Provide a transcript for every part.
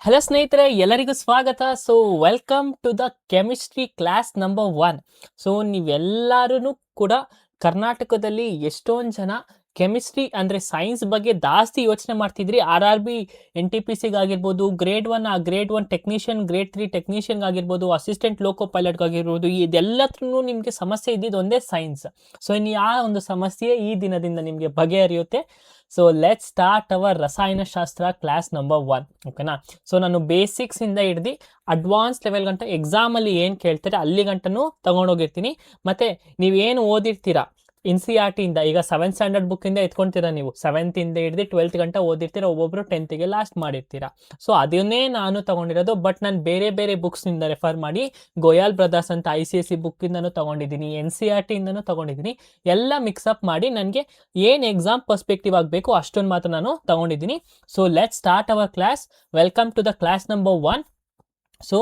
Hello ಸ್ನೇಹಿತರೆ, ಎಲ್ಲರಿಗೂ ಸ್ವಾಗತ. So welcome to the chemistry class number 1. So ನೀವೆಲ್ಲರೂ ಕೂಡ ಕರ್ನಾಟಕದಲ್ಲಿ ಎಷ್ಟೊಂದು ಜನ ಕೆಮಿಸ್ಟ್ರಿ ಅಂದರೆ ಸೈನ್ಸ್ ಬಗ್ಗೆ ಜಾಸ್ತಿ ಯೋಚನೆ ಮಾಡ್ತಿದ್ರಿ. RRB NTPC ಆಗಿರ್ಬೋದು, ಗ್ರೇಡ್ 1 ಟೆಕ್ನಿಷಿಯನ್, ಗ್ರೇಡ್ 3 ಟೆಕ್ನಿಷಿಯನ್ ಆಗಿರ್ಬೋದು, ಅಸಿಸ್ಟೆಂಟ್ ಲೋಕೋ ಪೈಲಟ್ ಆಗಿರ್ಬೋದು, ಇದೆಲ್ಲತ್ರೂ ನಿಮಗೆ ಸಮಸ್ಯೆ ಇದ್ದಿದ್ದು ಒಂದೇ ಸೈನ್ಸ್. ಸೊ ಆ ಒಂದು ಸಮಸ್ಯೆ ಈ ದಿನದಿಂದ ನಿಮಗೆ ಬಗೆಹರಿಯುತ್ತೆ. ಸೊ ಲೆಟ್ ಸ್ಟಾರ್ಟ್ ಅವರ್ ರಸಾಯನಶಾಸ್ತ್ರ ಕ್ಲಾಸ್ ನಂಬರ್ 1. ಓಕೆನಾ? ಸೊ ನಾನು ಬೇಸಿಕ್ಸಿಂದ ಹಿಡ್ದು ಅಡ್ವಾನ್ಸ್ ಲೆವೆಲ್ ಗಂಟ ಎಕ್ಸಾಮಲ್ಲಿ ಏನು ಕೇಳ್ತಾರೆ ಅಲ್ಲಿ ಗಂಟನೂ ತೊಗೊಂಡೋಗಿರ್ತೀನಿ. ಮತ್ತು ನೀವೇನು ಓದಿರ್ತೀರಾ NCERT ಇಂದ, ಈಗ 7th ಸ್ಟ್ಯಾಂಡರ್ಡ್ ಬುಕ್ಕಿಂದ ಎತ್ಕೊಳ್ತೀರಾ, ನೀವು 7th ಇಂದ ಹಿಡ್ದು 12th ಗಂಟ ಓದಿರ್ತೀರಾ, ಒಬ್ಬೊಬ್ಬರು 10th ಲಾಸ್ಟ್ ಮಾಡಿರ್ತೀರಾ. ಸೊ ಅದನ್ನೇ ನಾನು ತೊಗೊಂಡಿರೋದು. ಬಟ್ ನಾನು ಬೇರೆ ಬೇರೆ ಬುಕ್ಸ್ನಿಂದ ರೆಫರ್ ಮಾಡಿ ಗೋಯಾಲ್ ಬ್ರದರ್ಸ್ ಅಂತ ICSE ಬುಕ್ಕಿಂದನೂ ತೊಗೊಂಡಿದ್ದೀನಿ, NCERT ಇಂದನೂ ತೊಗೊಂಡಿದ್ದೀನಿ. ಎಲ್ಲ ಮಿಕ್ಸಪ್ ಮಾಡಿ ನನಗೆ ಏನು ಎಕ್ಸಾಮ್ ಪರ್ಸ್ಪೆಕ್ಟಿವ್ ಆಗಬೇಕು ಅಷ್ಟೊಂದು ಮಾತ್ರ ನಾನು ತೊಗೊಂಡಿದ್ದೀನಿ. So let start our class. Welcome to the class number 1. So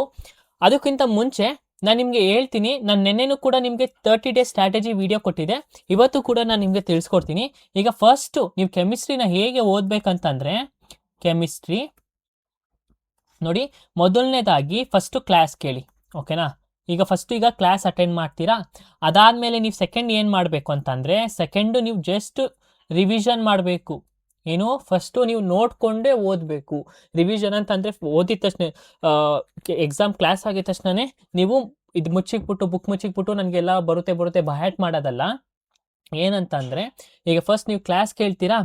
ಅದಕ್ಕಿಂತ ಮುಂಚೆ ನಾನು ನಿಮಗೆ ಹೇಳ್ತೀನಿ, ನಾನು ನೆನ್ನೆನೂ ಕೂಡ ನಿಮಗೆ 30 ಡೇಸ್ ಸ್ಟ್ರಾಟಜಿ ವಿಡಿಯೋ ಕೊಟ್ಟಿದ್ದೆ. ಇವತ್ತು ಕೂಡ ನಾನು ನಿಮಗೆ ತಿಳಿಸ್ಕೊಡ್ತೀನಿ. ಈಗ ಫಸ್ಟು ನೀವು ಕೆಮಿಸ್ಟ್ರಿನ ಹೇಗೆ ಓದಬೇಕಂತಂದರೆ, ಕೆಮಿಸ್ಟ್ರಿ ನೋಡಿ, ಮೊದಲನೇದಾಗಿ ಫಸ್ಟು ಕ್ಲಾಸ್ ಕೇಳಿ. ಓಕೆನಾ? ಈಗ ಕ್ಲಾಸ್ ಅಟೆಂಡ್ ಮಾಡ್ತೀರಾ. ಅದಾದಮೇಲೆ ನೀವು ಸೆಕೆಂಡ್ ಏನು ಮಾಡಬೇಕು ಅಂತಂದರೆ, ಸೆಕೆಂಡು ನೀವು ಜಸ್ಟ್ ರಿವಿಷನ್ ಮಾಡಬೇಕು. ಏನು, ಫಸ್ಟು ನೀವು ನೋಡಿಕೊಂಡೇ ಓದಬೇಕು. ರಿವಿಷನ್ ಅಂತಂದರೆ ಓದಿದ ತಕ್ಷಣ, ಎಕ್ಸಾಮ್ ಕ್ಲಾಸ್ ಆಗಿದ ತಕ್ಷಣವೇ ನೀವು ಇದು ಮುಚ್ಚಿಕ್ಬಿಟ್ಟು, ಬುಕ್ ಮುಚ್ಚಿಕ್ಬಿಟ್ಟು ನನಗೆಲ್ಲ ಬರುತ್ತೆ ಬಹ್ಯಾಟ್ ಮಾಡೋದಲ್ಲ. ಏನಂತಂದರೆ, ಈಗ ಫಸ್ಟ್ ನೀವು ಕ್ಲಾಸ್ ಕೇಳ್ತೀರಾ,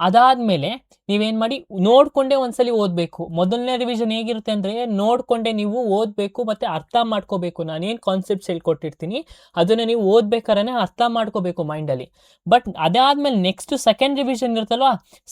ಅದಾದಮೇಲೆ ನೀವೇನು ಮಾಡಿ ನೋಡಿಕೊಂಡೇ ಒಂದ್ಸಲಿ ಓದಬೇಕು. ಮೊದಲನೇ ರಿವಿಷನ್ ಹೇಗಿರುತ್ತೆ ಅಂದರೆ, ನೋಡಿಕೊಂಡೇ ನೀವು ಓದಬೇಕು ಮತ್ತು ಅರ್ಥ ಮಾಡ್ಕೋಬೇಕು. ನಾನೇನು ಕಾನ್ಸೆಪ್ಟ್ಸ್ ಹೇಳ್ಕೊಟ್ಟಿರ್ತೀನಿ ಅದನ್ನು ನೀವು ಓದ್ಬೇಕಾದ್ರೆ ಅರ್ಥ ಮಾಡ್ಕೋಬೇಕು ಮೈಂಡಲ್ಲಿ. ಬಟ್ ಅದಾದಮೇಲೆ ನೆಕ್ಸ್ಟ್ ಸೆಕೆಂಡ್ ರಿವಿಷನ್ ಇರುತ್ತಲ್ವ,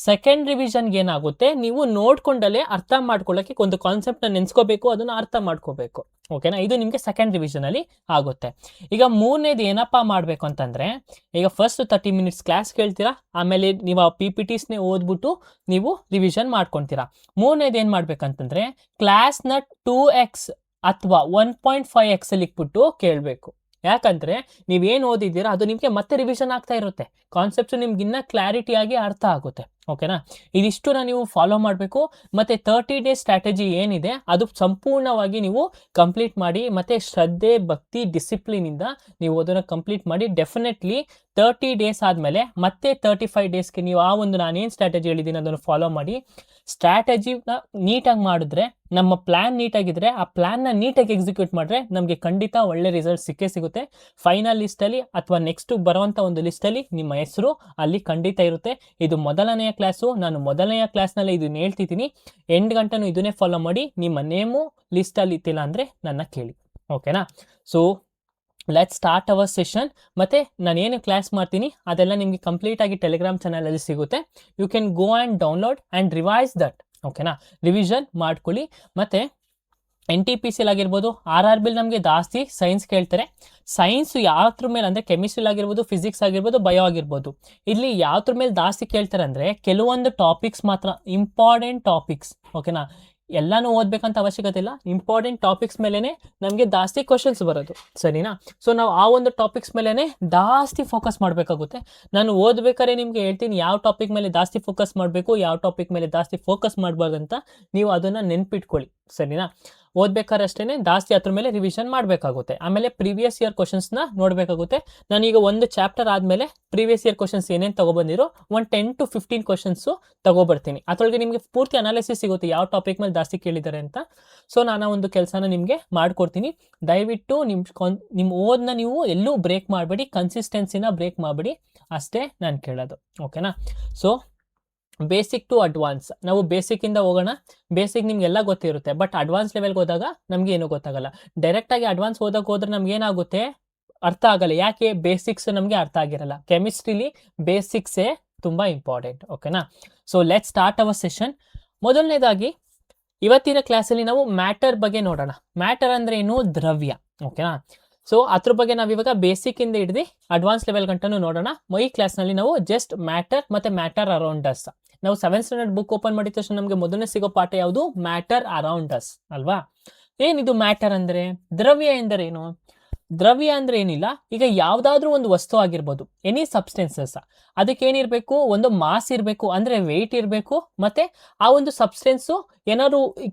ಸೆಕೆಂಡ್ ರಿವಿಷನ್ಗೆ ಏನಾಗುತ್ತೆ, ನೀವು ನೋಡ್ಕೊಂಡಲ್ಲೇ ಅರ್ಥ ಮಾಡ್ಕೊಳ್ಳೋಕ್ಕೆ ಒಂದು ಕಾನ್ಸೆಪ್ಟನ್ನ ನೆನೆಸ್ಕೋಬೇಕು, ಅದನ್ನು ಅರ್ಥ ಮಾಡ್ಕೋಬೇಕು. ಓಕೆನಾ? ಇದು ನಿಮಗೆ ಸೆಕೆಂಡ್ ರಿವಿಷನಲ್ಲಿ ಆಗುತ್ತೆ. ಈಗ ಮೂರನೇದು ಏನಪ್ಪ ಮಾಡಬೇಕು ಅಂತಂದರೆ, ಈಗ ಫಸ್ಟ್ 30 ಮಿನಿಟ್ಸ್ ಕ್ಲಾಸ್ ಕೇಳ್ತೀರಾ, ಆಮೇಲೆ ನೀವು ಆ PPTಸ್ನೇ ಓದ್ಬಿಟ್ಟು ನೀವು ರಿವಿಷನ್ ಮಾಡ್ಕೊತೀರಾ. ಮೂರನೇದು ಏನು ಮಾಡ್ಬೇಕಂತಂದರೆ, ಕ್ಲಾಸ್ನ 2x ಅಥವಾ 1.5x ಇಕ್ಬಿಟ್ಟು ಕೇಳಬೇಕು. ಯಾಕಂದರೆ ನೀವೇನು ಓದಿದ್ದೀರಾ ಅದು ನಿಮಗೆ ಮತ್ತೆ ರಿವಿಷನ್ ಆಗ್ತಾ ಇರುತ್ತೆ, ಕಾನ್ಸೆಪ್ಟ್ಸು ನಿಮ್ಗೆ ಇನ್ನೂ ಕ್ಲಾರಿಟಿಯಾಗಿ ಅರ್ಥ ಆಗುತ್ತೆ. ಓಕೆನಾ? ಇದಿಷ್ಟನ್ನ ನೀವು ಫಾಲೋ ಮಾಡಬೇಕು. ಮತ್ತು 30 ಡೇಸ್ ಸ್ಟ್ರಾಟಜಿ ಏನಿದೆ ಅದು ಸಂಪೂರ್ಣವಾಗಿ ನೀವು ಕಂಪ್ಲೀಟ್ ಮಾಡಿ, ಮತ್ತು ಶ್ರದ್ಧೆ, ಭಕ್ತಿ, ಡಿಸಿಪ್ಲಿನಿಂದ ನೀವು ಅದನ್ನು ಕಂಪ್ಲೀಟ್ ಮಾಡಿ. ಡೆಫಿನೆಟ್ಲಿ 30 ಡೇಸ್ ಆದಮೇಲೆ ಮತ್ತೆ 35 ಡೇಸ್ಗೆ ನೀವು ಆ ಒಂದು ನಾನೇನು ಸ್ಟ್ರಾಟಜಿ ಹೇಳಿದ್ದೀನಿ ಅದನ್ನು ಫಾಲೋ ಮಾಡಿ. ಸ್ಟ್ರಾಟಜಿನ ನೀಟಾಗಿ ಮಾಡಿದ್ರೆ, ನಮ್ಮ ಪ್ಲ್ಯಾನ್ ನೀಟಾಗಿದ್ದರೆ, ಆ ಪ್ಲ್ಯಾನ್ನ ನೀಟಾಗಿ ಎಕ್ಸಿಕ್ಯೂಟ್ ಮಾಡಿದ್ರೆ ನಮಗೆ ಖಂಡಿತ ಒಳ್ಳೆ ರಿಸಲ್ಟ್ ಸಿಗುತ್ತೆ. ಫೈನಲ್ ಲಿಸ್ಟಲ್ಲಿ ಅಥವಾ ನೆಕ್ಸ್ಟು ಬರುವಂಥ ಒಂದು ಲಿಸ್ಟಲ್ಲಿ ನಿಮ್ಮ ಹೆಸರು ಅಲ್ಲಿ ಖಂಡಿತ ಇರುತ್ತೆ. ಇದು ಮೊದಲನೆಯ ಕ್ಲಾಸು. ನಾನು ಮೊದಲನೆಯ ಕ್ಲಾಸ್ನಲ್ಲಿ ಇದನ್ನು ಹೇಳ್ತಿದ್ದೀನಿ. ಎಂಡ್ ಗಂಟೆನೂ ಇದನ್ನೇ ಫಾಲೋ ಮಾಡಿ. ನಿಮ್ಮ ನೇಮು ಲಿಸ್ಟಲ್ಲಿ ಇತ್ತಿಲ್ಲ ಅಂದರೆ ನನ್ನ ಕೇಳಿ. ಓಕೆನಾ? So let start hour session. ಮತ್ತು ನಾನೇನು ಕ್ಲಾಸ್ ಮಾಡ್ತೀನಿ ಅದೆಲ್ಲ ನಿಮಗೆ ಕಂಪ್ಲೀಟಾಗಿ ಟೆಲಿಗ್ರಾಮ್ ಚಾನಲಲ್ಲಿ ಸಿಗುತ್ತೆ. You can go and download and revise that. ಓಕೆನಾ? ರಿವಿಷನ್ ಮಾಡ್ಕೊಳ್ಳಿ. ಮತ್ತು NTPC ಆಗಿರ್ಬೋದು, RRB ನಮಗೆ ಜಾಸ್ತಿ ಸೈನ್ಸ್ ಕೇಳ್ತಾರೆ. ಸೈನ್ಸು ಯಾವ್ದ್ರ ಮೇಲೆ ಅಂದರೆ, ಕೆಮಿಸ್ಟ್ರಿ ಆಗಿರ್ಬೋದು, ಫಿಸಿಕ್ಸ್ ಆಗಿರ್ಬೋದು, ಬಯೋ ಆಗಿರ್ಬೋದು, ಇಲ್ಲಿ ಯಾವ್ದ್ರ ಮೇಲೆ ಜಾಸ್ತಿ ಕೇಳ್ತಾರೆ ಅಂದರೆ ಕೆಲವೊಂದು ಟಾಪಿಕ್ಸ್ ಮಾತ್ರ, ಇಂಪಾರ್ಟೆಂಟ್ ಟಾಪಿಕ್ಸ್. ಓಕೆನಾ? ಎಲ್ಲನೂ ಓದಬೇಕಂತ ಅವಶ್ಯಕತೆ ಇಲ್ಲ. ಇಂಪಾರ್ಟೆಂಟ್ ಟಾಪಿಕ್ಸ್ ಮೇಲೇ ನಮಗೆ ಜಾಸ್ತಿ ಕ್ವಶನ್ಸ್ ಬರೋದು. ಸರಿನಾ? ಸೊ ನಾವು ಆ ಒಂದು ಟಾಪಿಕ್ಸ್ ಮೇಲೇ ಜಾಸ್ತಿ ಫೋಕಸ್ ಮಾಡಬೇಕಾಗುತ್ತೆ. ನಾನು ಓದ್ಬೇಕಾದ್ರೆ ನಿಮಗೆ ಹೇಳ್ತೀನಿ ಯಾವ ಟಾಪಿಕ್ ಮೇಲೆ ಜಾಸ್ತಿ ಫೋಕಸ್ ಮಾಡಬೇಕು, ಯಾವ ಟಾಪಿಕ್ ಮೇಲೆ ಜಾಸ್ತಿ ಫೋಕಸ್ ಮಾಡಬಾರ್ದಂತ. ನೀವು ಅದನ್ನು ನೆನ್ಪಿಟ್ಕೊಳ್ಳಿ. ಸರಿನಾ? ಓದ್ಬೇಕಾದ್ರೆ ಅಷ್ಟೇ ಜಾಸ್ತಿ ಅದ್ರ ಮೇಲೆ ರಿವಿಷನ್ ಮಾಡಬೇಕಾಗುತ್ತೆ. ಆಮೇಲೆ ಪ್ರೀವಿಯಸ್ ಇಯರ್ ಕ್ವಶನ್ಸ್ನ ನೋಡಬೇಕಾಗುತ್ತೆ. ನಾನೀಗ ಒಂದು ಚಾಪ್ಟರ್ ಆದಮೇಲೆ ಪ್ರೀವಿಯಸ್ ಇಯರ್ ಕ್ವಶನ್ಸ್ ಏನೇನು ತೊಗೊಬಂದಿರೋ ಒಂದು 10 to 15 ಕ್ವಶನ್ಸು ತೊಗೊಬರ್ತೀನಿ. ಅದರೊಳಗೆ ನಿಮಗೆ ಪೂರ್ತಿ ಅನಾಲಿಸಿಸ್ ಸಿಗುತ್ತೆ ಯಾವ ಟಾಪಿಕ್ ಮೇಲೆ ಜಾಸ್ತಿ ಕೇಳಿದ್ದಾರೆ ಅಂತ. ಸೊ ನಾನು ಒಂದು ಕೆಲಸನ ನಿಮಗೆ ಮಾಡಿಕೊಡ್ತೀನಿ. ದಯವಿಟ್ಟು ನಿಮ್ಮ ಓದನ್ನ ನೀವು ಎಲ್ಲೂ ಬ್ರೇಕ್ ಮಾಡಬೇಡಿ, ಕನ್ಸಿಸ್ಟೆನ್ಸಿನ ಬ್ರೇಕ್ ಮಾಡಬೇಡಿ, ಅಷ್ಟೇ ನಾನು ಕೇಳೋದು. ಓಕೆನಾ? ಸೊ ಬೇಸಿಕ್ ಟು ಅಡ್ವಾನ್ಸ್, ನಾವು ಬೇಸಿಕ್ಕಿಂದ ಹೋಗೋಣ. ಬೇಸಿಕ್ ನಿಮಗೆಲ್ಲ ಗೊತ್ತಿರುತ್ತೆ, ಬಟ್ ಅಡ್ವಾನ್ಸ್ ಲೆವೆಲ್ಗೆ ಹೋದಾಗ ನಮಗೆ ಏನೂ ಗೊತ್ತಾಗಲ್ಲ. ಡೈರೆಕ್ಟಾಗಿ ಅಡ್ವಾನ್ಸ್ ಓದೋಕೆ ಹೋದ್ರೆ ನಮ್ಗೆ ಏನಾಗುತ್ತೆ, ಅರ್ಥ ಆಗಲ್ಲ. ಯಾಕೆ? ಬೇಸಿಕ್ಸ್ ನಮಗೆ ಅರ್ಥ ಆಗಿರಲ್ಲ. ಕೆಮಿಸ್ಟ್ರಿಲಿ ಬೇಸಿಕ್ಸೇ ತುಂಬ ಇಂಪಾರ್ಟೆಂಟ್. ಓಕೆನಾ? So let start hour session. ಮೊದಲನೇದಾಗಿ ಇವತ್ತಿನ ಕ್ಲಾಸಲ್ಲಿ ನಾವು ಮ್ಯಾಟರ್ ಬಗ್ಗೆ ನೋಡೋಣ. ಮ್ಯಾಟರ್ ಅಂದರೆ ಏನು? ದ್ರವ್ಯ. ಓಕೆನಾ? ಸೊ ಅದ್ರ ಬಗ್ಗೆ ನಾವು ಇವಾಗ ಬೇಸಿಕ್ಕಿಂದ ಹಿಡಿದು ಅಡ್ವಾನ್ಸ್ ಲೆವೆಲ್ ಗಂಟನೂ ನೋಡೋಣ. ಈ ಕ್ಲಾಸ್ನಲ್ಲಿ ನಾವು ಜಸ್ಟ್ ಮ್ಯಾಟರ್ ಮತ್ತು ಮ್ಯಾಟರ್ ಅರೌಂಡ್ ಅಸ್. ನಾವು 7th ಸ್ಟ್ಯಾಂಡರ್ಡ್ ಬುಕ್ ಓಪನ್ ಮಾಡಿದ ತಕ್ಷಣ ನಮಗೆ ಮೊದಲನೇ ಸಿಗೋ ಪಾಠ ಯಾವುದು? ಮ್ಯಾಟರ್ ಅರೌಂಡ್ ಅಸ್ ಅಲ್ವಾ? ಏನಿದು ಮ್ಯಾಟರ್ ಅಂದರೆ? ದ್ರವ್ಯ ಎಂದರೇನು? ದ್ರವ್ಯ ಅಂದ್ರೆ ಏನಿಲ್ಲ, ಈಗ ಯಾವ್ದಾದ್ರೂ ಒಂದು ವಸ್ತು ಆಗಿರ್ಬೋದು, ಎನಿ ಸಬ್ಸ್ಟೆನ್ಸಸ್, ಅದಕ್ಕೆ ಏನಿರ್ಬೇಕು, ಒಂದು ಮಾಸ್ ಇರಬೇಕು, ಅಂದ್ರೆ ವೆಯ್ಟ್ ಇರಬೇಕು, ಮತ್ತೆ ಆ ಒಂದು ಸಬ್ಸ್ಟೆನ್ಸು ಏನಾದ್ರು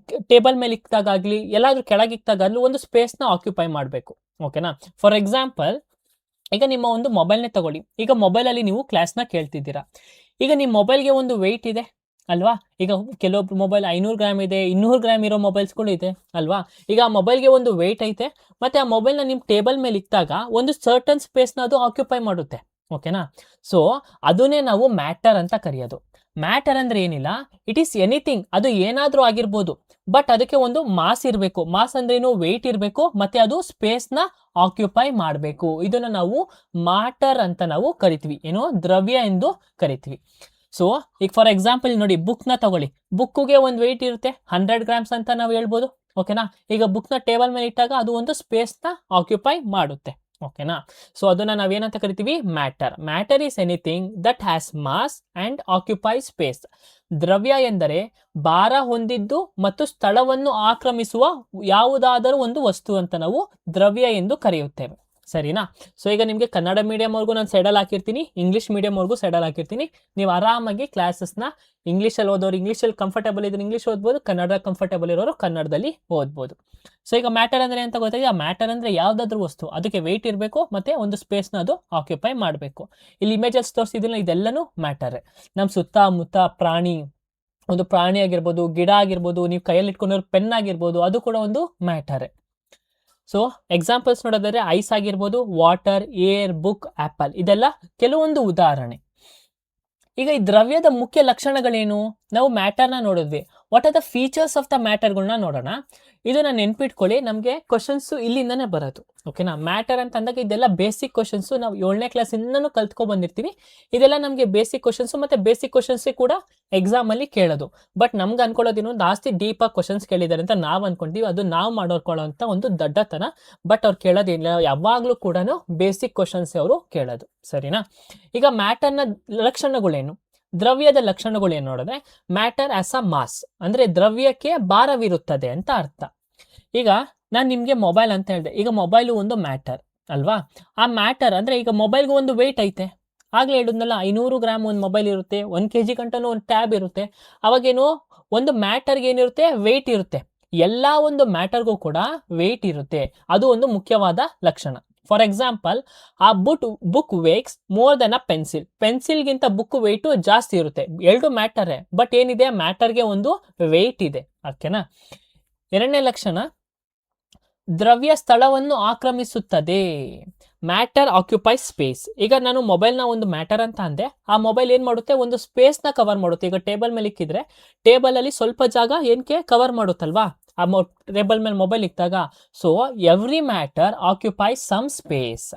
ಟೇಬಲ್ ಮೇಲೆ ಇಕ್ತಾಗಲಿ ಎಲ್ಲಾದ್ರೂ ಕೆಳಗಿಕ್ತಾಗಲೂ ಒಂದು ಸ್ಪೇಸ್ನ ಆಕ್ಯುಪೈ ಮಾಡಬೇಕು. ಓಕೆನಾ. ಫಾರ್ ಎಕ್ಸಾಂಪಲ್, ಈಗ ನಿಮ್ಮ ಒಂದು ಮೊಬೈಲ್ನೇ ತಗೊಳ್ಳಿ. ಈಗ ಮೊಬೈಲಲ್ಲಿ ನೀವು ಕ್ಲಾಸ್ನ ಕೇಳ್ತಿದ್ದೀರಾ. ಈಗ ನಿಮ್ಮ ಮೊಬೈಲ್ಗೆ ಒಂದು ವೆಯ್ಟ್ ಇದೆ ಅಲ್ವಾ. ಈಗ ಕೆಲವೊಬ್ರು ಮೊಬೈಲ್ 500 ಗ್ರಾಮ್ ಇದೆ, 200 ಗ್ರಾಮ್ ಇರೋ ಮೊಬೈಲ್ಸ್ಗಳು ಇದೆ ಅಲ್ವಾ. ಈಗ ಆ ಮೊಬೈಲ್ಗೆ ಒಂದು ವೆಯ್ಟ್ ಐತೆ, ಮತ್ತೆ ಆ ಮೊಬೈಲ್ನ ನಿಮ್ಮ ಟೇಬಲ್ ಮೇಲೆ ಇಕ್ತಾಗ ಒಂದು ಸರ್ಟನ್ ಸ್ಪೇಸ್ನ ಅದು ಆಕ್ಯುಪೈ ಮಾಡುತ್ತೆ. ಓಕೆನಾ. ಸೊ ಅದನ್ನೇ ನಾವು ಮ್ಯಾಟರ್ ಅಂತ ಕರೆಯೋದು. ಮ್ಯಾಟರ್ ಅಂದ್ರೆ ಏನಿಲ್ಲ, ಇಟ್ ಈಸ್ ಎನಿಥಿಂಗ್, ಅದು ಏನಾದ್ರೂ ಆಗಿರ್ಬೋದು, ಬಟ್ ಅದಕ್ಕೆ ಒಂದು ಮಾಸ್ ಇರಬೇಕು. ಮಾಸ್ ಅಂದ್ರೆ ಏನು, ವೆಯ್ಟ್ ಇರಬೇಕು, ಮತ್ತೆ ಅದು ಸ್ಪೇಸ್ನ ಆಕ್ಯುಪೈ ಮಾಡಬೇಕು. ಇದನ್ನ ನಾವು ಮ್ಯಾಟರ್ ಅಂತ ನಾವು ಕರಿತೀವಿ, ಏನೋ ದ್ರವ್ಯ ಎಂದು ಕರಿತೀವಿ. ಸೊ ಈಗ ಫಾರ್ ಎಕ್ಸಾಂಪಲ್ ನೋಡಿ, ಬುಕ್ನ ತಗೊಳ್ಳಿ. ಬುಕ್ಗೆ ಒಂದು ವೆಯ್ಟ್ ಇರುತ್ತೆ, 100 ಗ್ರಾಮ್ಸ್ ಅಂತ ನಾವು ಹೇಳ್ಬೋದು. ಓಕೆನಾ. ಈಗ ಬುಕ್ನ ಟೇಬಲ್ ಮೇಲೆ ಇಟ್ಟಾಗ ಅದು ಒಂದು ಸ್ಪೇಸ್ನ ಆಕ್ಯುಪೈ ಮಾಡುತ್ತೆ. ಓಕೆನಾ. ಸೊ ಅದನ್ನ ನಾವೇನಂತ ಕರಿತೀವಿ, matter. Matter is anything that has mass and occupy space. ದ್ರವ್ಯ ಎಂದರೆ ಭಾರ ಹೊಂದಿದ್ದು ಮತ್ತು ಸ್ಥಳವನ್ನು ಆಕ್ರಮಿಸುವ ಯಾವುದಾದರೂ ಒಂದು ವಸ್ತು ಅಂತ ನಾವು ದ್ರವ್ಯ ಎಂದು ಕರೆಯುತ್ತೇವೆ. ಸರಿನಾ. ಸೊ ಈಗ ನಿಮಗೆ ಕನ್ನಡ ಮೀಡಿಯಂವರೆಗೂ ನಾನು ಸೈಡಲ್ಲಿ ಹಾಕಿರ್ತೀನಿ, ಇಂಗ್ಲೀಷ್ ಮೀಡಿಯಂವರೆಗೂ ಸೈಡಲ್ಲಿ ಹಾಕಿರ್ತೀನಿ. ನೀವು ಆರಾಮಾಗಿ ಕ್ಲಾಸಸ್ನ ಇಂಗ್ಲೀಷಲ್ಲಿ ಓದೋರು ಇಂಗ್ಲೀಷಲ್ಲಿ ಕಂಫರ್ಟಬಲ್ ಇದ್ರೆ ಇಂಗ್ಲೀಷ್ ಓದ್ಬೋದು, ಕನ್ನಡ ಕಂಫರ್ಟಬಲ್ ಇರೋರು ಕನ್ನಡದಲ್ಲಿ ಓದ್ಬೋದು. ಸೊ ಈಗ ಮ್ಯಾಟರ್ ಅಂದ್ರೆ ಅಂತ ಗೊತ್ತಾಗಿದೆ. ಆ ಮ್ಯಾಟರ್ ಅಂದ್ರೆ ಯಾವ್ದಾದ್ರು ವಸ್ತು, ಅದಕ್ಕೆ ವೆಯ್ಟ್ ಇರಬೇಕು, ಮತ್ತೆ ಒಂದು ಸ್ಪೇಸ್ನ ಅದು ಆಕ್ಯುಪೈ ಮಾಡಬೇಕು. ಇಲ್ಲಿ ಇಮೇಜಸ್ ತೋರಿಸಿದಿಲ್ಲ, ಇದೆಲ್ಲನೂ ಮ್ಯಾಟರ್. ನಮ್ಮ ಸುತ್ತಮುತ್ತ ಪ್ರಾಣಿ, ಒಂದು ಪ್ರಾಣಿ ಆಗಿರ್ಬೋದು, ಗಿಡ ಆಗಿರ್ಬೋದು, ನೀವು ಕೈಯಲ್ಲಿ ಇಟ್ಕೊಂಡಿರೋ ಪೆನ್ ಆಗಿರ್ಬೋದು, ಅದು ಕೂಡ ಒಂದು ಮ್ಯಾಟರ್. ಸೊ ಎಕ್ಸಾಂಪಲ್ಸ್ ನೋಡೋದಾದ್ರೆ ಐಸ್ ಆಗಿರ್ಬೋದು, ವಾಟರ್, ಏರ್, ಬುಕ್, ಆಪಲ್, ಇದೆಲ್ಲ ಕೆಲವೊಂದು ಉದಾಹರಣೆ. ಈಗ ಈ ದ್ರವ್ಯದ ಮುಖ್ಯ ಲಕ್ಷಣಗಳೇನು, ನಾವು ಮ್ಯಾಟರ್ನ ನೋಡಿದ್ವಿ. What are the features of the ಮ್ಯಾಟರ್ಗಳನ್ನ ನೋಡೋಣ. ಇದನ್ನ ನೆನ್ಪಿಟ್ಕೊಳ್ಳಿ, ನಮಗೆ ಕ್ವಶನ್ಸ್ ಇಲ್ಲಿಂದಾನೆ ಬರೋದು. ಓಕೆನಾ. ಮ್ಯಾಟರ್ ಅಂತ ಅಂದಾಗ ಇದೆಲ್ಲ ಬೇಸಿಕ್ ಕ್ವಶನ್ಸ್, ನಾವು 7ನೇ ಕ್ಲಾಸಿಂದನೂ ಕಲ್ತ್ಕೊ ಬಂದಿರ್ತೀವಿ. ಇದೆಲ್ಲ ನಮಗೆ ಬೇಸಿಕ್ ಕ್ವಶನ್ಸ್, ಮತ್ತೆ ಬೇಸಿಕ್ ಕ್ವಶನ್ಸ್ ಕೂಡ ಎಕ್ಸಾಮ್ ಅಲ್ಲಿ ಕೇಳೋದು. ಬಟ್ ನಮ್ಗೆ ಅನ್ಕೊಳ್ಳೋದೇನು, ಜಾಸ್ತಿ ಡೀಪ್ ಆಗಿ ಕ್ವಶನ್ಸ್ ಕೇಳಿದ್ದಾರೆ ಅಂತ ನಾವು ಅನ್ಕೊಂತೀವಿ. ಅದು ನಾವು ಮಾಡೋಕೊಳ್ಳೋಂಥ ಒಂದು ದಡ್ಡತನ. ಬಟ್ ಅವ್ರು ಕೇಳೋದಿಲ್ಲ, ಯಾವಾಗ್ಲೂ ಕೂಡ ಬೇಸಿಕ್ ಕ್ವಶನ್ಸ್ ಅವರು ಕೇಳೋದು. ಸರಿನಾ. ಈಗ ಮ್ಯಾಟರ್ನ ಲಕ್ಷಣಗಳೇನು, ದ್ರವ್ಯದ ಲಕ್ಷಣಗಳೇನು ನೋಡಿದ್ರೆ, ಮ್ಯಾಟರ್ ಆಸ್ ಅ ಮಾಸ್, ಅಂದ್ರೆ ದ್ರವ್ಯಕ್ಕೆ ಭಾರವಿರುತ್ತದೆ ಅಂತ ಅರ್ಥ. ಈಗ ನಾನು ನಿಮ್ಗೆ ಮೊಬೈಲ್ ಅಂತ ಹೇಳಿದೆ. ಈಗ ಮೊಬೈಲು ಒಂದು ಮ್ಯಾಟರ್ ಅಲ್ವಾ. ಆ ಮ್ಯಾಟರ್ ಅಂದ್ರೆ ಈಗ ಮೊಬೈಲ್ಗೆ ಒಂದು ವೆಯ್ಟ್ ಐತೆ. ಆಗ್ಲೇ ಹೇಳಿದ್ನಲ್ಲ, 500 ಗ್ರಾಮ್ ಒಂದು ಮೊಬೈಲ್ ಇರುತ್ತೆ, 1 kg ಗಂಟನೂ ಒಂದು ಟ್ಯಾಬ್ ಇರುತ್ತೆ. ಅವಾಗೇನು, ಒಂದು ಮ್ಯಾಟರ್ಗೆ ಏನಿರುತ್ತೆ, ವೆಯ್ಟ್ ಇರುತ್ತೆ. ಎಲ್ಲಾ ಒಂದು ಮ್ಯಾಟರ್ಗೂ ಕೂಡ ವೆಯ್ಟ್ ಇರುತ್ತೆ. ಅದು ಒಂದು ಮುಖ್ಯವಾದ ಲಕ್ಷಣ. For example, a book weighs more than a pencil. ಪೆನ್ಸಿಲ್ಗಿಂತ ಬುಕ್ ವೆಯ್ಟು ಜಾಸ್ತಿ ಇರುತ್ತೆ. ಎರಡು ಮ್ಯಾಟರೇ, ಬಟ್ ಏನಿದೆ, ಮ್ಯಾಟರ್ಗೆ ಒಂದು ವೆಯ್ಟ್ ಇದೆ. ಓಕೆನಾ. ಎರಡನೇ ಲಕ್ಷಣ, ದ್ರವ್ಯ ಸ್ಥಳವನ್ನು ಆಕ್ರಮಿಸುತ್ತದೆ. Matter occupy space. ಈಗ ನಾನು ಮೊಬೈಲ್ನ ಒಂದು ಮ್ಯಾಟರ್ ಅಂತ ಅಂದೆ. ಆ ಮೊಬೈಲ್ ಏನ್ ಮಾಡುತ್ತೆ, ಒಂದು ಸ್ಪೇಸ್ನ ಕವರ್ ಮಾಡುತ್ತೆ. ಈಗ ಟೇಬಲ್ ಮೇಲೆ ಇಕ್ಕಿದ್ರೆ ಟೇಬಲ್ ಅಲ್ಲಿ ಸ್ವಲ್ಪ ಜಾಗ ಏನಕ್ಕೆ ಕವರ್ ಮಾಡುತ್ತಲ್ವಾ, ಆ ಟೇಬಲ್ ಮೇಲೆ ಮೊಬೈಲ್ ಇಕ್ಕಿದಾಗ. So every matter occupies some space.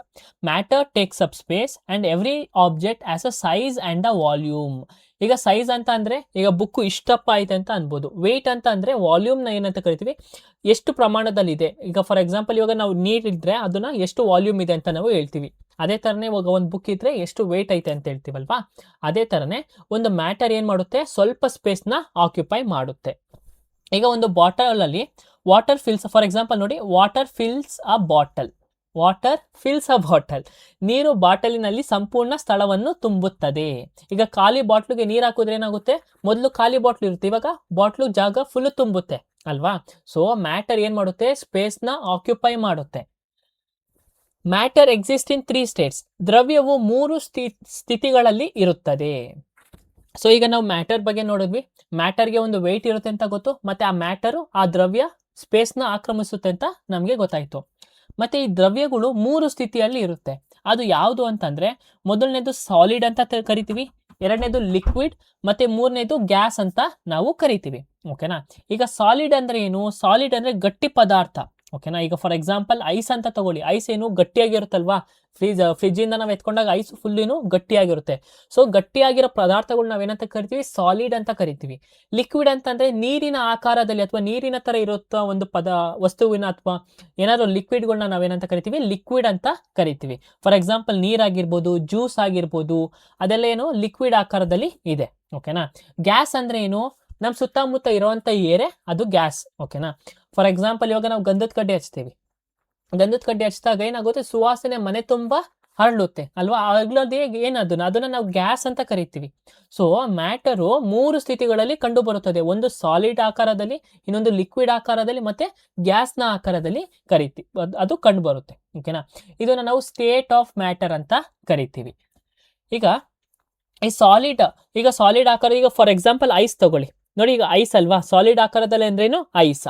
Matter takes up space and every object has a size and a volume. ಈಗ ಸೈಜ್ ಅಂತ ಅಂದ್ರೆ, ಈಗ ಬುಕ್ ಇಷ್ಟಪ್ಪ ಐತೆ ಅಂತ ಅನ್ಬೋದು. ವೆಯ್ಟ್ ಅಂತ ಅಂದ್ರೆ ವಾಲ್ಯೂಮ್ನ ಏನಂತ ಕರಿತೀವಿ, ಎಷ್ಟು ಪ್ರಮಾಣದಲ್ಲಿ ಇದೆ. ಈಗ ಫಾರ್ ಎಕ್ಸಾಂಪಲ್, ಇವಾಗ ನಾವು ನೀರ್ ಇದ್ರೆ ಅದನ್ನ ಎಷ್ಟು ವಾಲ್ಯೂಮ್ ಇದೆ ಅಂತ ನಾವು ಹೇಳ್ತೀವಿ. ಅದೇ ತರನೇ ಇವಾಗ ಒಂದು ಬುಕ್ ಇದ್ರೆ ಎಷ್ಟು ವೆಯ್ಟ್ ಐತೆ ಅಂತ ಹೇಳ್ತೀವಲ್ವಾ. ಅದೇ ತರನೇ ಒಂದು ಮ್ಯಾಟರ್ ಏನ್ ಮಾಡುತ್ತೆ, ಸ್ವಲ್ಪ ಸ್ಪೇಸ್ನ ಆಕ್ಯುಪೈ ಮಾಡುತ್ತೆ. ಈಗ ಒಂದು ಬಾಟಲ್ ಅಲ್ಲಿ ವಾಟರ್ ಫಿಲ್ಸ್, ಫಾರ್ ಎಕ್ಸಾಂಪಲ್ ನೋಡಿ, ವಾಟರ್ ಫಿಲ್ಸ್ ಅ ಬಾಟಲ್. ವಾಟರ್ ಫಿಲ್ಸ್ ಅ ಬಾಟಲ್. ನೀರು ಬಾಟಲಿನಲ್ಲಿ ಸಂಪೂರ್ಣ ಸ್ಥಳವನ್ನು ತುಂಬುತ್ತದೆ. ಈಗ ಖಾಲಿ ಬಾಟ್ಲಿಗೆ ನೀರು ಹಾಕಿದ್ರೆ ಏನಾಗುತ್ತೆ, ಮೊದಲು ಖಾಲಿ ಬಾಟ್ಲು ಇರುತ್ತೆ, ಇವಾಗ ಬಾಟ್ಲು ಜಾಗ ಫುಲ್ ತುಂಬುತ್ತೆ ಅಲ್ವಾ. ಸೊ ಮ್ಯಾಟರ್ ಏನ್ ಮಾಡುತ್ತೆ, ಸ್ಪೇಸ್ನ ಆಕ್ಯುಪೈ ಮಾಡುತ್ತೆ. Matter exist in 3 states. ದ್ರವ್ಯವು 3 ಸ್ಥಿತಿಗಳಲ್ಲಿ ಇರುತ್ತದೆ. ಸೊ ಈಗ ನಾವು ಮ್ಯಾಟರ್ ಬಗ್ಗೆ ನೋಡಿದ್ವಿ. ಮ್ಯಾಟರ್ಗೆ ಒಂದು ವೆಯ್ಟ್ ಇರುತ್ತೆ ಅಂತ ಗೊತ್ತು, ಮತ್ತೆ ಆ ಮ್ಯಾಟರು, ಆ ದ್ರವ್ಯ ಸ್ಪೇಸ್ನ ಆಕ್ರಮಿಸುತ್ತೆ ಅಂತ ನಮಗೆ ಗೊತ್ತಾಯ್ತು. ಮತ್ತೆ ಈ ದ್ರವ್ಯಗಳು 3 ಸ್ಥಿತಿಯಲ್ಲಿ ಇರುತ್ತೆ. ಅದು ಯಾವುದು ಅಂತಂದ್ರೆ, ಮೊದಲನೇದು ಸಾಲಿಡ್ ಅಂತ ಕರಿತೀವಿ, ಎರಡನೇದು ಲಿಕ್ವಿಡ್, ಮತ್ತೆ ಮೂರನೇದು ಗ್ಯಾಸ್ ಅಂತ ನಾವು ಕರಿತೀವಿ. ಓಕೆನಾ. ಈಗ ಸಾಲಿಡ್ ಅಂದ್ರೆ ಏನು, ಸಾಲಿಡ್ ಅಂದ್ರೆ ಗಟ್ಟಿ ಪದಾರ್ಥ. ಓಕೆನಾ. ಈಗ ಫಾರ್ ಎಕ್ಸಾಂಪಲ್ ಐಸ್ ಅಂತ ತಗೊಳ್ಳಿ. ಐಸ್ ಏನು ಗಟ್ಟಿಯಾಗಿರುತ್ತಲ್ವಾ. ಫ್ರಿಜ್ ಇಂದ ನಾವು ಎತ್ಕೊಂಡಾಗ ಐಸ್ ಫುಲ್ ಏನು ಗಟ್ಟಿಯಾಗಿರುತ್ತೆ. ಸೊ ಗಟ್ಟಿಯಾಗಿರೋ ಪದಾರ್ಥಗಳು ನಾವೇನಂತ ಕರಿತೀವಿ, ಸಾಲಿಡ್ ಅಂತ ಕರಿತೀವಿ. ಲಿಕ್ವಿಡ್ ಅಂತಂದ್ರೆ ನೀರಿನ ಆಕಾರದಲ್ಲಿ ಅಥವಾ ನೀರಿನ ತರ ಇರುತ್ತ ಒಂದು ವಸ್ತುವಿನ ಅಥವಾ ಏನಾದ್ರು ಲಿಕ್ವಿಡ್ಗಳನ್ನ ನಾವೇನಂತ ಕರಿತೀವಿ, ಲಿಕ್ವಿಡ್ ಅಂತ ಕರಿತೀವಿ. ಫಾರ್ ಎಕ್ಸಾಂಪಲ್ ನೀರಾಗಿರ್ಬೋದು, ಜ್ಯೂಸ್ ಆಗಿರ್ಬೋದು, ಅದೆಲ್ಲ ಏನು ಲಿಕ್ವಿಡ್ ಆಕಾರದಲ್ಲಿ ಇದೆ. ಓಕೆನಾ. ಗ್ಯಾಸ್ ಅಂದ್ರೆ ಏನು, ನಮ್ ಸುತ್ತಮುತ್ತ ಇರುವಂತ ಏರೆ ಅದು ಗ್ಯಾಸ್. ಓಕೆನಾ. ಫಾರ್ ಎಕ್ಸಾಂಪಲ್, ಇವಾಗ ನಾವು ಗಂಧದ ಕಡ್ಡಿ ಹಚ್ತೀವಿ. ಗಂಧದ ಕಡ್ಡಿ ಹಚ್ಚಿದಾಗ ಏನಾಗುತ್ತೆ, ಸುವಾಸನೆ ಮನೆ ತುಂಬಾ ಹರಡುತ್ತೆ ಅಲ್ವಾ. ಆಗ್ಲದೇ ಅದನ್ನ ನಾವು ಗ್ಯಾಸ್ ಅಂತ ಕರಿತೀವಿ. ಸೊ ಮ್ಯಾಟರು 3 ಸ್ಥಿತಿಗಳಲ್ಲಿ ಕಂಡು ಬರುತ್ತದೆ. ಒಂದು ಸಾಲಿಡ್ ಆಕಾರದಲ್ಲಿ, ಇನ್ನೊಂದು ಲಿಕ್ವಿಡ್ ಆಕಾರದಲ್ಲಿ, ಮತ್ತೆ ಗ್ಯಾಸ್ನ ಆಕಾರದಲ್ಲಿ ಅದು ಕಂಡು ಬರುತ್ತೆ. ಓಕೆನಾ. ಇದನ್ನ ನಾವು ಸ್ಟೇಟ್ ಆಫ್ ಮ್ಯಾಟರ್ ಅಂತ ಕರಿತೀವಿ. ಈಗ ಈ ಸಾಲಿಡ್ ಆಕಾರ, ಈಗ ಫಾರ್ ಎಕ್ಸಾಂಪಲ್ ಐಸ್ ತಗೊಳ್ಳಿ ನೋಡಿ. ಈಗ ಐಸ್ ಅಲ್ವಾ, ಸಾಲಿಡ್ ಆಕಾರದಲ್ಲಿ ಅಂದ್ರೇನು, ಐಸ್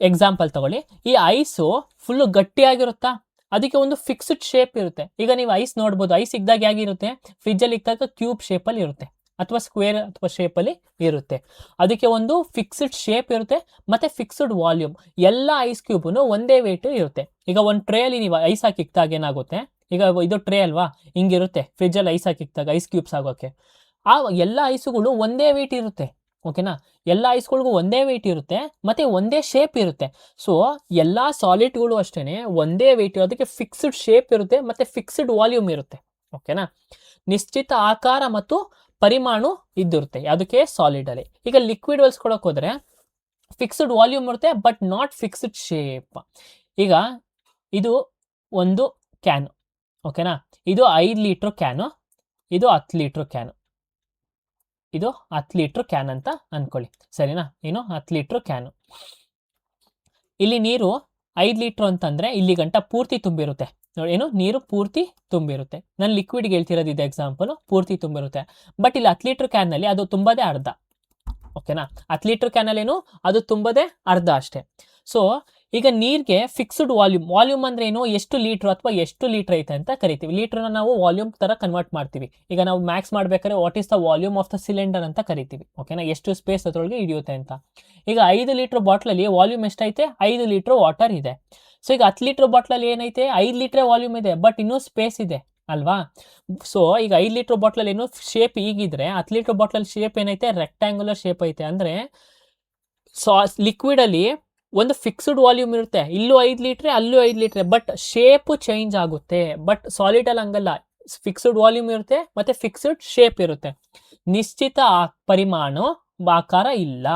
ಎಕ್ಸಾಂಪಲ್ ತಗೊಳ್ಳಿ. ಈ ಐಸು ಫುಲ್ ಗಟ್ಟಿಯಾಗಿರುತ್ತಾ, ಅದಕ್ಕೆ ಒಂದು ಫಿಕ್ಸ್ಡ್ ಶೇಪ್ ಇರುತ್ತೆ. ಈಗ ನೀವು ಐಸ್ ನೋಡ್ಬೋದು, ಐಸ್ ಇದ್ದಾಗ ಹೇಗಿರುತ್ತೆ, ಫ್ರಿಜ್ ಅಲ್ಲಿ ಇದ್ದಾಗ ಕ್ಯೂಬ್ ಶೇಪ್ ಅಲ್ಲಿ ಇರುತ್ತೆ, ಅಥವಾ ಸ್ಕ್ವೇರ್ ಅಥವಾ ಶೇಪ್ ಅಲ್ಲಿ ಇರುತ್ತೆ. ಅದಕ್ಕೆ ಒಂದು ಫಿಕ್ಸ್ಡ್ ಶೇಪ್ ಇರುತ್ತೆ, ಮತ್ತೆ ಫಿಕ್ಸ್ಡ್ ವಾಲ್ಯೂಮ್. ಎಲ್ಲ ಐಸ್ ಕ್ಯೂಬ್ ಒಂದೇ ವೇಟ್ ಇರುತ್ತೆ. ಈಗ ಒಂದು ಟ್ರೇ ಅಲ್ಲಿ ನೀವು ಐಸ್ ಹಾಕಿ ಇಕ್ಕಿದಾಗ ಏನಾಗುತ್ತೆ, ಈಗ ಇದು ಟ್ರೇ ಅಲ್ವಾ, ಹಿಂಗಿರುತ್ತೆ. ಫ್ರಿಜ್ ಅಲ್ಲಿ ಐಸ್ ಹಾಕಿ ಇಕ್ಕಿದಾಗ ಐಸ್ ಕ್ಯೂಬ್ಸ್ ಆಗೋಕೆ ಆ ಎಲ್ಲ ಐಸುಗಳು ಒಂದೇ ವೇಟ್ ಇರುತ್ತೆ. ಓಕೆನಾ. ಎಲ್ಲ ಐಸ್ಗಳಿಗೂ ಒಂದೇ ವೇಟ್ ಇರುತ್ತೆ, ಮತ್ತೆ ಒಂದೇ ಶೇಪ್ ಇರುತ್ತೆ. ಸೊ ಎಲ್ಲಾ ಸಾಲಿಡ್ಗಳು ಅಷ್ಟೇನೆ ಒಂದೇ ವೇಟ್, ಅದಕ್ಕೆ ಫಿಕ್ಸ್ಡ್ ಶೇಪ್ ಇರುತ್ತೆ, ಮತ್ತೆ ಫಿಕ್ಸ್ಡ್ ವಾಲ್ಯೂಮ್ ಇರುತ್ತೆ. ಓಕೆನಾ. ನಿಶ್ಚಿತ ಆಕಾರ ಮತ್ತು ಪರಿಮಾಣು ಇದ್ದಿರುತ್ತೆ ಅದಕ್ಕೆ ಸಾಲಿಡ್ ಅಲ್ಲಿ. ಈಗ ಲಿಕ್ವಿಡ್ ಹೊಲ್ಸ್ಕೊಳಕ್ ಹೋದ್ರೆ ಫಿಕ್ಸ್ಡ್ ವಾಲ್ಯೂಮ್ ಇರುತ್ತೆ, ಬಟ್ ನಾಟ್ ಫಿಕ್ಸ್ಡ್ ಶೇಪ್. ಈಗ ಇದು ಒಂದು ಕ್ಯಾನ್, ಓಕೆನಾ. ಇದು 5 ಲೀಟರ್ ಕ್ಯಾನು, ಇದು 10 ಲೀಟರ್ ಕ್ಯಾನು, ಇದು 10 ಲೀಟರ್ ಕ್ಯಾನ್ ಅಂತ ಅನ್ಕೊಳ್ಳಿ, ಸರಿನಾ. ಏನು 10 ಲೀಟರ್ ಕ್ಯಾನು. ಇಲ್ಲಿ ನೀರು 5 ಲೀಟರ್ ಅಂತಂದ್ರೆ ಇಲ್ಲಿ ಗಂಟ ಪೂರ್ತಿ ತುಂಬಿರುತ್ತೆ ನೋಡಿ. ಏನು, ನೀರು ಪೂರ್ತಿ ತುಂಬಿರುತ್ತೆ. ನಾನು ಲಿಕ್ವಿಡ್ಗೆ ಹೇಳ್ತಿರೋದು ಇದು ಎಕ್ಸಾಂಪಲ್, ಪೂರ್ತಿ ತುಂಬಿರುತ್ತೆ. ಬಟ್ ಇಲ್ಲಿ 10 ಲೀಟರ್ ಕ್ಯಾನ್ ನಲ್ಲಿ ಅದು ತುಂಬದೇ ಅರ್ಧ. ಓಕೆನಾ. 10 ಲೀಟರ್ ಕ್ಯಾನ್ ಅಲ್ಲಿ ಏನು, ಅದು ತುಂಬದೇ ಅರ್ಧ ಅಷ್ಟೇ. ಸೊ ಈಗ ನೀರ್ಗೆ ಫಿಕ್ಸ್ಡ್ ವಾಲ್ಯೂಮ್ ಅಂದ್ರೆ ಏನು, ಎಷ್ಟು ಲೀಟರ್ ಅಥವಾ ಎಷ್ಟು ಲೀಟರ್ ಐತೆ ಅಂತ ಕರಿತೀವಿ. ಲೀಟರ್ನ ನಾವು ವಾಲ್ಯೂಮ್ ತರ ಕನ್ವರ್ಟ್ ಮಾಡ್ತೀವಿ. ಈಗ ನಾವು ಮ್ಯಾಕ್ಸ್ ಮಾಡ್ಬೇಕಾದ್ರೆ what is the volume of the cylinder ಅಂತ ಕರಿತೀವಿ. ಓಕೆನಾ. ಎಷ್ಟು ಸ್ಪೇಸ್ ಅದರೊಳಗೆ ಹಿಡಿಯುತ್ತೆ ಅಂತ. ಈಗ 5 ಲೀಟರ್ ಬಾಟ್ಲಲ್ಲಿ ವಾಲ್ಯೂಮ್ ಎಷ್ಟೈತೆ, 5 ಲೀಟರ್ ವಾಟರ್ ಇದೆ. ಸೊ ಈಗ 10 ಲೀಟರ್ ಬಾಟ್ಲಲ್ಲಿ ಏನೈತೆ, 5 ಲೀಟರ್ ವಾಲ್ಯೂಮ್ ಇದೆ, ಬಟ್ ಇನ್ನೂ ಸ್ಪೇಸ್ ಇದೆ ಅಲ್ವಾ. ಸೊ ಈಗ 5 ಲೀಟರ್ ಬಾಟ್ಲಲ್ಲಿ ಏನು ಶೇಪ್ ಹೀಗಿದ್ರೆ, 10 ಲೀಟರ್ ಬಾಟ್ಲಲ್ಲಿ ಶೇಪ್ ಏನೈತೆ, ರೆಕ್ಟ್ಯಾಂಗುಲರ್ ಶೇಪ್ ಐತೆ. ಅಂದ್ರೆ ಲಿಕ್ವಿಡ್ ಅಲ್ಲಿ ಒಂದು ಫಿಕ್ಸ್ಡ್ ವಾಲ್ಯೂಮ್ ಇರುತ್ತೆ, ಇಲ್ಲೂ 5 ಲೀಟರ್ ಅಲ್ಲೂ 5 ಲೀಟರ್, ಬಟ್ ಶೇಪ್ ಚೇಂಜ್ ಆಗುತ್ತೆ. ಬಟ್ ಸಾಲಿಡ್ ಅಲ್ಲಿ ಹಂಗಲ್ಲ, ಫಿಕ್ಸ್ಡ್ ವಾಲ್ಯೂಮ್ ಇರುತ್ತೆ, ಮತ್ತೆ ಫಿಕ್ಸ್ಡ್ ಶೇಪ್ ಇರುತ್ತೆ. ನಿಶ್ಚಿತ ಪರಿಮಾಣ ಆಕಾರ ಇಲ್ಲ.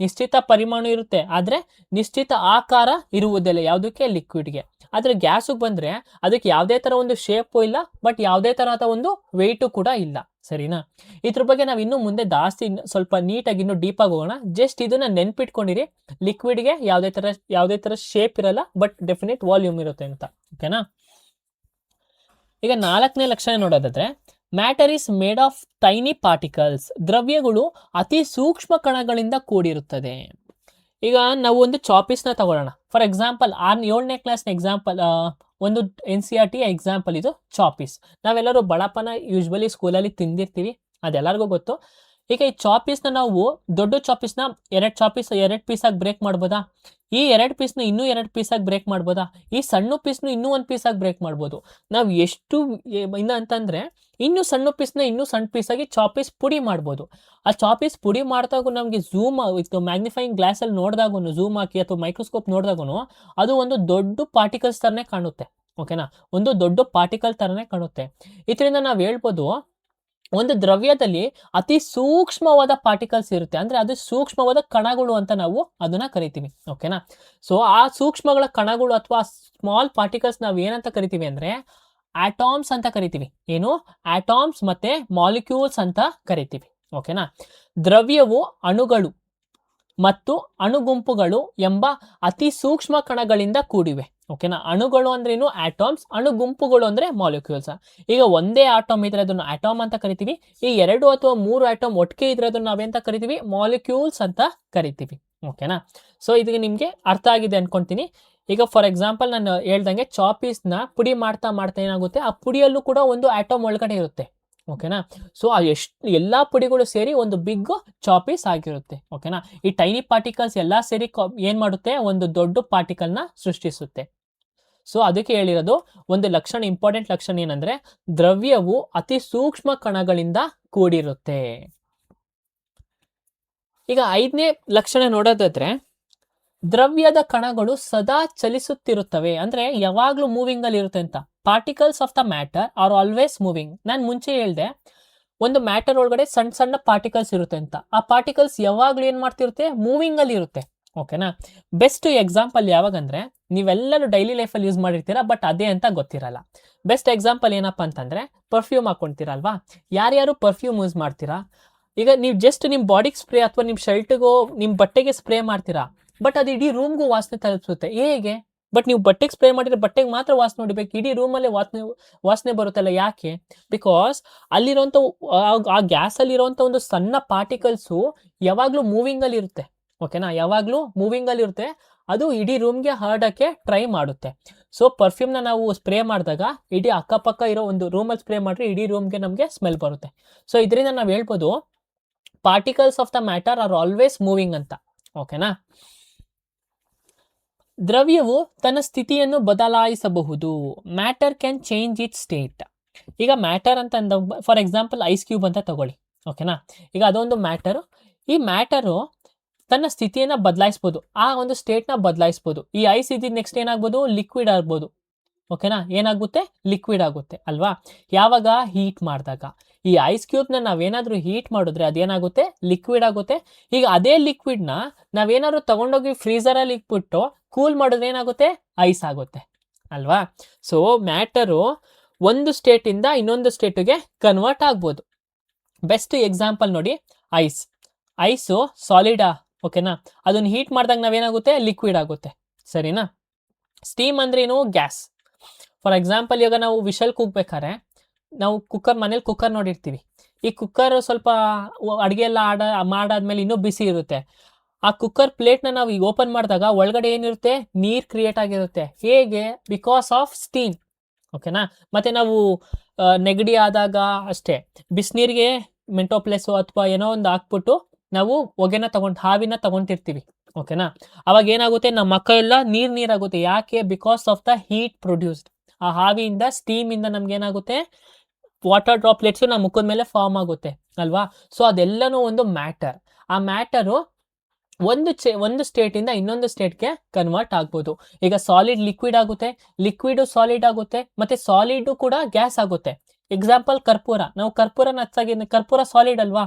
ನಿಶ್ಚಿತ ಪರಿಮಾಣ ಇರುತ್ತೆ, ಆದ್ರೆ ನಿಶ್ಚಿತ ಆಕಾರ ಇರುವುದಿಲ್ಲ ಯಾವುದಕ್ಕೆ, ಲಿಕ್ವಿಡ್ಗೆ. ಆದ್ರೆ ಗ್ಯಾಸಿಗೆ ಬಂದ್ರೆ ಅದಕ್ಕೆ ಯಾವುದೇ ತರ ಒಂದು ಶೇಪು ಇಲ್ಲ, ಬಟ್ ಯಾವುದೇ ತರಹದ ಒಂದು ವೆಯ್ಟು ಕೂಡ ಇಲ್ಲ, ಸರಿನಾ. ಇದ್ರ ಬಗ್ಗೆ ನಾವು ಇನ್ನು ಮುಂದೆ ಜಾಸ್ತಿ ಸ್ವಲ್ಪ ನೀಟಾಗಿ ಇನ್ನು ಡೀಪ್ ಆಗಿ ಹೋಗೋಣ. ಜಸ್ಟ್ ಇದನ್ನ ನೆನ್ಪಿಟ್ಕೊಂಡಿರಿ, ಲಿಕ್ವಿಡ್ಗೆ ಯಾವುದೇ ತರ ಶೇಪ್ ಇರಲ್ಲ, ಬಟ್ ಡೆಫಿನೆಟ್ ವಾಲ್ಯೂಮ್ ಇರುತ್ತೆ ಅಂತ. ಓಕೆನಾ. ಈಗ 4ನೇ ಲಕ್ಷಣ ನೋಡೋದಾದ್ರೆ, matter is made of tiny particles. ದ್ರವ್ಯಗಳು ಅತಿ ಸೂಕ್ಷ್ಮ ಕಣಗಳಿಂದ ಕೂಡಿರುತ್ತದೆ. ಈಗ ನಾವು ಒಂದು ಚಾಪೀಸ್ನ ತಗೊಳ್ಳೋಣ. ಫಾರ್ ಎಕ್ಸಾಂಪಲ್ 7ನೇ ಕ್ಲಾಸ್ನ ಎಕ್ಸಾಂಪಲ್, ಒಂದು NCERT ಎಕ್ಸಾಂಪಲ್ ಇದು ಚಾಪೀಸ್. ನಾವೆಲ್ಲರೂ ಬಡಪನ ಯೂಶ್ವಲಿ ಸ್ಕೂಲಲ್ಲಿ ತಿಂದಿರ್ತೀವಿ, ಅದೆಲ್ಲರಿಗೂ ಗೊತ್ತು. ಈಗ ಈ ಚಾಪೀಸ್ನ ನಾವು ದೊಡ್ಡ ಚಾಪೀಸ್ನ 2 ಪೀಸಾಗಿ ಬ್ರೇಕ್ ಮಾಡ್ಬೋದಾ, ಈ 2 ಪೀಸ್ನ ಇನ್ನೂ 2 ಪೀಸಾಗಿ ಬ್ರೇಕ್ ಮಾಡ್ಬೋದಾ, ಈ ಸಣ್ಣ ಪೀಸ್ನು ಇನ್ನೂ 1 ಪೀಸಾಗಿ ಬ್ರೇಕ್ ಮಾಡ್ಬೋದು. ನಾವು ಎಷ್ಟು ಅಂತಂದ್ರೆ ಇನ್ನೂ ಸಣ್ಣ ಪೀಸ್ನ ಇನ್ನೂ ಸಣ್ಣ ಪೀಸಾಗಿ ಚಾಪೀಸ್ ಪುಡಿ ಮಾಡ್ಬೋದು. ಆ ಚಾಪೀಸ್ ಪುಡಿ ಮಾಡಿದಾಗೂ ನಮಗೆ ಮ್ಯಾಗ್ನಿಫೈಯಿಂಗ್ ಗ್ಲಾಸ್ ಅಲ್ಲಿ ನೋಡಿದಾಗೂ, ಝೂಮ್ ಹಾಕಿ ಅಥವಾ ಮೈಕ್ರೋಸ್ಕೋಪ್ ನೋಡಿದಾಗೂ ಅದು ಒಂದು ದೊಡ್ಡ ಪಾರ್ಟಿಕಲ್ಸ್ ತರನೇ ಕಾಣುತ್ತೆ. ಓಕೆನಾ. ಒಂದು ದೊಡ್ಡ ಪಾರ್ಟಿಕಲ್ ತರನೇ ಕಾಣುತ್ತೆ. ಇದರಿಂದ ನಾವು ಹೇಳ್ಬೋದು, ಒಂದು ದ್ರವ್ಯದಲ್ಲಿ ಅತಿ ಸೂಕ್ಷ್ಮವಾದ ಪಾರ್ಟಿಕಲ್ಸ್ ಇರುತ್ತೆ, ಅಂದ್ರೆ ಅದು ಸೂಕ್ಷ್ಮವಾದ ಕಣಗಳು ಅಂತ ನಾವು ಅದನ್ನ ಕರಿತೀವಿ. ಓಕೆನಾ. ಸೊ ಆ ಸೂಕ್ಷ್ಮಗಳ ಕಣಗಳು ಅಥವಾ ಸ್ಮಾಲ್ ಪಾರ್ಟಿಕಲ್ಸ್ ನಾವು ಏನಂತ ಕರಿತೀವಿ ಅಂದ್ರೆ ಆಟಾಮ್ಸ್ ಅಂತ ಕರಿತೀವಿ. ಏನು, ಆಟಾಮ್ಸ್ ಮತ್ತೆ ಮಾಲಿಕ್ಯೂಲ್ಸ್ ಅಂತ ಕರಿತೀವಿ. ಓಕೆನಾ. ದ್ರವ್ಯವು ಅಣುಗಳು ಮತ್ತು ಅಣುಗುಂಪುಗಳು ಎಂಬ ಅತಿ ಸೂಕ್ಷ್ಮ ಕಣಗಳಿಂದ ಕೂಡಿವೆ. ಓಕೆನಾ. ಅಣುಗಳು ಅಂದ್ರೆ ಏನು, ಆಟಾಮ್ಸ್. ಅಣುಗುಂಪುಗಳು ಅಂದ್ರೆ ಮಾಲಿಕ್ಯೂಲ್ಸ್. ಈಗ ಒಂದೇ ಆಟಮ್ ಇದ್ರೆ ಅದನ್ನು ಆಟಮ್ ಅಂತ ಕರಿತೀವಿ. ಈ 2 ಅಥವಾ 3 ಆಟಮ್ ಒಟ್ಟಿಗೆ ಇದ್ರೆ ಅದನ್ನ ನಾವೆಂತ ಕರಿತೀವಿ, ಮಾಲಿಕ್ಯೂಲ್ಸ್ ಅಂತ ಕರಿತೀವಿ. ಓಕೆನಾ. ಸೊ ಇದಕ್ಕೆ ನಿಮ್ಗೆ ಅರ್ಥ ಆಗಿದೆ ಅನ್ಕೊಂತೀನಿ. ಈಗ ಫಾರ್ ಎಕ್ಸಾಂಪಲ್ ನಾನು ಹೇಳ್ದಂಗೆ ಚಾಪೀಸ್ನ ಪುಡಿ ಮಾಡ್ತಾ ಏನಾಗುತ್ತೆ, ಆ ಪುಡಿಯಲ್ಲೂ ಕೂಡ ಒಂದು ಆಟಮ್ ಒಳಗಡೆ ಇರುತ್ತೆ. ಓಕೆನಾ. ಸೊ ಎಲ್ಲಾ ಪುಡಿಗಳು ಸೇರಿ ಒಂದು ಬಿಗ್ ಚಾಪೀಸ್ ಆಗಿರುತ್ತೆ. ಓಕೆನಾ. ಈ ಟೈನಿ ಪಾರ್ಟಿಕಲ್ಸ್ ಎಲ್ಲಾ ಸೇರಿ ಏನ್ ಮಾಡುತ್ತೆ, ಒಂದು ದೊಡ್ಡ ಪಾರ್ಟಿಕಲ್ ನ ಸೃಷ್ಟಿಸುತ್ತೆ. ಸೊ ಅದಕ್ಕೆ ಹೇಳಿರೋದು ಒಂದು ಲಕ್ಷಣ, ಇಂಪಾರ್ಟೆಂಟ್ ಲಕ್ಷಣ ಏನಂದ್ರೆ, ದ್ರವ್ಯವು ಅತಿ ಸೂಕ್ಷ್ಮ ಕಣಗಳಿಂದ ಕೂಡಿರುತ್ತೆ. ಈಗ 5ನೇ ಲಕ್ಷಣ ನೋಡೋದಾದ್ರೆ, ದ್ರವ್ಯದ ಕಣಗಳು ಸದಾ ಚಲಿಸುತ್ತಿರುತ್ತವೆ, ಅಂದ್ರೆ ಯಾವಾಗ್ಲೂ ಮೂವಿಂಗ್ ಅಲ್ಲಿ ಇರುತ್ತೆ ಅಂತ. Particles of the matter are always moving. ನಾನು ಮುಂಚೆ ಹೇಳ್ದೆ, ಒಂದು ಮ್ಯಾಟರ್ ಒಳಗಡೆ ಸಣ್ಣ ಸಣ್ಣ ಪಾರ್ಟಿಕಲ್ಸ್ ಇರುತ್ತೆ ಅಂತ. ಆ ಪಾರ್ಟಿಕಲ್ಸ್ ಯಾವಾಗ್ಲೂ ಏನ್ ಮಾಡ್ತಿರುತ್ತೆ, ಮೂವಿಂಗ್ ಅಲ್ಲಿ ಇರುತ್ತೆ. ಓಕೆನಾ. ಬೆಸ್ಟ್ ಎಕ್ಸಾಂಪಲ್ ಯಾವಾಗಂದ್ರೆ ನೀವೆಲ್ಲರೂ ಡೈಲಿ ಲೈಫಲ್ಲಿ ಯೂಸ್ ಮಾಡಿರ್ತೀರಾ, ಬಟ್ ಅದೇ ಅಂತ ಗೊತ್ತಿರಲ್ಲ. ಬೆಸ್ಟ್ ಎಕ್ಸಾಂಪಲ್ ಏನಪ್ಪ ಅಂತಂದ್ರೆ ಪರ್ಫ್ಯೂಮ್ ಹಾಕೊಂತೀರಲ್ವಾ. ಯಾರ್ಯಾರು ಪರ್ಫ್ಯೂಮ್ ಯೂಸ್ ಮಾಡ್ತೀರಾ? ಈಗ ನೀವು ಜಸ್ಟ್ ನಿಮ್ಮ ಬಾಡಿಗೆ ಸ್ಪ್ರೇ ಅಥವಾ ನಿಮ್ಮ ಶರ್ಟ್ಗೋ ನಿಮ್ಮ ಬಟ್ಟೆಗೆ ಸ್ಪ್ರೇ ಮಾಡ್ತೀರಾ, ಬಟ್ ಅದು ಇಡೀ ರೂಮ್ಗೂ ವಾಸನೆ ತಲುಪಿಸುತ್ತೆ. ಹೇಗೆ? ಬಟ್ ನೀವು ಬಟ್ಟೆಗೆ ಸ್ಪ್ರೇ ಮಾಡಿದ್ರೆ ಬಟ್ಟೆಗೆ ಮಾತ್ರ ವಾಸನೆ ಹೊಡಿಬೇಕು, ಇಡೀ ರೂಮಲ್ಲೇ ವಾಸನೆ ಬರುತ್ತಲ್ಲ, ಯಾಕೆ? ಬಿಕಾಸ್ ಅಲ್ಲಿರೋಂಥ ಆ ಗ್ಯಾಸಲ್ಲಿರೋಂಥ ಒಂದು ಸಣ್ಣ ಪಾರ್ಟಿಕಲ್ಸು ಯಾವಾಗಲೂ ಮೂವಿಂಗಲ್ಲಿ ಇರುತ್ತೆ. ಓಕೆನಾ, ಯಾವಾಗಲೂ ಮೂವಿಂಗಲ್ಲಿ ಇರುತ್ತೆ. ಅದು ಇಡೀ ರೂಮ್ಗೆ ಹರಡೋಕ್ಕೆ ಟ್ರೈ ಮಾಡುತ್ತೆ. ಸೊ ಪರ್ಫ್ಯೂಮ್ನ ನಾವು ಸ್ಪ್ರೇ ಮಾಡಿದಾಗ ಇಡೀ ಅಕ್ಕಪಕ್ಕ ಇರೋ ಒಂದು ರೂಮಲ್ಲಿ ಸ್ಪ್ರೇ ಮಾಡಿದ್ರೆ ಇಡೀ ರೂಮ್ಗೆ ನಮಗೆ ಸ್ಮೆಲ್ ಬರುತ್ತೆ. ಸೊ ಇದರಿಂದ ನಾವು ಹೇಳ್ಬೋದು particles of the matter are always moving ಅಂತ. ಓಕೆನಾ. ದ್ರವ್ಯವು ತನ್ನ ಸ್ಥಿತಿಯನ್ನು ಬದಲಾಯಿಸಬಹುದು. Matter can change it state. ಈಗ ಮ್ಯಾಟರ್ ಅಂತ ಅಂದ ಫಾರ್ ಎಕ್ಸಾಂಪಲ್ ಐಸ್ ಕ್ಯೂಬ್ ಅಂತ ತಗೊಳ್ಳಿ. ಓಕೆನಾ. ಈಗ ಅದೊಂದು ಮ್ಯಾಟರು. ಈ ಮ್ಯಾಟರು ತನ್ನ ಸ್ಥಿತಿಯನ್ನು ಬದಲಾಯಿಸ್ಬೋದು, ಆ ಒಂದು ಸ್ಟೇಟ್ನ ಬದಲಾಯಿಸ್ಬೋದು. ಈ ಐಸ್ ಇದ್ದಿದ್ದು ನೆಕ್ಸ್ಟ್ ಏನಾಗ್ಬೋದು? ಲಿಕ್ವಿಡ್ ಆಗ್ಬೋದು. ಓಕೆನಾ, ಏನಾಗುತ್ತೆ? ಲಿಕ್ವಿಡ್ ಆಗುತ್ತೆ ಅಲ್ವಾ. ಯಾವಾಗ? ಹೀಟ್ ಮಾಡಿದಾಗ. ಈ ಐಸ್ ಕ್ಯೂಬ್ನ ನಾವೇನಾದರೂ ಹೀಟ್ ಮಾಡಿದ್ರೆ ಅದೇನಾಗುತ್ತೆ? ಲಿಕ್ವಿಡ್ ಆಗುತ್ತೆ. ಈಗ ಅದೇ ಲಿಕ್ವಿಡ್ನ ನಾವೇನಾದ್ರು ತಗೊಂಡೋಗಿ ಫ್ರೀಸರಲ್ಲಿ ಇಟ್ಬಿಟ್ಟು ಕೂಲ್ ಮಾಡಿದ್ರೆ ಏನಾಗುತ್ತೆ? ಐಸ್ ಆಗುತ್ತೆ ಅಲ್ವಾ. ಸೊ ಮ್ಯಾಟರು ಒಂದು ಸ್ಟೇಟಿಂದ ಇನ್ನೊಂದು ಸ್ಟೇಟಿಗೆ ಕನ್ವರ್ಟ್ ಆಗ್ಬೋದು. ಬೆಸ್ಟ್ ಎಕ್ಸಾಂಪಲ್ ನೋಡಿ, ಐಸು ಸಾಲಿಡಾ. ಓಕೆನಾ, ಅದನ್ನು ಹೀಟ್ ಮಾಡಿದಾಗ ನಾವೇನಾಗುತ್ತೆ? ಲಿಕ್ವಿಡ್ ಆಗುತ್ತೆ. ಸರಿನಾ. ಸ್ಟೀಮ್ ಅಂದ್ರೇನು? ಗ್ಯಾಸ್. ಫಾರ್ ಎಕ್ಸಾಂಪಲ್ ಇವಾಗ ನಾವು ವಿಷಲ್ ಕೂಗ್ಬೇಕಾದ್ರೆ ನಾವು ಮನೇಲಿ ಕುಕ್ಕರ್ ನೋಡಿರ್ತೀವಿ. ಈ ಕುಕ್ಕರ್ ಸ್ವಲ್ಪ ಅಡುಗೆ ಎಲ್ಲ ಮಾಡಾದ್ಮೇಲೆ ಇನ್ನೂ ಬಿಸಿ ಇರುತ್ತೆ. ಆ ಕುಕ್ಕರ್ ಪ್ಲೇಟ್ನ ನಾವು ಈಗ ಓಪನ್ ಮಾಡಿದಾಗ ಒಳಗಡೆ ಏನಿರುತ್ತೆ? ನೀರು ಕ್ರಿಯೇಟ್ ಆಗಿರುತ್ತೆ. ಹೇಗೆ? Because of steam. ಓಕೆನಾ. ಮತ್ತು ನಾವು ನೆಗಡಿ ಆದಾಗ ಅಷ್ಟೇ ಬಿಸಿನೀರಿಗೆ ಮೆಂಟೋಪ್ಲೆಸ್ಸು ಅಥವಾ ಏನೋ ಒಂದು ಹಾಕ್ಬಿಟ್ಟು ನಾವು ಹಾವಿನ ತಗೊಂತಿರ್ತೀವಿ. ಓಕೆನಾ. ಅವಾಗ ಏನಾಗುತ್ತೆ? ನಮ್ಮ ಮಕ್ಕ ಎಲ್ಲ ನೀರಾಗುತ್ತೆ. ಯಾಕೆ? Because of the heat produced. ಆ ಹಾವಿಯಿಂದ ಸ್ಟೀಮಿಂದ ನಮ್ಗೆ ಏನಾಗುತ್ತೆ? ವಾಟರ್ ಡ್ರಾಪ್ಲೆಟ್ಸು ನಮ್ಮ ಮುಖದ ಮೇಲೆ ಫಾರ್ಮ್ ಆಗುತ್ತೆ ಅಲ್ವಾ. ಸೊ ಅದೆಲ್ಲನೂ ಒಂದು ಮ್ಯಾಟರ್. ಆ ಮ್ಯಾಟರು ಒಂದು ಸ್ಟೇಟಿಂದ ಇನ್ನೊಂದು ಸ್ಟೇಟ್ಗೆ ಕನ್ವರ್ಟ್ ಆಗ್ಬೋದು. ಈಗ ಸಾಲಿಡ್ ಲಿಕ್ವಿಡ್ ಆಗುತ್ತೆ, ಲಿಕ್ವಿಡು ಸಾಲಿಡ್ ಆಗುತ್ತೆ, ಮತ್ತೆ ಸಾಲಿಡ್ ಕೂಡ ಗ್ಯಾಸ್ ಆಗುತ್ತೆ. ಎಕ್ಸಾಂಪಲ್ ಕರ್ಪೂರ. ನಾವು ಕರ್ಪೂರನ ಹಚ್ಚಾಗಿ, ಕರ್ಪೂರ ಸಾಲಿಡ್ ಅಲ್ವಾ.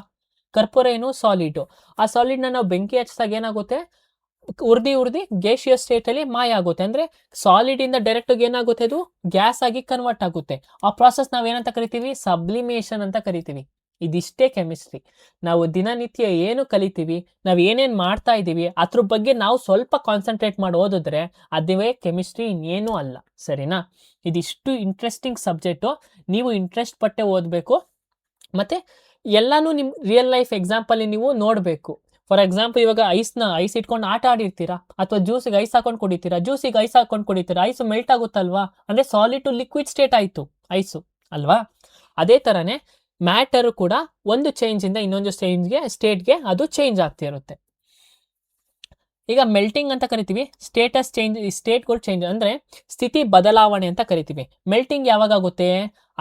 ಕರ್ಪೂರ ಏನು? ಸಾಲಿಡ್. ಆ ಸಾಲಿಡ್ನ ನಾವು ಬೆಂಕಿ ಹಚ್ಚಿದಾಗ ಏನಾಗುತ್ತೆ? ಉರ್ದಿ ಗ್ಯಾಸಿಯಸ್ ಸ್ಟೇಟಲ್ಲಿ ಮಾಯ ಆಗುತ್ತೆ. ಅಂದರೆ ಸಾಲಿಡಿಂದ ಡೈರೆಕ್ಟಾಗಿ ಏನಾಗುತ್ತೆ? ಅದು ಗ್ಯಾಸ್ ಆಗಿ ಕನ್ವರ್ಟ್ ಆಗುತ್ತೆ. ಆ ಪ್ರಾಸೆಸ್ ನಾವೇನಂತ ಕರಿತೀವಿ? ಸಬ್ಲಿಮೇಷನ್ ಅಂತ ಕರಿತೀವಿ. ಇದಿಷ್ಟೇ ಕೆಮಿಸ್ಟ್ರಿ. ನಾವು ದಿನನಿತ್ಯ ಏನು ಕಲಿತೀವಿ, ನಾವು ಏನೇನು ಮಾಡ್ತಾ ಇದ್ದೀವಿ ಅದ್ರ ಬಗ್ಗೆ ನಾವು ಸ್ವಲ್ಪ ಕಾನ್ಸಂಟ್ರೇಟ್ ಮಾಡಿ ಓದಿದ್ರೆ ಅದುವೇ ಕೆಮಿಸ್ಟ್ರಿ, ಇನ್ನೇನೂ ಅಲ್ಲ. ಸರಿನಾ. ಇದಿಷ್ಟು ಇಂಟ್ರೆಸ್ಟಿಂಗ್ ಸಬ್ಜೆಕ್ಟು. ನೀವು ಇಂಟ್ರೆಸ್ಟ್ ಪಟ್ಟೆ ಓದಬೇಕು. ಮತ್ತು ಎಲ್ಲನೂ ನಿಮ್ಮ ರಿಯಲ್ ಲೈಫ್ ಎಕ್ಸಾಂಪಲ್ಲಿ ನೀವು ನೋಡಬೇಕು. ಫಾರ್ ಎಕ್ಸಾಂಪಲ್ ಇವಾಗ ಐಸ್ ಇಟ್ಕೊಂಡು ಆಟ ಆಡಿರ್ತೀರಾ, ಅಥವಾ ಜ್ಯೂಸಿಗೆ ಐಸ್ ಹಾಕೊಂಡು ಕುಡಿತೀರಾ, ಜ್ಯೂಸಿಗೆ ಐಸ್ ಹಾಕೊಂಡು ಕುಡಿತೀರಾ, ಐಸು ಮೆಲ್ಟ್ ಆಗುತ್ತಲ್ವಾ. ಅಂದರೆ ಸಾಲಿಡ್ ಟು ಲಿಕ್ವಿಡ್ ಸ್ಟೇಟ್ ಆಯಿತು ಐಸು ಅಲ್ವಾ. ಅದೇ ಥರನೇ ಮ್ಯಾಟರು ಕೂಡ ಒಂದು ಚೇಂಜಿಂದ ಇನ್ನೊಂದು ಸ್ಟೇಟ್ಗೆ ಅದು ಚೇಂಜ್ ಆಗ್ತಿರುತ್ತೆ. ಈಗ ಮೆಲ್ಟಿಂಗ್ ಅಂತ ಕರಿತೀವಿ. ಸ್ಟೇಟ್ಗಳು ಚೇಂಜ್ ಅಂದರೆ ಸ್ಥಿತಿ ಬದಲಾವಣೆ ಅಂತ ಕರಿತೀವಿ. ಮೆಲ್ಟಿಂಗ್ ಯಾವಾಗ ಆಗುತ್ತೆ?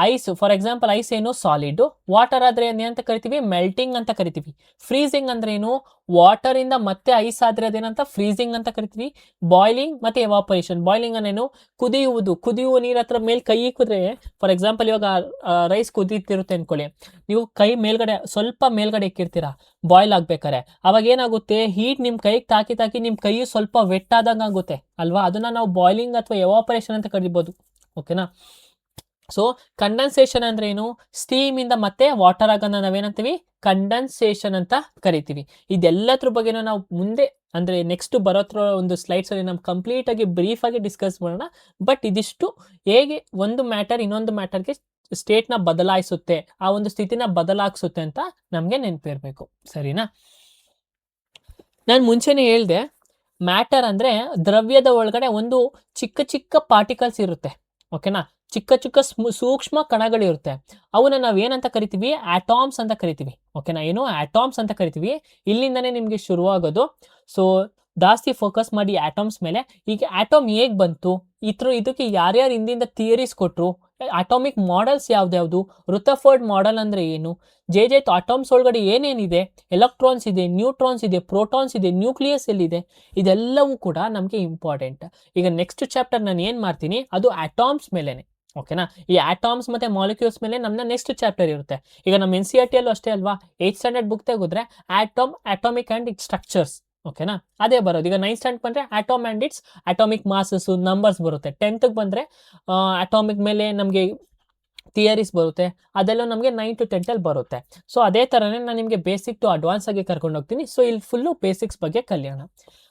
ಐಸ್ ಫಾರ್ ಎಕ್ಸಾಂಪಲ್ ಐಸ್ ಏನು? ಸಾಲಿಡ್. ವಾಟರ್ ಆದರೆ ಏನಂತ ಕರಿತೀವಿ? ಮೆಲ್ಟಿಂಗ್ ಅಂತ ಕರಿತೀವಿ. ಫ್ರೀಸಿಂಗ್ ಅಂದ್ರೆ ಏನು? ವಾಟರಿಂದ ಮತ್ತೆ ಐಸ್ ಆದರೆ ಅದೇನಂತ? ಫ್ರೀಸಿಂಗ್ ಅಂತ ಕರಿತೀವಿ. ಬಾಯ್ಲಿಂಗ್ ಮತ್ತೆ ಎವಾಪರೇಷನ್. ಬಾಯ್ಲಿಂಗ್ ಅನ್ನೇನು? ಕುದಿಯುವ ನೀರ ಹತ್ರ ಮೇಲೆ ಕೈ ಇಕ್ಕಿದ್ರೆ, ಫಾರ್ ಎಕ್ಸಾಂಪಲ್ ಇವಾಗ ರೈಸ್ ಕುದೀತಿರುತ್ತೆ ಅನ್ಕೊಳ್ಳಿ, ನೀವು ಕೈ ಮೇಲ್ಗಡೆ ಸ್ವಲ್ಪ ಮೇಲ್ಗಡೆ ಇಕ್ಕಿರ್ತೀರಾ ಬಾಯ್ಲ್ ಆಗ್ಬೇಕಾರೆ. ಅವಾಗ ಏನಾಗುತ್ತೆ? ಹೀಟ್ ನಿಮ್ಮ ಕೈಗೆ ತಾಕಿ ನಿಮ್ಮ ಕೈ ಸ್ವಲ್ಪ ವೆಟ್ ಆದಂಗೆ ಆಗುತ್ತೆ ಅಲ್ವಾ. ಅದನ್ನ ನಾವು ಬಾಯ್ಲಿಂಗ್ ಅಥವಾ ಎವಾಪರೇಷನ್ ಅಂತ ಕರಿಬೋದು. ಓಕೆನಾ. ಸೊ ಕಂಡೆನ್ಸೇಷನ್ ಅಂದ್ರೆ ಏನು? ಸ್ಟೀಮಿಂದ ಮತ್ತೆ ವಾಟರ್ ಆಗೋದನ್ನ ನಾವೇನಂತೀವಿ? ಕಂಡೆನ್ಸೇಷನ್ ಅಂತ ಕರಿತೀವಿ. ಇದೆಲ್ಲದ್ರ ಬಗ್ಗೆನೂ ನಾವು ಮುಂದೆ ಅಂದರೆ ನೆಕ್ಸ್ಟ್ ಬರೋತ್ರ ಒಂದು ಸ್ಲೈಡ್ಸಲ್ಲಿ ನಾವು ಕಂಪ್ಲೀಟಾಗಿ ಬ್ರೀಫಾಗಿ ಡಿಸ್ಕಸ್ ಮಾಡೋಣ. ಬಟ್ ಇದಿಷ್ಟು ಹೇಗೆ ಒಂದು ಮ್ಯಾಟರ್ ಇನ್ನೊಂದು ಮ್ಯಾಟರ್ಗೆ ಸ್ಟೇಟ್ನ ಬದಲಾಯಿಸುತ್ತೆ, ಆ ಒಂದು ಸ್ಥಿತಿನ ಬದಲಾಯಿಸುತ್ತೆ ಅಂತ ನಮಗೆ ನೆನಪಿರಬೇಕು. ಸರಿನಾ. ನಾನು ಮುಂಚೆನೇ ಹೇಳಿದೆ, ಮ್ಯಾಟರ್ ಅಂದರೆ ದ್ರವ್ಯದ ಒಳಗಡೆ ಒಂದು ಚಿಕ್ಕ ಪಾರ್ಟಿಕಲ್ಸ್ ಇರುತ್ತೆ. ಓಕೆನಾ. ಚಿಕ್ಕ ಸೂಕ್ಷ್ಮ ಕಣಗಳಿರುತ್ತೆ. ಅವನ್ನ ನಾವು ಏನಂತ ಕರಿತೀವಿ? ಆಟಾಮ್ಸ್ ಅಂತ ಕರಿತೀವಿ. ಓಕೆನಾ. ಏನು? ಆಟಾಮ್ಸ್ ಅಂತ ಕರಿತೀವಿ. ಇಲ್ಲಿಂದನೇ ನಿಮಗೆ ಶುರುವಾಗೋದು. ಸೊ ಜಾಸ್ತಿ ಫೋಕಸ್ ಮಾಡಿ ಆಟಮ್ಸ್ ಮೇಲೆ. ಈಗ ಆಟಮ್ ಹೇಗೆ ಬಂತು, ಇದಕ್ಕೆ ಯಾರ್ಯಾರು ಹಿಂದಿಂದ ಥಿಯರೀಸ್ ಕೊಟ್ಟರು, ಅಟಾಮಿಕ್ ಮಾಡೆಲ್ಸ್ ಯಾವ್ದ್ಯಾವುದು, ರುಥರ್ಫೋರ್ಡ್ ಮಾಡೆಲ್ ಅಂದರೆ ಏನು, ಆಟಮ್ಸ್ ಒಳಗಡೆ ಏನೇನಿದೆ, ಎಲೆಕ್ಟ್ರಾನ್ಸ್ ಇದೆ, ನ್ಯೂಟ್ರಾನ್ಸ್ ಇದೆ, ಪ್ರೋಟಾನ್ಸ್ ಇದೆ, ನ್ಯೂಕ್ಲಿಯಸ್ ಎಲ್ಲಿದೆ, ಇದೆಲ್ಲವೂ ಕೂಡ ನಮಗೆ ಇಂಪಾರ್ಟೆಂಟ್. ಈಗ ನೆಕ್ಸ್ಟ್ ಚಾಪ್ಟರ್ ನಾನು ಏನು ಮಾಡ್ತೀನಿ ಅದು ಆಟಾಮ್ಸ್ ಮೇಲೆನೆ. ಓಕೆನಾ. ಈ ಆಟಾಮ್ಸ್ ಮತ್ತೆ ಮಾಲಿಕ್ಯೂಲ್ಸ್ ಮೇಲೆ ನಮ್ಮನ್ನ ನೆಕ್ಸ್ಟ್ ಚಾಪ್ಟರ್ ಇರುತ್ತೆ. ಈಗ ನಮ್ಮ NCERT ಅಲ್ಲೂ ಅಷ್ಟೇ ಅಲ್ವಾ, 8th ಸ್ಟ್ಯಾಂಡರ್ಡ್ ಬುಕ್ ತೆಗೆದ್ರೆ ಆಟಮಿಕ್ ಆ್ಯಂಡ್ ಇಟ್ ಸ್ಟ್ರಕ್ಚರ್ಸ್ ಓಕೆನಾ. ಅದೇ ಬರೋದು. ಈಗ 9th ಸ್ಟ್ಯಾಂಡರ್ಡ್ ಬಂದರೆ atom and its atomic masses numbers ಬರುತ್ತೆ. 10th ಬಂದರೆ ಅಟಾಮಿಕ್ ಮೇಲೆ ನಮಗೆ ಥಿಯರೀಸ್ ಬರುತ್ತೆ. ಅದೆಲ್ಲ ನಮಗೆ 9 to 10 ಬರುತ್ತೆ. ಸೊ ಅದೇ ಥರನೇ ನಾನು ನಿಮಗೆ ಬೇಸಿಕ್ ಟು ಅಡ್ವಾನ್ಸ್ ಆಗಿ ಕರ್ಕೊಂಡು ಹೋಗ್ತೀನಿ. ಸೊ ಇಲ್ಲಿ ಫುಲ್ಲು ಬೇಸಿಕ್ಸ್ ಬಗ್ಗೆ ಕಲಿಯೋಣ.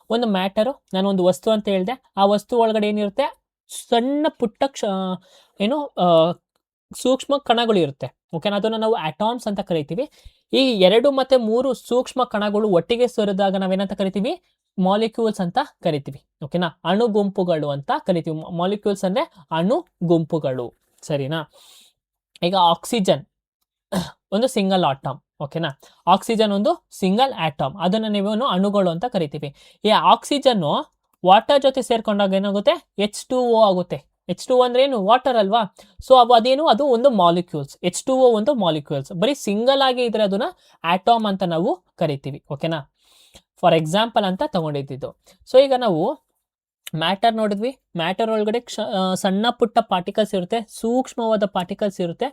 ಒಂದು ಮ್ಯಾಟರು, ನಾನು ಒಂದು ವಸ್ತು ಅಂತ ಹೇಳಿದೆ. ಆ ವಸ್ತು ಒಳಗಡೆ ಏನಿರುತ್ತೆ, ಸಣ್ಣ ಪುಟ್ಟ ಏನು ಸೂಕ್ಷ್ಮ ಕಣಗಳು ಇರುತ್ತೆ. ಓಕೆನಾ. ಅದನ್ನು ನಾವು ಅಟಾಮ್ಸ್ ಅಂತ ಕರಿತೀವಿ. ಈ 2 ಮತ್ತು 3 ಸೂಕ್ಷ್ಮ ಕಣಗಳು ಒಟ್ಟಿಗೆ ಸೇರಿದಾಗ ನಾವೇನಂತ ಕರಿತೀವಿ, ಮಾಲಿಕ್ಯೂಲ್ಸ್ ಅಂತ ಕರಿತೀವಿ. ಓಕೆನಾ. ಅಣು ಗುಂಪುಗಳು ಅಂತ ಕರಿತೀವಿ. ಮಾಲಿಕ್ಯೂಲ್ಸ್ ಅಂದರೆ ಅಣು ಗುಂಪುಗಳು, ಸರಿನಾ. ಈಗ ಆಕ್ಸಿಜನ್ ಒಂದು ಸಿಂಗಲ್ ಆಟಮ್. ಓಕೆನಾ. ಆಕ್ಸಿಜನ್ ಒಂದು ಸಿಂಗಲ್ ಆಟಮ್, ಅದನ್ನು ನೀವು ಅಣುಗಳು ಅಂತ ಕರಿತೀವಿ. ಈ ಆಕ್ಸಿಜನ್ನು ವಾಟರ್ ಜೊತೆ ಸೇರ್ಕೊಂಡಾಗ ಏನಾಗುತ್ತೆ, H2O ಆಗುತ್ತೆ. H2O ಅಂದ್ರೆ ಏನು, ವಾಟರ್ ಅಲ್ವಾ. ಸೊ ಅದೇನು, ಅದು ಒಂದು ಮಾಲಿಕ್ಯೂಲ್ಸ್. H2O ಒಂದು ಮಾಲಿಕ್ಯೂಲ್ಸ್. ಬರೀ ಸಿಂಗಲ್ ಆಗಿ ಇದ್ರೆ ಅದನ್ನ ಆಟಮ್ ಅಂತ ನಾವು ಕರಿತೀವಿ. ಓಕೆನಾ. ಫಾರ್ ಎಕ್ಸಾಂಪಲ್ ಅಂತ ತಗೊಂಡಿದ್ದು. ಸೊ ಈಗ ನಾವು ಮ್ಯಾಟರ್ ನೋಡಿದ್ವಿ. ಮ್ಯಾಟರ್ ಒಳಗಡೆ ಸಣ್ಣ ಪುಟ್ಟ ಪಾರ್ಟಿಕಲ್ಸ್ ಇರುತ್ತೆ, ಸೂಕ್ಷ್ಮವಾದ ಪಾರ್ಟಿಕಲ್ಸ್ ಇರುತ್ತೆ,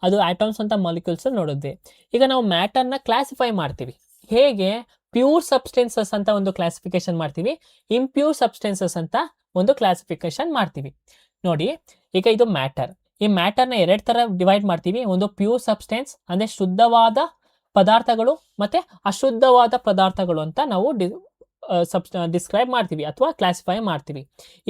ಅದು ಆಟಮ್ಸ್ ಅಂತ ಮಾಲಿಕ್ಯೂಲ್ಸ್ ನೋಡಿದ್ವಿ. ಈಗ ನಾವು ಮ್ಯಾಟರ್ನ ಕ್ಲಾಸಿಫೈ ಮಾಡ್ತೀವಿ. ಹೇಗೆ, ಪ್ಯೂರ್ ಸಬ್ಸ್ಟೆನ್ಸಸ್ ಅಂತ ಒಂದು ಕ್ಲಾಸಿಫಿಕೇಶನ್ ಮಾಡ್ತೀವಿ, ಇಂಪ್ಯೂರ್ ಸಬ್ಸ್ಟೆನ್ಸಸ್ ಅಂತ ಒಂದು ಕ್ಲಾಸಿಫಿಕೇಶನ್ ಮಾಡ್ತೀವಿ. ನೋಡಿ, ಈಗ ಇದು ಮ್ಯಾಟರ್. ಈ ಮ್ಯಾಟರ್ನ 2 ಥರ ಡಿವೈಡ್ ಮಾಡ್ತೀವಿ. ಒಂದು ಪ್ಯೂರ್ ಸಬ್ಸ್ಟೆನ್ಸ್ ಅಂದರೆ ಶುದ್ಧವಾದ ಪದಾರ್ಥಗಳು, ಮತ್ತೆ ಅಶುದ್ಧವಾದ ಪದಾರ್ಥಗಳು ಅಂತ ನಾವು ಡಿಸ್ಕ್ರೈಬ್ ಮಾಡ್ತೀವಿ ಅಥವಾ ಕ್ಲಾಸಿಫೈ ಮಾಡ್ತೀವಿ.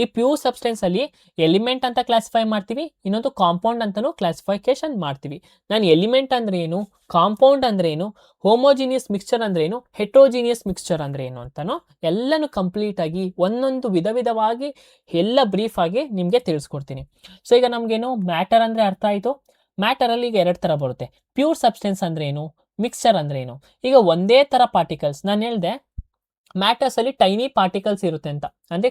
ಈ ಪ್ಯೂರ್ ಸಬ್ಸ್ಟೆನ್ಸ್ ಅಲ್ಲಿ ಎಲಿಮೆಂಟ್ ಅಂತ ಕ್ಲಾಸಿಫೈ ಮಾಡ್ತೀವಿ, ಇನ್ನೊಂದು ಕಾಂಪೌಂಡ್ ಅಂತಾನು ಕ್ಲಾಸಿಫಿಕೇಶನ್ ಮಾಡ್ತೀವಿ. ನಾನು ಎಲಿಮೆಂಟ್ ಅಂದ್ರೆ ಏನು, ಕಾಂಪೌಂಡ್ ಅಂದ್ರೆ ಏನು, ಹೋಮೋಜಿನಿಯಸ್ ಮಿಕ್ಸ್ಚರ್ ಅಂದ್ರೆ ಏನು, ಹೆಟ್ರೋಜಿನಿಯಸ್ ಮಿಕ್ಸ್ಚರ್ ಅಂದ್ರೆ ಏನು ಅಂತಾನು ಎಲ್ಲನೂ ಕಂಪ್ಲೀಟ್ ಆಗಿ ಒಂದೊಂದು ವಿಧವಾಗಿ ಎಲ್ಲ ಬ್ರೀಫ್ ಆಗಿ ನಿಮಗೆ ತಿಳಿಸ್ಕೊಡ್ತೀನಿ. ಸೊ ಈಗ ನಮ್ಗೇನು ಮ್ಯಾಟರ್ ಅಂದ್ರೆ ಅರ್ಥ ಆಯಿತು. ಮ್ಯಾಟರ್ ಅಲ್ಲಿ ಈಗ 2 ಥರ ಬರುತ್ತೆ. ಪ್ಯೂರ್ ಸಬ್ಸ್ಟೆನ್ಸ್ ಅಂದ್ರೆ ಏನು, ಮಿಕ್ಸ್ಚರ್ ಅಂದ್ರೆ ಏನು. ಈಗ ಒಂದೇ ಥರ ಪಾರ್ಟಿಕಲ್ಸ್, ನಾನು ಹೇಳಿದೆ ಮ್ಯಾಟರ್ಸ್ ಅಲ್ಲಿ ಟೈನಿ ಪಾರ್ಟಿಕಲ್ಸ್ ಇರುತ್ತೆ ಅಂತ, ಅಂದ್ರೆ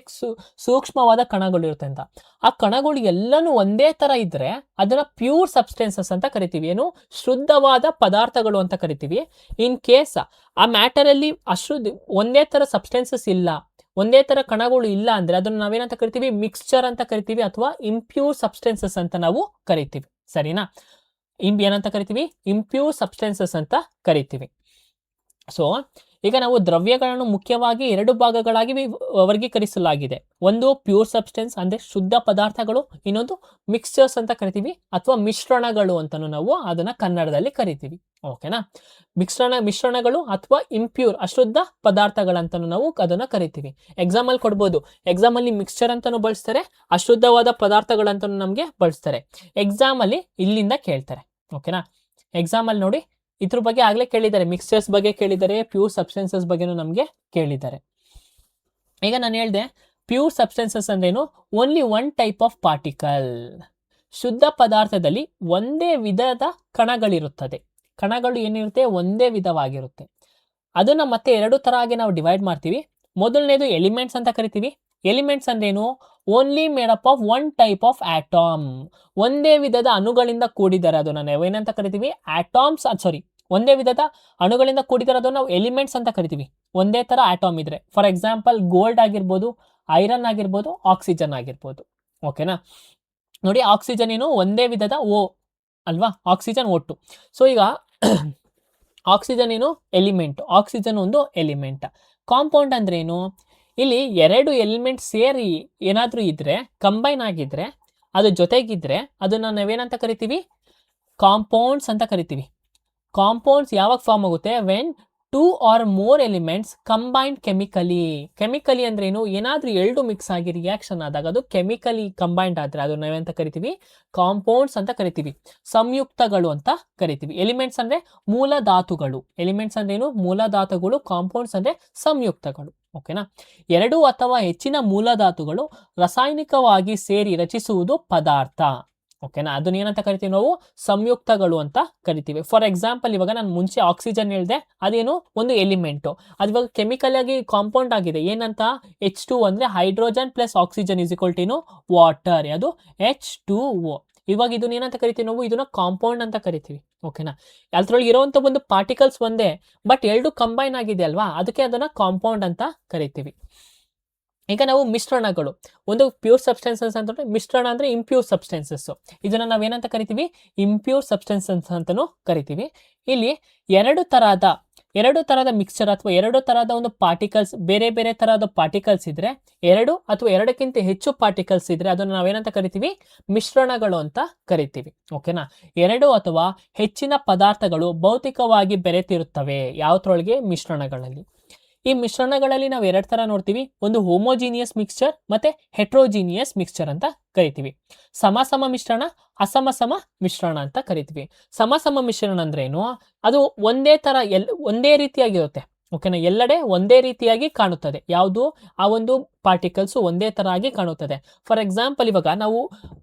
ಸೂಕ್ಷ್ಮವಾದ ಕಣಗಳು ಇರುತ್ತೆ ಅಂತ. ಆ ಕಣಗಳು ಎಲ್ಲನೂ ಒಂದೇ ತರ ಇದ್ರೆ ಅದನ್ನ ಪ್ಯೂರ್ ಸಬ್ಸ್ಟೆನ್ಸಸ್ ಅಂತ ಕರಿತೀವಿ. ಏನು, ಶುದ್ಧವಾದ ಪದಾರ್ಥಗಳು ಅಂತ ಕರಿತೀವಿ. ಇನ್ ಕೇಸ್ ಆ ಮ್ಯಾಟರ್ ಅಲ್ಲಿ ಒಂದೇ ತರ ಸಬ್ಸ್ಟೆನ್ಸಸ್ ಇಲ್ಲ, ಒಂದೇ ತರ ಕಣಗಳು ಇಲ್ಲ ಅಂದ್ರೆ ಅದನ್ನ ನಾವೇನಂತ ಕರಿತೀವಿ, ಮಿಕ್ಸ್ಚರ್ ಅಂತ ಕರಿತೀವಿ ಅಥವಾ ಇಂಪ್ಯೂರ್ ಸಬ್ಸ್ಟೆನ್ಸಸ್ ಅಂತ ನಾವು ಕರಿತೀವಿ. ಸರಿನಾ. ಏನಂತ ಕರಿತೀವಿ, ಇಂಪ್ಯೂರ್ ಸಬ್ಸ್ಟೆನ್ಸಸ್ ಅಂತ ಕರಿತೀವಿ. ಸೊ ಈಗ ನಾವು ದ್ರವ್ಯಗಳನ್ನು ಮುಖ್ಯವಾಗಿ 2 ಭಾಗಗಳಾಗಿ ವರ್ಗೀಕರಿಸಲಾಗಿದೆ. ಒಂದು ಪ್ಯೂರ್ ಸಬ್ಸ್ಟೆನ್ಸ್ ಅಂದ್ರೆ ಶುದ್ಧ ಪದಾರ್ಥಗಳು, ಇನ್ನೊಂದು ಮಿಕ್ಸ್ಚರ್ಸ್ ಅಂತ ಕರಿತೀವಿ ಅಥವಾ ಮಿಶ್ರಣಗಳು ಅಂತಾನು ನಾವು ಅದನ್ನ ಕನ್ನಡದಲ್ಲಿ ಕರಿತೀವಿ. ಓಕೆನಾ. ಮಿಶ್ರಣಗಳು ಅಥವಾ ಇಂಪ್ಯೂರ್ ಅಶುದ್ಧ ಪದಾರ್ಥಗಳಂತಾನು ನಾವು ಅದನ್ನ ಕರಿತೀವಿ. ಎಕ್ಸಾಮ್ ಅಲ್ಲಿ ಕೊಡ್ಬೋದು. ಎಕ್ಸಾಮ್ ಅಲ್ಲಿ ಮಿಕ್ಸ್ಚರ್ ಅಂತಾನು ಬಳಸ್ತಾರೆ, ಅಶುದ್ಧವಾದ ಪದಾರ್ಥಗಳಂತಾನು ನಮ್ಗೆ ಬಳಸ್ತಾರೆ. ಎಕ್ಸಾಮ್ ಅಲ್ಲಿ ಇಲ್ಲಿಂದ ಕೇಳ್ತಾರೆ. ಓಕೆನಾ. ಎಕ್ಸಾಮ್ ಅಲ್ಲಿ ನೋಡಿ, ಇದ್ರ ಬಗ್ಗೆ ಆಗ್ಲೇ ಕೇಳಿದ್ದಾರೆ, ಮಿಕ್ಸ್ಚರ್ಸ್ ಬಗ್ಗೆ ಕೇಳಿದ್ದಾರೆ, ಪ್ಯೂರ್ ಸಬ್ಸ್ಟೆನ್ಸಸ್ ಬಗ್ಗೆನೂ ನಮಗೆ ಕೇಳಿದ್ದಾರೆ. ಈಗ ನಾನು ಹೇಳಿದೆ ಪ್ಯೂರ್ ಸಬ್ಸ್ಟೆನ್ಸಸ್ ಅಂದ್ರೇನು, ಓನ್ಲಿ 1 ಟೈಪ್ ಆಫ್ ಪಾರ್ಟಿಕಲ್. ಶುದ್ಧ ಪದಾರ್ಥದಲ್ಲಿ ಒಂದೇ ವಿಧದ ಕಣಗಳಿರುತ್ತದೆ. ಕಣಗಳು ಏನಿರುತ್ತೆ, ಒಂದೇ ವಿಧವಾಗಿರುತ್ತೆ. ಅದನ್ನ ಮತ್ತೆ 2 ಥರ ಆಗಿ ನಾವು ಡಿವೈಡ್ ಮಾಡ್ತೀವಿ. ಮೊದಲನೇದು ಎಲಿಮೆಂಟ್ಸ್ ಅಂತ ಕರಿತೀವಿ. ಎಲಿಮೆಂಟ್ಸ್ ಅಂದ್ರೇನು, only made up of 1 type of atom. ಒಂದೇ ವಿಧದ ಅಣುಗಳಿಂದ ಕೂಡಿದ್ದಾರೆ, ಅದನ್ನ ನಾವು ಏನಂತ ಕರಿತೀವಿ, ಆಟಮ್ಸ್. ಒಂದೇ ವಿಧದ ಅಣುಗಳಿಂದ ಕೂಡಿದ್ದಾರೆ, ಅದನ್ನು ನಾವು ಎಲಿಮೆಂಟ್ಸ್ ಅಂತ ಕರಿತೀವಿ. ಒಂದೇ ತರ ಆಟಮ್ ಇದ್ರೆ, ಫಾರ್ ಎಕ್ಸಾಂಪಲ್ ಗೋಲ್ಡ್ ಆಗಿರ್ಬೋದು, ಐರನ್ ಆಗಿರ್ಬೋದು, ಆಕ್ಸಿಜನ್ ಆಗಿರ್ಬೋದು. ಓಕೆನಾ. ನೋಡಿ, ಆಕ್ಸಿಜನ್ ಏನು, ಒಂದೇ ವಿಧದ O ಅಲ್ವಾ, ಆಕ್ಸಿಜನ್ ಒಟ್ಟು. ಸೊ ಈಗ ಆಕ್ಸಿಜನ್ ಏನು, ಎಲಿಮೆಂಟ್. ಆಕ್ಸಿಜನ್ ಒಂದು ಎಲಿಮೆಂಟ್. ಕಾಂಪೌಂಡ್ ಅಂದ್ರೆ ಏನು, ಇಲ್ಲಿ 2 ಎಲಿಮೆಂಟ್ ಸೇರಿ ಏನಾದ್ರೂ ಇದ್ರೆ, ಕಂಬೈನ್ ಆಗಿದ್ರೆ, ಅದು ಜೊತೆಗಿದ್ರೆ ಅದನ್ನ ನಾವೇನಂತ ಕರಿತೀವಿ, ಕಾಂಪೌಂಡ್ಸ್ ಅಂತ ಕರಿತೀವಿ. ಕಾಂಪೌಂಡ್ಸ್ ಯಾವಾಗ ಫಾರ್ಮ್ ಆಗುತ್ತೆ, when 2 or more elements combined chemically. Chemically ಅಂದ್ರೆ ಏನು, ಏನಾದ್ರೂ 2 ಮಿಕ್ಸ್ ಆಗಿ ರಿಯಾಕ್ಷನ್ ಆದಾಗ ಅದು ಕೆಮಿಕಲಿ ಕಂಬೈನ್ಡ್ ಆದ್ರೆ ಅದು ನಾವೇಂತ ಕರಿತೀವಿ, ಕಾಂಪೌಂಡ್ಸ್ ಅಂತ ಕರಿತೀವಿ. ಸಂಯುಕ್ತಗಳು ಅಂತ ಕರಿತೀವಿ. ಎಲಿಮೆಂಟ್ಸ್ ಅಂದ್ರೆ ಮೂಲ ಧಾತುಗಳು. ಎಲಿಮೆಂಟ್ಸ್ ಅಂದ್ರೆ ಏನು, ಮೂಲ ಧಾತುಗಳು. ಕಾಂಪೌಂಡ್ಸ್ ಅಂದ್ರೆ ಸಂಯುಕ್ತಗಳು. ಓಕೆನಾ. 2 ಅಥವಾ ಹೆಚ್ಚಿನ ಮೂಲ ಧಾತುಗಳು ರಾಸಾಯನಿಕವಾಗಿ ಸೇರಿ ರಚಿಸುವುದು ಪದಾರ್ಥ. ಓಕೆನಾ. ಅದನ್ನ ಏನಂತ ಕರಿತೀವಿ ನಾವು, ಸಂಯುಕ್ತಗಳು ಅಂತ ಕರಿತೀವಿ. ಫಾರ್ ಎಕ್ಸಾಂಪಲ್, ಇವಾಗ ನಾನು ಮುಂಚೆ ಆಕ್ಸಿಜನ್ ಹೇಳಿದೆ, ಅದೇನು ಒಂದು ಎಲಿಮೆಂಟು. ಅದು ಇವಾಗ ಕೆಮಿಕಲ್ ಆಗಿ ಕಾಂಪೌಂಡ್ ಆಗಿದೆ. ಏನಂತ, H2 ಅಂದ್ರೆ hydrogen plus oxygen is equal to water. ಅದು H2O. ಇವಾಗ ಇದನ್ನ ಏನಂತ ಕರಿತೀವಿ ನಾವು, ಇದನ್ನ ಕಾಂಪೌಂಡ್ ಅಂತ ಕರಿತೀವಿ. ಓಕೆನಾ. ಅದ್ರೊಳಗೆ ಇರುವಂತ ಒಂದು ಪಾರ್ಟಿಕಲ್ಸ್ ಒಂದೇ, ಬಟ್ 2 ಕಂಬೈನ್ ಆಗಿದೆ ಅಲ್ವಾ, ಅದಕ್ಕೆ ಅದನ್ನ ಕಾಂಪೌಂಡ್ ಅಂತ ಕರಿತೀವಿ. ಈಗ ನಾವು ಮಿಶ್ರಣಗಳು, ಒಂದು ಪ್ಯೂರ್ ಸಬ್ಸ್ಟೆನ್ಸಸ್ ಅಂತ, ಮಿಶ್ರಣ ಅಂದ್ರೆ ಇಂಪ್ಯೂರ್ ಸಬ್ಸ್ಟೆನ್ಸಸ್. ಇದನ್ನ ನಾವೇನಂತ ಕರಿತೀವಿ, ಇಂಪ್ಯೂರ್ ಸಬ್ಸ್ಟೆನ್ಸಸ್ ಅಂತಾನು ಕರಿತೀವಿ. ಇಲ್ಲಿ 2 ತರಹದ ಎರಡು ತರಹದ ಮಿಕ್ಸ್ಚರ್ ಅಥವಾ ಎರಡು ತರಹದ ಒಂದು ಪಾರ್ಟಿಕಲ್ಸ್, ಬೇರೆ ಬೇರೆ ತರಹದ ಪಾರ್ಟಿಕಲ್ಸ್ ಇದ್ರೆ, ಎರಡು ಅಥವಾ ಎರಡಕ್ಕಿಂತ ಹೆಚ್ಚು ಪಾರ್ಟಿಕಲ್ಸ್ ಇದ್ರೆ ಅದನ್ನು ನಾವೇನಂತ ಕರಿತೀವಿ? ಮಿಶ್ರಣಗಳು ಅಂತ ಕರಿತೀವಿ. ಓಕೆನಾ? ಎರಡು ಅಥವಾ ಹೆಚ್ಚಿನ ಪದಾರ್ಥಗಳು ಭೌತಿಕವಾಗಿ ಬೆರೆತಿರುತ್ತವೆ ಯಾವ್ದ್ರೊಳಗೆ? ಮಿಶ್ರಣಗಳಲ್ಲಿ. ಈ ಮಿಶ್ರಣಗಳಲ್ಲಿ ನಾವು ಎರಡು ತರ ನೋಡ್ತೀವಿ. ಒಂದು ಹೋಮೋಜಿನಿಯಸ್ ಮಿಕ್ಸ್ಚರ್ ಮತ್ತೆ ಹೆಟ್ರೋಜಿನಿಯಸ್ ಮಿಕ್ಸ್ಚರ್ ಅಂತ ಕರಿತೀವಿ. ಸಮ ಮಿಶ್ರಣ, ಅಸಮ ಮಿಶ್ರಣ ಅಂತ ಕರಿತೀವಿ. ಸಮ ಮಿಶ್ರಣ ಅಂದ್ರೆ ಏನು? ಅದು ಒಂದೇ ತರ ಒಂದೇ ರೀತಿಯಾಗಿರುತ್ತೆ. ಓಕೆನಾ? ಎಲ್ಲೆಡೆ ಒಂದೇ ರೀತಿಯಾಗಿ ಕಾಣುತ್ತದೆ. ಯಾವುದು? ಆ ಒಂದು ಪಾರ್ಟಿಕಲ್ಸ್ ಒಂದೇ ತರ ಆಗಿ ಕಾಣುತ್ತದೆ. ಫಾರ್ ಎಕ್ಸಾಂಪಲ್, ಇವಾಗ ನಾವು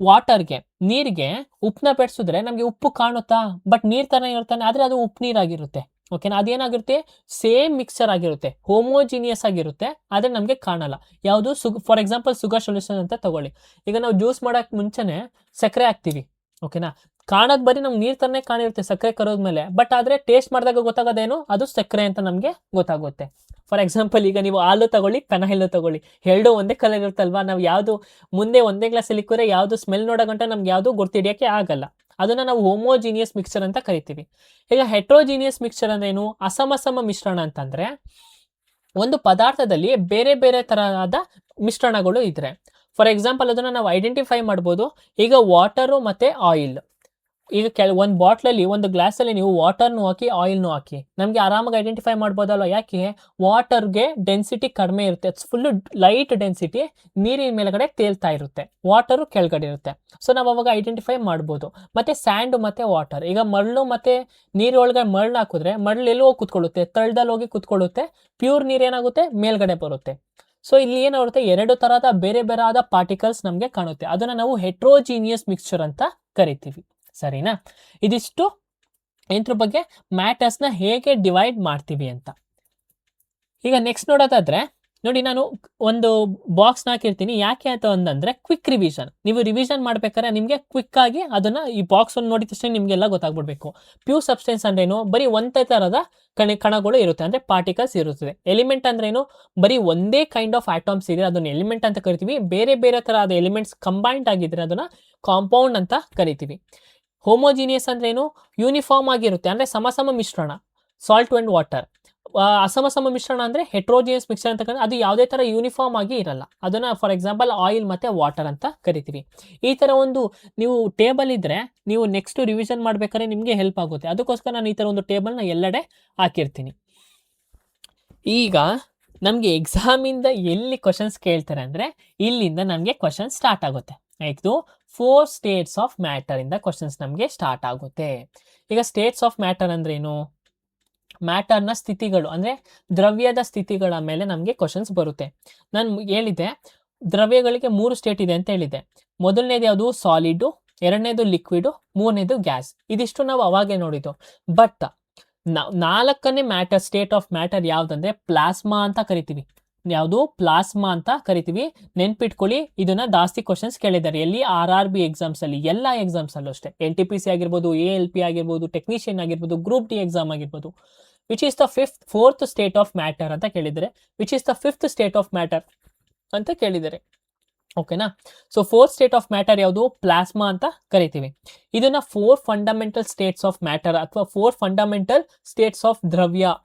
ವಾಟರ್ಗೆ, ನೀರಿಗೆ ಉಪ್ಪನ್ನ ಬೆರೆಸಿದ್ರೆ ನಮ್ಗೆ ಉಪ್ಪು ಕಾಣುತ್ತಾ? ಬಟ್ ನೀರ್ ತರ ಇರ್ತಾನೆ, ಆದ್ರೆ ಅದು ಉಪ್ಪು ನೀರಾಗಿರುತ್ತೆ. ಓಕೆನಾ? ಅದೇನಾಗಿರುತ್ತೆ? ಸೇಮ್ ಮಿಕ್ಸ್ಚರ್ ಆಗಿರುತ್ತೆ, ಹೋಮೋಜಿನಿಯಸ್ ಆಗಿರುತ್ತೆ, ಆದ್ರೆ ನಮ್ಗೆ ಕಾಣಲ್ಲ. ಯಾವುದು? ಫಾರ್ ಎಕ್ಸಾಂಪಲ್ ಶುಗರ್ ಸೊಲ್ಯೂಷನ್ ಅಂತ ತಗೊಳ್ಳಿ. ಈಗ ನಾವು ಜ್ಯೂಸ್ ಮಾಡಕ್ ಮುಂಚೆನೆ ಸಕ್ಕರೆ ಹಾಕ್ತಿವಿ. ಓಕೆನಾ? ಕಾಣೋದ್ ಬರೀ ನಮ್ಗೆ ನೀರ್ ತರನೇ ಕಾಣಿರುತ್ತೆ ಸಕ್ಕರೆ ಕರೋದ್ಮೇಲೆ. ಬಟ್ ಆದ್ರೆ ಟೇಸ್ಟ್ ಮಾಡಿದಾಗ ಗೊತ್ತಾಗೋದೇನು? ಅದು ಸಕ್ಕರೆ ಅಂತ ನಮ್ಗೆ ಗೊತ್ತಾಗುತ್ತೆ. ಫಾರ್ ಎಕ್ಸಾಂಪಲ್, ಈಗ ನೀವು ಹಾಲು ತಗೊಳ್ಳಿ, ಪೆನಾಯಿಲ್ ತಗೊಳ್ಳಿ, ಎರಡು ಒಂದೇ ಕಲರ್ ಇರುತ್ತಲ್ವಾ? ನಾವು ಯಾವ್ದು ಮುಂದೆ ಒಂದೇ ಗ್ಲಾಸಲ್ಲಿ ಇಕ್ಕರೆ ಯಾವ್ದು ಸ್ಮೆಲ್ ನೋಡೋ ಗಂಟ ನಮ್ಗೆ ಯಾವ್ದು ಗುರ್ತಿಡಿಯಕ್ಕೆ ಆಗಲ್ಲ. ಅದನ್ನ ನಾವು ಹೋಮೋಜಿನಿಯಸ್ ಮಿಕ್ಸ್ಚರ್ ಅಂತ ಕರಿತೀವಿ. ಈಗ ಹೆಟ್ರೋಜಿನಿಯಸ್ ಮಿಕ್ಸ್ಚರ್ ಅಂದ್ರೆ ಏನು? ಅಸಮ ಮಿಶ್ರಣ ಅಂತಂದ್ರೆ ಒಂದು ಪದಾರ್ಥದಲ್ಲಿ ಬೇರೆ ಬೇರೆ ತರಹದ ಮಿಶ್ರಣಗಳು ಇದ್ರೆ, ಫಾರ್ ಎಕ್ಸಾಂಪಲ್ ಅದನ್ನ ನಾವು ಐಡೆಂಟಿಫೈ ಮಾಡ್ಬೋದು. ಈಗ ವಾಟರು ಮತ್ತೆ ಆಯಿಲ್, ಈಗ ಒಂದು ಬಾಟ್ಲಲ್ಲಿ, ಒಂದು ಗ್ಲಾಸಲ್ಲಿ ನೀವು ವಾಟರ್ನು ಹಾಕಿ ಆಯಿಲ್ನು ಹಾಕಿ ನಮಗೆ ಆರಾಮಾಗಿ ಐಡೆಂಟಿಫೈ ಮಾಡ್ಬೋದಲ್ವ? ಯಾಕೆ? ವಾಟರ್ಗೆ ಡೆನ್ಸಿಟಿ ಕಡಿಮೆ ಇರುತ್ತೆ, ಫುಲ್ಲು ಲೈಟ್ ಡೆನ್ಸಿಟಿ ನೀರಿನ ಮೇಲ್ಗಡೆ ತೇಲ್ತಾ ಇರುತ್ತೆ, ವಾಟರು ಕೆಳಗಡೆ ಇರುತ್ತೆ. ಸೊ ನಾವು ಅವಾಗ ಐಡೆಂಟಿಫೈ ಮಾಡ್ಬೋದು. ಮತ್ತೆ ಸ್ಯಾಂಡ್ ಮತ್ತೆ ವಾಟರ್, ಈಗ ಮರಳು ಮತ್ತೆ ನೀರೊಳಗೆ ಮರಳು ಹಾಕಿದ್ರೆ ಮರಳು ಎಲ್ಲಿ ಹೋಗಿ ಕುತ್ಕೊಳ್ಳುತ್ತೆ? ತಳದಲ್ಲಿ ಹೋಗಿ ಕುತ್ಕೊಳ್ಳುತ್ತೆ. ಪ್ಯೂರ್ ನೀರು ಏನಾಗುತ್ತೆ? ಮೇಲ್ಗಡೆ ಬರುತ್ತೆ. ಸೊ ಇಲ್ಲಿ ಏನಾಗುತ್ತೆ? ಎರಡು ತರಹದ ಬೇರೆ ಬೇರೆ ಆದ ಪಾರ್ಟಿಕಲ್ಸ್ ನಮಗೆ ಕಾಣುತ್ತೆ. ಅದನ್ನ ನಾವು ಹೆಟ್ರೋಜಿನಿಯಸ್ ಮಿಕ್ಸ್ಚರ್ ಅಂತ ಕರಿತೀವಿ. ಸರಿನಾ? ಇದಿಷ್ಟು ಇದ್ರ ಬಗ್ಗೆ ಮ್ಯಾಟರ್ಸ್ ನ ಹೇಗೆ ಡಿವೈಡ್ ಮಾಡ್ತೀವಿ ಅಂತ. ಈಗ ನೆಕ್ಸ್ಟ್ ನೋಡೋದಾದ್ರೆ ನೋಡಿ, ನಾನು ಒಂದು ಬಾಕ್ಸ್ ಹಾಕಿರ್ತೀನಿ. ಯಾಕೆ ಅಂತ ಅಂದ್ರೆ ಕ್ವಿಕ್ ರಿವಿಷನ್. ನೀವು ರಿವಿಷನ್ ಮಾಡ್ಬೇಕಾದ್ರೆ ನಿಮ್ಗೆ ಕ್ವಿಕ್ ಆಗಿ ಅದನ್ನ ಈ ಬಾಕ್ಸ್ ಅನ್ನು ನೋಡಿದ ತಕ್ಷಣ ನಿಮ್ಗೆಲ್ಲ ಗೊತ್ತಾಗ್ಬಿಡ್ಬೇಕು. ಪ್ಯೂರ್ ಸಬ್ಸ್ಟೆನ್ಸ್ ಅಂದ್ರೆ ಏನು? ಬರೀ ಒಂದೇ ತರದ ಕಣಗಳು ಇರುತ್ತೆ, ಅಂದ್ರೆ ಪಾರ್ಟಿಕಲ್ಸ್ ಇರುತ್ತದೆ. ಎಲಿಮೆಂಟ್ ಅಂದ್ರೆ ಏನು? ಬರೀ ಒಂದೇ ಕೈಂಡ್ ಆಫ್ ಆಟಮ್ಸ್ ಇದೆ, ಅದನ್ನ ಎಲಿಮೆಂಟ್ ಅಂತ ಕರಿತೀವಿ. ಬೇರೆ ಬೇರೆ ತರಹದ ಎಲಿಮೆಂಟ್ಸ್ ಕಂಬೈನ್ಡ್ ಆಗಿದ್ರೆ ಅದನ್ನ ಕಾಂಪೌಂಡ್ ಅಂತ ಕರಿತೀವಿ. ಹೋಮೋಜಿನಿಯಸ್ ಅಂದ್ರೆ ಏನು? ಯೂನಿಫಾರ್ಮ್ ಆಗಿರುತ್ತೆ, ಅಂದ್ರೆ ಸಮ ಮಿಶ್ರಣ, ಸಾಲ್ಟ್ ಅಂಡ್ ವಾಟರ್. ಅಸಮ ಮಿಶ್ರಣ ಅಂದ್ರೆ ಹೆಟ್ರೋಜಿನಿಯಸ್ ಮಿಕ್ಸ್ಚರ್ ಅಂತ ಅದು ಯಾವುದೇ ತರ ಯೂನಿಫಾರ್ಮ್ ಆಗಿ ಇರಲ್ಲ. ಅದನ್ನ ಫಾರ್ ಎಕ್ಸಾಂಪಲ್ ಆಯಿಲ್ ಮತ್ತೆ ವಾಟರ್ ಅಂತ ಕರಿತೀವಿ. ಈ ತರ ಒಂದು ನೀವು ಟೇಬಲ್ ಇದ್ರೆ ನೀವು ನೆಕ್ಸ್ಟ್ ರಿವಿಷನ್ ಮಾಡ್ಬೇಕಾದ್ರೆ ನಿಮ್ಗೆ ಹೆಲ್ಪ್ ಆಗುತ್ತೆ. ಅದಕ್ಕೋಸ್ಕರ ನಾನು ಈ ತರ ಒಂದು ಟೇಬಲ್ ನ ಎಲ್ಲೆಡೆ ಹಾಕಿರ್ತೀನಿ. ಈಗ ನಮ್ಗೆ ಎಕ್ಸಾಮ್ ಇಂದ ಎಲ್ಲಿ ಕ್ವಶನ್ಸ್ ಕೇಳ್ತಾರೆ ಅಂದ್ರೆ ಇಲ್ಲಿಂದ ನಮ್ಗೆ ಕ್ವಶನ್ ಸ್ಟಾರ್ಟ್ ಆಗುತ್ತೆ. ಇದು 4 ಸ್ಟೇಟ್ಸ್ ಆಫ್ ಮ್ಯಾಟರ್ ಇಂದ ಕ್ವಶನ್ಸ್ ನಮ್ಗೆ ಸ್ಟಾರ್ಟ್ ಆಗುತ್ತೆ. ಈಗ ಸ್ಟೇಟ್ಸ್ ಆಫ್ ಮ್ಯಾಟರ್ ಅಂದ್ರೆ ಏನು? ಮ್ಯಾಟರ್ನ ಸ್ಥಿತಿಗಳು, ಅಂದ್ರೆ ದ್ರವ್ಯದ ಸ್ಥಿತಿಗಳ ಮೇಲೆ ನಮಗೆ ಕ್ವಶನ್ಸ್ ಬರುತ್ತೆ. ನಾನು ಹೇಳಿದೆ ದ್ರವ್ಯಗಳಿಗೆ 3 ಸ್ಟೇಟ್ ಇದೆ ಅಂತ ಹೇಳಿದೆ. ಮೊದಲನೇದು ಯಾವುದು? ಸಾಲಿಡ್, ಎರಡನೇದು ಲಿಕ್ವಿಡ್, ಮೂರನೇದು ಗ್ಯಾಸ್. ಇದಿಷ್ಟು ನಾವು ಅವಾಗೆ ನೋಡಿದ್ದು. ಬಟ್ ನಾಲ್ಕನೇ ಮ್ಯಾಟರ್, ಸ್ಟೇಟ್ ಆಫ್ ಮ್ಯಾಟರ್ ಯಾವ್ದಂದ್ರೆ ಪ್ಲಾಸ್ಮಾ ಅಂತ ಕರಿತೀವಿ. ಯಾವುದು? ಪ್ಲಾಸ್ಮಾ ಅಂತ ಕರಿತೀವಿ. ನೆನ್ಪಿಟ್ಕೊಳ್ಳಿ, ಇದನ್ನ ಜಾಸ್ತಿ ಕ್ವಶನ್ಸ್ ಕೇಳಿದ್ದಾರೆ. ಎಲ್ಲಿ? RRB ಎಕ್ಸಾಮ್ಸ್ ಅಲ್ಲಿ, ಎಲ್ಲ ಎಕ್ಸಾಮ್ಸ್ ಅಲ್ಲೂ ಅಷ್ಟೇ. NTPC ಆಗಿರ್ಬೋದು, ALP ಆಗಿರ್ಬೋದು, ಟೆಕ್ನಿಷಿಯನ್ ಆಗಿರ್ಬೋದು, ಗ್ರೂಪ್ ಡಿ ಎಕ್ಸಾಮ್ ಆಗಿರ್ಬೋದು. Which is the fourth state of matter ಅಂತ ಕೇಳಿದರೆ, which is the fifth state of matter ಅಂತ ಕೇಳಿದರೆ. ಓಕೆನಾ? So 4th state of matter ಯಾವುದು? ಪ್ಲಾಸ್ಮಾ ಅಂತ ಕರಿತೀವಿ. ಇದನ್ನ 4 ಫಂಡಮೆಂಟಲ್ ಸ್ಟೇಟ್ಸ್ ಆಫ್ ಮ್ಯಾಟರ್ ಅಥವಾ 4 ಫಂಡಮೆಂಟಲ್ ಸ್ಟೇಟ್ಸ್ ಆಫ್ ದ್ರವ್ಯ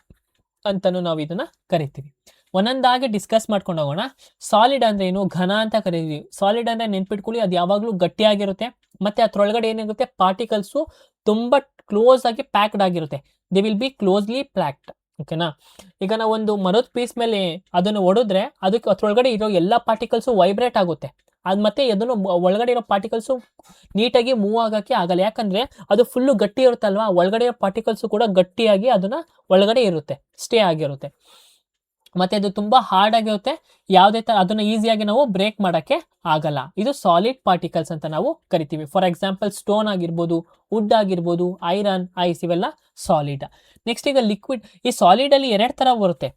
ಅಂತಾನು ನಾವು ಇದನ್ನ ಕರಿತೀವಿ. ಒಂದೊಂದಾಗಿ ಡಿಸ್ಕಸ್ ಮಾಡ್ಕೊಂಡು ಹೋಗೋಣ. ಸಾಲಿಡ್ ಅಂದ್ರೆ ಏನು? ಘನ ಅಂತ ಕರಿತೀವಿ. ಸಾಲಿಡ್ ಅಂದ್ರೆ ನೆನ್ಪಿಟ್ಕೊಳ್ಳಿ, ಅದು ಯಾವಾಗ್ಲೂ ಗಟ್ಟಿಯಾಗಿರುತ್ತೆ, ಮತ್ತೆ ಅದ್ರೊಳಗಡೆ ಏನಾಗುತ್ತೆ? ಪಾರ್ಟಿಕಲ್ಸ್ ತುಂಬಾ ಕ್ಲೋಸ್ ಆಗಿ ಪ್ಯಾಕ್ಡ್ ಆಗಿರುತ್ತೆ. They will be closely packed. ಓಕೆನಾ? ಈಗ ನಾವು ಒಂದು ಮರದ ಪೀಸ್ ಮೇಲೆ ಅದನ್ನು ಹೊಡೆದ್ರೆ ಅದಕ್ಕೆ ಅದ್ರೊಳಗಡೆ ಇರೋ ಎಲ್ಲ ಪಾರ್ಟಿಕಲ್ಸ್ ವೈಬ್ರೇಟ್ ಆಗುತ್ತೆ. ಅದು ಮತ್ತೆ ಅದನ್ನು ಒಳಗಡೆ ಇರೋ ಪಾರ್ಟಿಕಲ್ಸ್ ನೀಟಾಗಿ ಮೂವ್ ಆಗಕ್ಕೆ ಆಗಲ್ಲ. ಯಾಕಂದ್ರೆ ಅದು ಫುಲ್ಲು ಗಟ್ಟಿ ಇರುತ್ತಲ್ವಾ, ಒಳಗಡೆ ಇರೋ ಪಾರ್ಟಿಕಲ್ಸ್ ಕೂಡ ಗಟ್ಟಿಯಾಗಿ ಅದನ್ನ ಒಳಗಡೆ ಇರುತ್ತೆ, ಸ್ಟೇ ಆಗಿರುತ್ತೆ. ಮತ್ತೆ ಅದು ತುಂಬಾ ಹಾರ್ಡ್ ಆಗಿರುತ್ತೆ, ಯಾವುದೇ ತರ ಅದನ್ನ ಈಸಿಯಾಗಿ ನಾವು ಬ್ರೇಕ್ ಮಾಡಕ್ಕೆ ಆಗಲ್ಲ. ಇದು ಸಾಲಿಡ್ ಪಾರ್ಟಿಕಲ್ಸ್ ಅಂತ ನಾವು ಕರಿತೀವಿ. ಫಾರ್ ಎಕ್ಸಾಂಪಲ್ ಸ್ಟೋನ್ ಆಗಿರ್ಬೋದು, ವುಡ್ ಆಗಿರ್ಬೋದು, ಐರನ್, ಐಸ್, ಇವೆಲ್ಲ ಸಾಲಿಡ್. ನೆಕ್ಸ್ಟ್ ಈಗ ಲಿಕ್ವಿಡ್. ಈ ಸಾಲಿಡ್ ಅಲ್ಲಿ 2 ತರ ಬರುತ್ತೆ.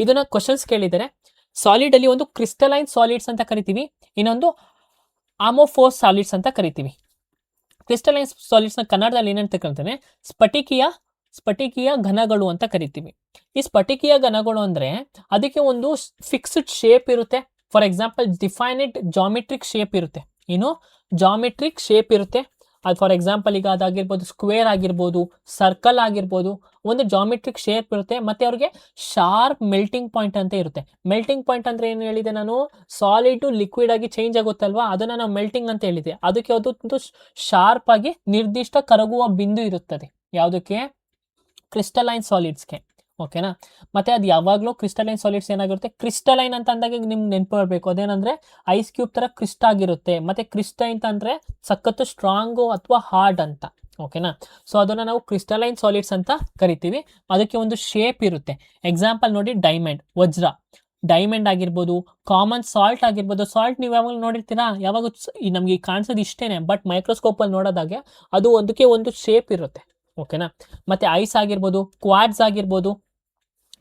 ಇದನ್ನ ಕ್ವಶನ್ಸ್ ಕೇಳಿದರೆ, ಸಾಲಿಡ್ ಅಲ್ಲಿ ಒಂದು ಕ್ರಿಸ್ಟಲೈನ್ ಸಾಲಿಡ್ಸ್ ಅಂತ ಕರಿತೀವಿ, ಇನ್ನೊಂದು ಅಮೋಫೋಸ್ ಸಾಲಿಡ್ಸ್ ಅಂತ ಕರಿತೀವಿ. ಕ್ರಿಸ್ಟಲೈನ್ ಸಾಲಿಡ್ಸ್ ನ ಕನ್ನಡದಲ್ಲಿ ಏನಂತ ಕರಿತಾನೆ? ಸ್ಫಟಿಕೀಯ ಘನಗಳು ಅಂತ ಕರಿತೀವಿ. ಈ ಸ್ಫಟಿಕೀಯ ಘನಗಳು ಅಂದ್ರೆ ಅದಕ್ಕೆ ಒಂದು ಫಿಕ್ಸ್ಡ್ ಶೇಪ್ ಇರುತ್ತೆ. For example defined geometric shape ಇರುತ್ತೆ. ಏನು? ಜಾಮೆಟ್ರಿಕ್ ಶೇಪ್ ಇರುತ್ತೆ. ಅದು ಫಾರ್ ಎಕ್ಸಾಂಪಲ್ ಈಗ ಅದಾಗಿರ್ಬೋದು ಸ್ಕ್ವೇರ್ ಆಗಿರ್ಬೋದು, ಸರ್ಕಲ್ ಆಗಿರ್ಬೋದು, ಒಂದು ಜಾಮೆಟ್ರಿಕ್ ಶೇಪ್ ಇರುತ್ತೆ. ಮತ್ತೆ ಅವ್ರಿಗೆ ಶಾರ್ಪ್ ಮೆಲ್ಟಿಂಗ್ ಪಾಯಿಂಟ್ ಅಂತ ಇರುತ್ತೆ. ಮೆಲ್ಟಿಂಗ್ ಪಾಯಿಂಟ್ ಅಂದ್ರೆ ಏನು ಹೇಳಿದೆ ನಾನು, ಸಾಲಿಡ್ ಟು ಲಿಕ್ವಿಡ್ ಆಗಿ ಚೇಂಜ್ ಆಗುತ್ತಲ್ವಾ, ಅದನ್ನ ನಾವು ಮೆಲ್ಟಿಂಗ್ ಅಂತ ಹೇಳಿದೆ. ಅದಕ್ಕೆ ಒಂದು ಶಾರ್ಪ್ ಆಗಿ ನಿರ್ದಿಷ್ಟ ಕರಗುವ ಬಿಂದು ಇರುತ್ತದೆ. ಯಾವುದಕ್ಕೆ? ಕ್ರಿಸ್ಟಲೈನ್ ಸಾಲಿಡ್ಸ್ಗೆ. ಓಕೆನಾ. ಮತ್ತೆ ಅದು ಯಾವಾಗಲೂ ಕ್ರಿಸ್ಟಲೈನ್ ಸಾಲಿಡ್ಸ್ ಏನಾಗಿರುತ್ತೆ, ಕ್ರಿಸ್ಟಲೈನ್ ಅಂತ ಅಂದಾಗ ನಿಮ್ಗೆ ನೆನಪು ಬರಬೇಕು ಅದೇನಂದ್ರೆ ಐಸ್ ಕ್ಯೂಬ್ ತರ ಕ್ರಿಸ್ಟ್ ಆಗಿರುತ್ತೆ. ಮತ್ತೆ ಕ್ರಿಸ್ಟೈನ್ ಅಂದ್ರೆ ಸಖತ್ತು ಸ್ಟ್ರಾಂಗು ಅಥವಾ ಹಾರ್ಡ್ ಅಂತ. ಓಕೆನಾ. ಸೊ ಅದನ್ನ ನಾವು ಕ್ರಿಸ್ಟಲೈನ್ ಸಾಲಿಡ್ಸ್ ಅಂತ ಕರಿತೀವಿ. ಅದಕ್ಕೆ ಒಂದು ಶೇಪ್ ಇರುತ್ತೆ. ಎಕ್ಸಾಂಪಲ್ ನೋಡಿ, ಡೈಮಂಡ್, ವಜ್ರ, ಡೈಮಂಡ್ ಆಗಿರ್ಬೋದು, ಕಾಮನ್ ಸಾಲ್ಟ್ ಆಗಿರ್ಬೋದು. ಸಾಲ್ಟ್ ನೀವು ಯಾವಾಗ ನೋಡಿರ್ತೀರಾ, ಯಾವಾಗ ನಮ್ಗೆ ಕಾಣಿಸೋದು ಇಷ್ಟೇನೆ, ಬಟ್ ಮೈಕ್ರೋಸ್ಕೋಪ್ ಅಲ್ಲಿ ನೋಡೋದಾಗೆ ಅದು ಒಂದಕ್ಕೆ ಒಂದು ಶೇಪ್ ಇರುತ್ತೆ. ಓಕೆನಾ. ಮತ್ತೆ ಐಸ್ ಆಗಿರ್ಬೋದು, ಕ್ವಾಡ್ಸ್ ಆಗಿರ್ಬೋದು,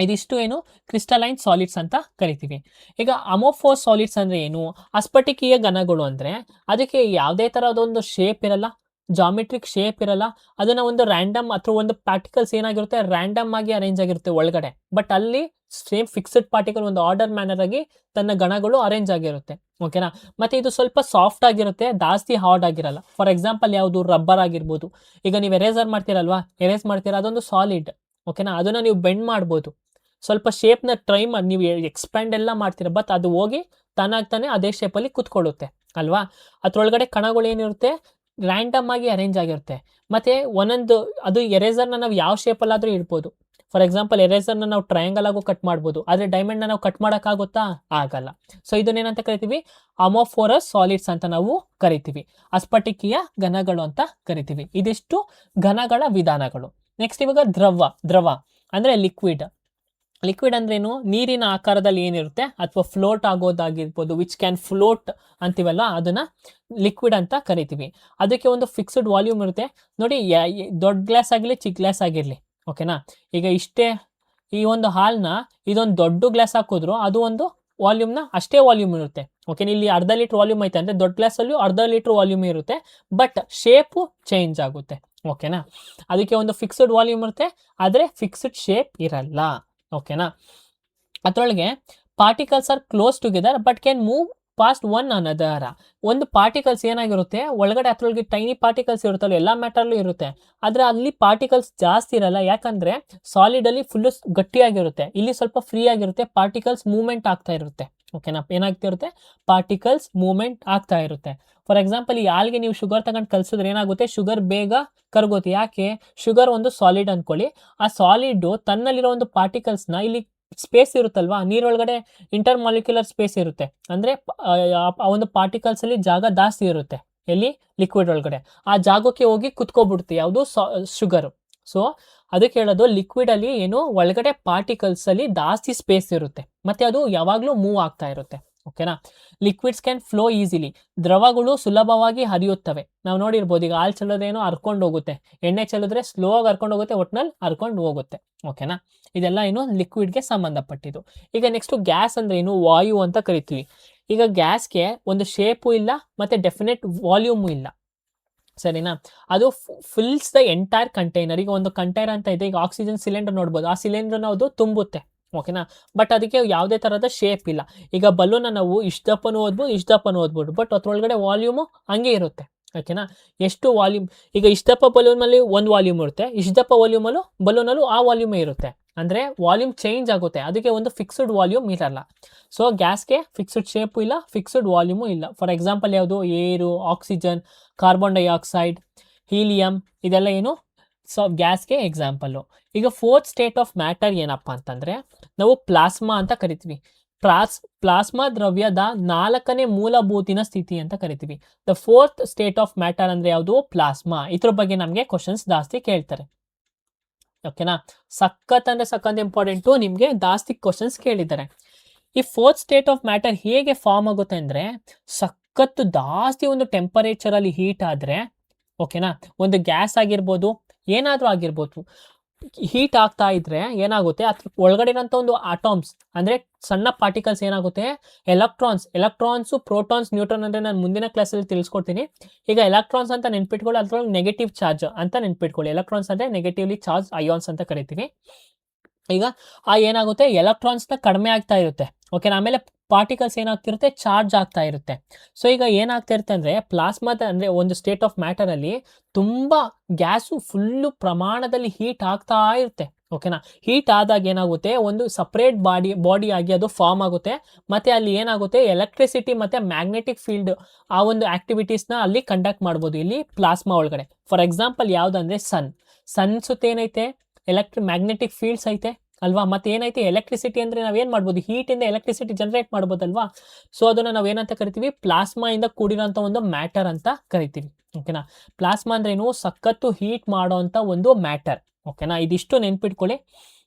ಇದಿಷ್ಟು ಏನು ಕ್ರಿಸ್ಟಲೈನ್ ಸಾಲಿಡ್ಸ್ ಅಂತ ಕರಿತೀವಿ. ಈಗ ಅಮೋಫೋಸ್ ಸಾಲಿಡ್ಸ್ ಅಂದ್ರೆ ಏನು? ಅಸ್ಫಟಿಕೀಯ ಘನಗಳು ಅಂದ್ರೆ ಅದಕ್ಕೆ ಯಾವುದೇ ತರಹದೊಂದು ಶೇಪ್ ಇರಲ್ಲ, ಜಾಮೆಟ್ರಿಕ್ ಶೇಪ್ ಇರಲ್ಲ. ಅದನ್ನ ಒಂದು ರ್ಯಾಂಡಮ್ ಅಥವಾ ಒಂದು ಪಾರ್ಟಿಕಲ್ಸ್ ಏನಾಗಿರುತ್ತೆ, ರ್ಯಾಂಡಮ್ ಆಗಿ ಅರೇಂಜ್ ಆಗಿರುತ್ತೆ ಒಳಗಡೆ. ಬಟ್ ಅಲ್ಲಿ ಸೇಮ್ ಫಿಕ್ಸ್ಡ್ ಪಾರ್ಟಿಕಲ್ ಒಂದು ಆರ್ಡರ್ ಮ್ಯಾನರ್ ಆಗಿ ತನ್ನ ಗಣಗಳು ಅರೇಂಜ್ ಆಗಿರುತ್ತೆ. ಓಕೆನಾ. ಮತ್ತೆ ಇದು ಸ್ವಲ್ಪ ಸಾಫ್ಟ್ ಆಗಿರುತ್ತೆ, ಜಾಸ್ತಿ ಹಾರ್ಡ್ ಆಗಿರಲ್ಲ. ಫಾರ್ ಎಕ್ಸಾಂಪಲ್ ಯಾವುದು, ರಬ್ಬರ್ ಆಗಿರ್ಬೋದು. ಈಗ ನೀವು ಎರೇಸರ್ ಮಾಡ್ತೀರಲ್ವಾ, ಎರೇಸ್ ಮಾಡ್ತೀರಾ, ಅದೊಂದು ಸಾಲಿಡ್. ಓಕೆನಾ. ಅದನ್ನ ನೀವು ಬೆಂಡ್ ಮಾಡ್ಬೋದು, ಸ್ವಲ್ಪ ಶೇಪ್ನ ಟ್ರೈ ಮಾಡಿ ನೀವು ಎಕ್ಸ್ಪ್ಯಾಂಡ್ ಎಲ್ಲ ಮಾಡ್ತೀರ, ಬಟ್ ಅದು ಹೋಗಿ ತಾನಾಗ್ತಾನೆ ಅದೇ ಶೇಪಲ್ಲಿ ಕುತ್ಕೊಳ್ಳುತ್ತೆ ಅಲ್ವಾ. ಅದ್ರೊಳಗಡೆ ಕಣಗಳು ಏನಿರುತ್ತೆ, ರ್ಯಾಂಡಮ್ ಆಗಿ ಅರೇಂಜ್ ಆಗಿರುತ್ತೆ. ಮತ್ತೆ ಒಂದೊಂದು ಅದು ಎರೇಸರ್ನ ನಾವು ಯಾವ ಶೇಪಲ್ಲಾದರೂ ಇಡ್ಬೋದು. ಫಾರ್ ಎಕ್ಸಾಂಪಲ್ ಎರೇಸರ್ನ ನಾವು ಟ್ರಯಾಂಗಲ್ ಆಗು ಕಟ್ ಮಾಡ್ಬೋದು, ಆದರೆ ಡೈಮಂಡ್ನ ನಾವು ಕಟ್ ಮಾಡೋಕ್ಕಾಗುತ್ತಾ? ಆಗಲ್ಲ. ಸೊ ಇದನ್ನೇನಂತ ಕರಿತೀವಿ, ಅಮೋಫೋರಸ್ ಸಾಲಿಡ್ಸ್ ಅಂತ ನಾವು ಕರಿತೀವಿ. ಅಸ್ಫಟಿಕೀಯ ಘನಗಳು ಅಂತ ಕರಿತೀವಿ. ಇದಿಷ್ಟು ಘನಗಳ ವಿಧಾನಗಳು. ನೆಕ್ಸ್ಟ್ ಇವಾಗ ದ್ರವ ಅಂದ್ರೆ ಲಿಕ್ವಿಡ್. ಲಿಕ್ವಿಡ್ ಅಂದ್ರೇನು, ನೀರಿನ ಆಕಾರದಲ್ಲಿ ಏನಿರುತ್ತೆ ಅಥವಾ ಫ್ಲೋಟ್ ಆಗೋದಾಗಿರ್ಬೋದು, ವಿಚ್ ಕ್ಯಾನ್ ಫ್ಲೋಟ್ ಅಂತೀವಲ್ಲ, ಅದನ್ನ ಲಿಕ್ವಿಡ್ ಅಂತ ಕರಿತೀವಿ. ಅದಕ್ಕೆ ಒಂದು ಫಿಕ್ಸ್ಡ್ ವಾಲ್ಯೂಮ್ ಇರುತ್ತೆ. ನೋಡಿ, ದೊಡ್ಡ ಗ್ಲಾಸ್ ಆಗಿರಲಿ, ಚಿಕ್ಕ ಗ್ಲಾಸ್ ಆಗಿರಲಿ. ಓಕೆನಾ. ಈಗ ಇಷ್ಟೇ ಈ ಒಂದು ಹಾಲ್ನ ಇದೊಂದು ದೊಡ್ಡ ಗ್ಲಾಸ್ ಹಾಕಿದ್ರು ಅದು ಒಂದು ವಾಲ್ಯೂಮ್ನ ಅಷ್ಟೇ ವಾಲ್ಯೂಮ್ ಇರುತ್ತೆ. ಓಕೆ, ಇಲ್ಲಿ ಅರ್ಧ ಲೀಟರ್ ವಾಲ್ಯೂಮ್ ಐತೆ ಅಂದ್ರೆ ದೊಡ್ಡ ಗ್ಲಾಸಲ್ಲೂ ಅರ್ಧ ಲೀಟರ್ ವಾಲ್ಯೂಮ್ ಇರುತ್ತೆ, ಬಟ್ ಶೇಪು ಚೇಂಜ್ ಆಗುತ್ತೆ. ಓಕೆನಾ. ಅದಕ್ಕೆ ಒಂದು ಫಿಕ್ಸ್ಡ್ ವಾಲ್ಯೂಮ್ ಇರುತ್ತೆ, ಆದರೆ ಫಿಕ್ಸ್ಡ್ ಶೇಪ್ ಇರಲ್ಲ. ಓಕೆನಾ. ಅದರೊಳಗೆ particles R close together but can move past one another. ಒಂದು ಪಾರ್ಟಿಕಲ್ಸ್ ಏನಾಗಿರುತ್ತೆ ಒಳಗಡೆ, ಅದ್ರೊಳಗೆ ಟೈನಿ ಪಾರ್ಟಿಕಲ್ಸ್ ಇರುತ್ತಲ್ಲ, ಎಲ್ಲ ಮ್ಯಾಟರ್ಲ್ಲೂ ಇರುತ್ತೆ, ಆದರೆ ಅಲ್ಲಿ ಪಾರ್ಟಿಕಲ್ಸ್ ಜಾಸ್ತಿ ಇರಲ್ಲ. ಯಾಕಂದ್ರೆ ಸಾಲಿಡ್ ಅಲ್ಲಿ ಫುಲ್ ಗಟ್ಟಿಯಾಗಿರುತ್ತೆ, ಇಲ್ಲಿ ಸ್ವಲ್ಪ ಫ್ರೀ ಆಗಿರುತ್ತೆ, ಪಾರ್ಟಿಕಲ್ಸ್ ಮೂವ್ಮೆಂಟ್ ಆಗ್ತಾ ಇರುತ್ತೆ. ಓಕೆನಾ. ಏನಾಗ್ತಾ ಇರುತ್ತೆ, ಪಾರ್ಟಿಕಲ್ಸ್ ಮೂವ್ಮೆಂಟ್ ಆಗ್ತಾ ಇರುತ್ತೆ. ಫಾರ್ ಎಕ್ಸಾಂಪಲ್, ಈ ಹಾಲ್ಗೆ ನೀವು ಶುಗರ್ ತಗೊಂಡು ಕಲ್ಸಿದ್ರೆ ಏನಾಗುತ್ತೆ, ಶುಗರ್ ಬೇಗ ಕರಗುತ್ತೆ. ಯಾಕೆ? ಶುಗರ್ ಒಂದು ಸಾಲಿಡ್ ಅನ್ಕೊಳ್ಳಿ, ಆ ಸಾಲಿಡ್ ತನ್ನಲ್ಲಿರೋ ಒಂದು ಪಾರ್ಟಿಕಲ್ಸ್ನ, ಇಲ್ಲಿ ಸ್ಪೇಸ್ ಇರುತ್ತಲ್ವಾ, ನೀರೊಳಗಡೆ ಇಂಟರ್ ಮಾಲಿಕ್ಯುಲರ್ ಸ್ಪೇಸ್ ಇರುತ್ತೆ, ಅಂದ್ರೆ ಆ ಒಂದು ಪಾರ್ಟಿಕಲ್ಸ್ ಅಲ್ಲಿ ಜಾಗ ಜಾಸ್ತಿ ಇರುತ್ತೆ. ಎಲ್ಲಿ? ಲಿಕ್ವಿಡ್ ಒಳಗಡೆ. ಆ ಜಾಗಕ್ಕೆ ಹೋಗಿ ಕುತ್ಕೋಬಿಡುತ್ತೆ ಯಾವುದು, ಶುಗರ್. ಸೊ ಅದಕ್ಕೆ ಹೇಳೋದು, ಲಿಕ್ವಿಡ್ ಅಲ್ಲಿ ಏನು ಒಳಗಡೆ ಪಾರ್ಟಿಕಲ್ಸ್ ಅಲ್ಲಿ ಜಾಸ್ತಿ ಸ್ಪೇಸ್ ಇರುತ್ತೆ, ಮತ್ತೆ ಅದು ಯಾವಾಗ್ಲೂ ಮೂವ್ ಆಗ್ತಾ ಇರುತ್ತೆ. ಓಕೆನಾ. Liquids can flow easily. ದ್ರವಗಳು ಸುಲಭವಾಗಿ ಹರಿಯುತ್ತವೆ. ನಾವು ನೋಡಿರ್ಬೋದು, ಈಗ ಹಾಲು ಚೆಲ್ಲೋದ್ರೆ ಏನೋ ಹರ್ಕೊಂಡು ಹೋಗುತ್ತೆ, ಎಣ್ಣೆ ಚೆಲ್ಲಿದ್ರೆ ಸ್ಲೋ ಆಗಿ ಹರ್ಕೊಂಡು ಹೋಗುತ್ತೆ, ಒಟ್ನಲ್ಲಿ ಹರ್ಕೊಂಡು ಹೋಗುತ್ತೆ. ಓಕೆನಾ. ಇದೆಲ್ಲ ಏನು ಲಿಕ್ವಿಡ್ಗೆ ಸಂಬಂಧಪಟ್ಟಿದ್ದು. ಈಗ ನೆಕ್ಸ್ಟ್ ಗ್ಯಾಸ್ ಅಂದ್ರೆ ಏನು, ವಾಯು ಅಂತ ಕರಿತೀವಿ. ಈಗ ಗ್ಯಾಸ್ಗೆ ಒಂದು ಶೇಪು ಇಲ್ಲ, ಮತ್ತೆ ಡೆಫಿನೆಟ್ ವಾಲ್ಯೂಮು ಇಲ್ಲ, ಸರಿನಾ. ಅದು ಫಿಲ್ಸ್ ದ ಎಂಟೈರ್ ಕಂಟೈನರ್. ಈಗ ಒಂದು ಕಂಟೈನರ್ ಅಂತ ಇದೆ, ಈಗ ಆಕ್ಸಿಜನ್ ಸಿಲಿಂಡರ್ ನೋಡ್ಬೋದು, ಆ ಸಿಲಿಂಡರ್ನ ಅದು ತುಂಬುತ್ತೆ. ಓಕೆನಾ. ಬಟ್ ಅದಕ್ಕೆ ಯಾವುದೇ ತರಹದ ಶೇಪ್ ಇಲ್ಲ. ಈಗ ಬಲೂನ ನಾವು ಇಷ್ಟು ದಪ್ಪನೂ ಓದ್ಬೋದು, ಬಟ್ ಅದ್ರೊಳಗಡೆ ವಾಲ್ಯೂಮು ಹಂಗೆ ಇರುತ್ತೆ. ಓಕೆನಾ. ಎಷ್ಟು ವಾಲ್ಯೂಮ್, ಈಗ ಇಷ್ಟಪ್ಪ ಬಲೂನಲ್ಲಿ ಒಂದು ವಾಲ್ಯೂಮ್ ಇರುತ್ತೆ, ಇಷ್ಟಪ್ಪ ವಾಲ್ಯೂಮಲ್ಲೂ ಬಲೂನಲ್ಲೂ ಆ ವಾಲ್ಯೂಮೇ ಇರುತ್ತೆ. ಅಂದ್ರೆ ವಾಲ್ಯೂಮ್ ಚೇಂಜ್ ಆಗುತ್ತೆ, ಅದಕ್ಕೆ ಒಂದು ಫಿಕ್ಸ್ಡ್ ವಾಲ್ಯೂಮ್ ಇರಲ್ಲ. ಸೊ ಗ್ಯಾಸ್ಗೆ ಫಿಕ್ಸ್ಡ್ ಶೇಪು ಇಲ್ಲ, ಫಿಕ್ಸ್ಡ್ ವಾಲ್ಯೂಮು ಇಲ್ಲ. ಫಾರ್ ಎಕ್ಸಾಂಪಲ್ ಯಾವುದು, ಏರು, ಆಕ್ಸಿಜನ್, ಕಾರ್ಬನ್ ಡೈಆಕ್ಸೈಡ್, ಹೀಲಿಯಂ, ಇದೆಲ್ಲ ಏನು ಗ್ಯಾಸ್ಗೆ ಎಕ್ಸಾಂಪಲ್ಲು. ಈಗ ಫೋರ್ತ್ ಸ್ಟೇಟ್ ಆಫ್ ಮ್ಯಾಟರ್ ಏನಪ್ಪಾ ಅಂತಂದ್ರೆ ನಾವು ಪ್ಲಾಸ್ಮಾ ಅಂತ ಕರಿತೀವಿ. ಪ್ಲಾಸ್ಮಾ ದ್ರವ್ಯದ 4ನೇ ಮೂಲಭೂತಿನ ಸ್ಥಿತಿ ಅಂತ ಕರಿತೀವಿ. The fourth state of matter ಅಂದ್ರೆ ಯಾವುದು, ಪ್ಲಾಸ್ಮಾ. ಇದ್ರ ಬಗ್ಗೆ ನಮಗೆ ಕ್ವಶನ್ಸ್ ಜಾಸ್ತಿ ಕೇಳ್ತಾರೆ. ಓಕೆನಾ. ಸಖತ್ ಅಂದ್ರೆ ಸಖತ್ ಇಂಪಾರ್ಟೆಂಟು, ನಿಮ್ಗೆ ಜಾಸ್ತಿ ಕ್ವಶನ್ಸ್ ಕೇಳಿದ್ದಾರೆ. ಈ ಫೋರ್ತ್ ಸ್ಟೇಟ್ ಆಫ್ ಮ್ಯಾಟರ್ ಹೇಗೆ ಫಾರ್ಮ್ ಆಗುತ್ತೆ ಅಂದ್ರೆ, ಸಖತ್ತು ಜಾಸ್ತಿ ಒಂದು ಟೆಂಪರೇಚರ್ ಅಲ್ಲಿ ಹೀಟ್ ಆದ್ರೆ, ಓಕೆನಾ, ಒಂದು ಗ್ಯಾಸ್ ಆಗಿರ್ಬೋದು, ಏನಾದ್ರೂ ಆಗಿರ್ಬೋದು, ಹೀಟ್ ಆಗ್ತಾ ಇದ್ರೆ ಏನಾಗುತ್ತೆ, ಅದ್ರ ಒಳಗಡೆ ಇರೋಂಥ ಒಂದು ಆಟಮ್ಸ್ ಅಂದ್ರೆ ಸಣ್ಣ ಪಾರ್ಟಿಕಲ್ಸ್ ಏನಾಗುತ್ತೆ, ಎಲೆಕ್ಟ್ರಾನ್ಸ್, ಪ್ರೋಟಾನ್ಸ್, ನ್ಯೂಟ್ರಾನ್ ಅಂದ್ರೆ ನಾನು ಮುಂದಿನ ಕ್ಲಾಸಲ್ಲಿ ತಿಳಿಸ್ಕೊಡ್ತೀನಿ. ಈಗ ಎಲೆಕ್ಟ್ರಾನ್ಸ್ ಅಂತ ನೆನ್ಪಿಟ್ಕೊಳ್ಳಿ, ಅದ್ರೊಳಗೆ ನೆಗೆಟಿವ್ ಚಾರ್ಜ್ ಅಂತ ನೆನ್ಪಿಟ್ಕೊಳ್ಳಿ. ಎಲೆಕ್ಟ್ರಾನ್ಸ್ ಅಂದ್ರೆ ನೆಗೆಟಿವ್ಲಿ ಚಾರ್ಜ್ ಅಯಾನ್ಸ್ ಅಂತ ಕರಿತೀವಿ. ಈಗ ಆ ಏನಾಗುತ್ತೆ, ಎಲೆಕ್ಟ್ರಾನ್ಸ್ನ ಕಡಿಮೆ ಆಗ್ತಾ ಇರುತ್ತೆ, ಓಕೆನಾ. ಆಮೇಲೆ ಪಾರ್ಟಿಕಲ್ಸ್ ಏನಾಗ್ತಿರುತ್ತೆ, ಚಾರ್ಜ್ ಆಗ್ತಾ ಇರುತ್ತೆ. ಸೊ ಈಗ ಏನಾಗ್ತಾ ಇರುತ್ತೆ ಅಂದರೆ ಪ್ಲಾಸ್ಮಾದ ಅಂದರೆ ಒಂದು ಸ್ಟೇಟ್ ಆಫ್ ಮ್ಯಾಟರಲ್ಲಿ ತುಂಬ ಗ್ಯಾಸು ಫುಲ್ಲು ಪ್ರಮಾಣದಲ್ಲಿ ಹೀಟ್ ಆಗ್ತಾ ಇರುತ್ತೆ. ಓಕೆನಾ. ಹೀಟ್ ಆದಾಗ ಏನಾಗುತ್ತೆ, ಒಂದು ಸಪ್ರೇಟ್ ಬಾಡಿ ಆಗಿ ಅದು ಫಾರ್ಮ್ ಆಗುತ್ತೆ. ಮತ್ತು ಅಲ್ಲಿ ಏನಾಗುತ್ತೆ, ಎಲೆಕ್ಟ್ರಿಸಿಟಿ ಮತ್ತು ಮ್ಯಾಗ್ನೆಟಿಕ್ ಫೀಲ್ಡ್ ಆ ಒಂದು ಆಕ್ಟಿವಿಟೀಸ್ನ ಅಲ್ಲಿ ಕಂಡಕ್ಟ್ ಮಾಡ್ಬೋದು ಇಲ್ಲಿ ಪ್ಲಾಸ್ಮಾ ಒಳಗಡೆ. ಫಾರ್ ಎಕ್ಸಾಂಪಲ್ ಯಾವುದಂದರೆ ಸನ್ ಸುತ್ತ ಏನೈತೆ, ಮ್ಯಾಗ್ನೆಟಿಕ್ ಫೀಲ್ಡ್ಸ್ ಐತೆ ಅಲ್ವಾ. ಮತ್ತೆ ಏನೈತೆ, ಎಲೆಕ್ಟ್ರಿಸಿಟಿ ಅಂದರೆ ನಾವೇನು ಮಾಡ್ಬೋದು, ಹೀಟಿಂದ ಎಲೆಕ್ಟ್ರಿಸಿಟಿ ಜನರೇಟ್ ಮಾಡ್ಬೋದಲ್ವಾ. ಸೊ ಅದನ್ನು ನಾವು ಏನಂತ ಕರಿತೀವಿ, ಪ್ಲಾಸ್ಮಾ ಇಂದ ಕೂಡಿರೋಂಥ ಒಂದು ಮ್ಯಾಟರ್ ಅಂತ ಕರಿತೀವಿ. ಓಕೆನಾ. ಪ್ಲಾಸ್ಮಾ ಅಂದ್ರೆ ಏನು, ಸಖತ್ತು ಹೀಟ್ ಮಾಡೋಂಥ ಒಂದು ಮ್ಯಾಟರ್. ಓಕೆನಾ. ಇದಿಷ್ಟು ನೆನ್ಪಿಟ್ಕೊಳ್ಳಿ.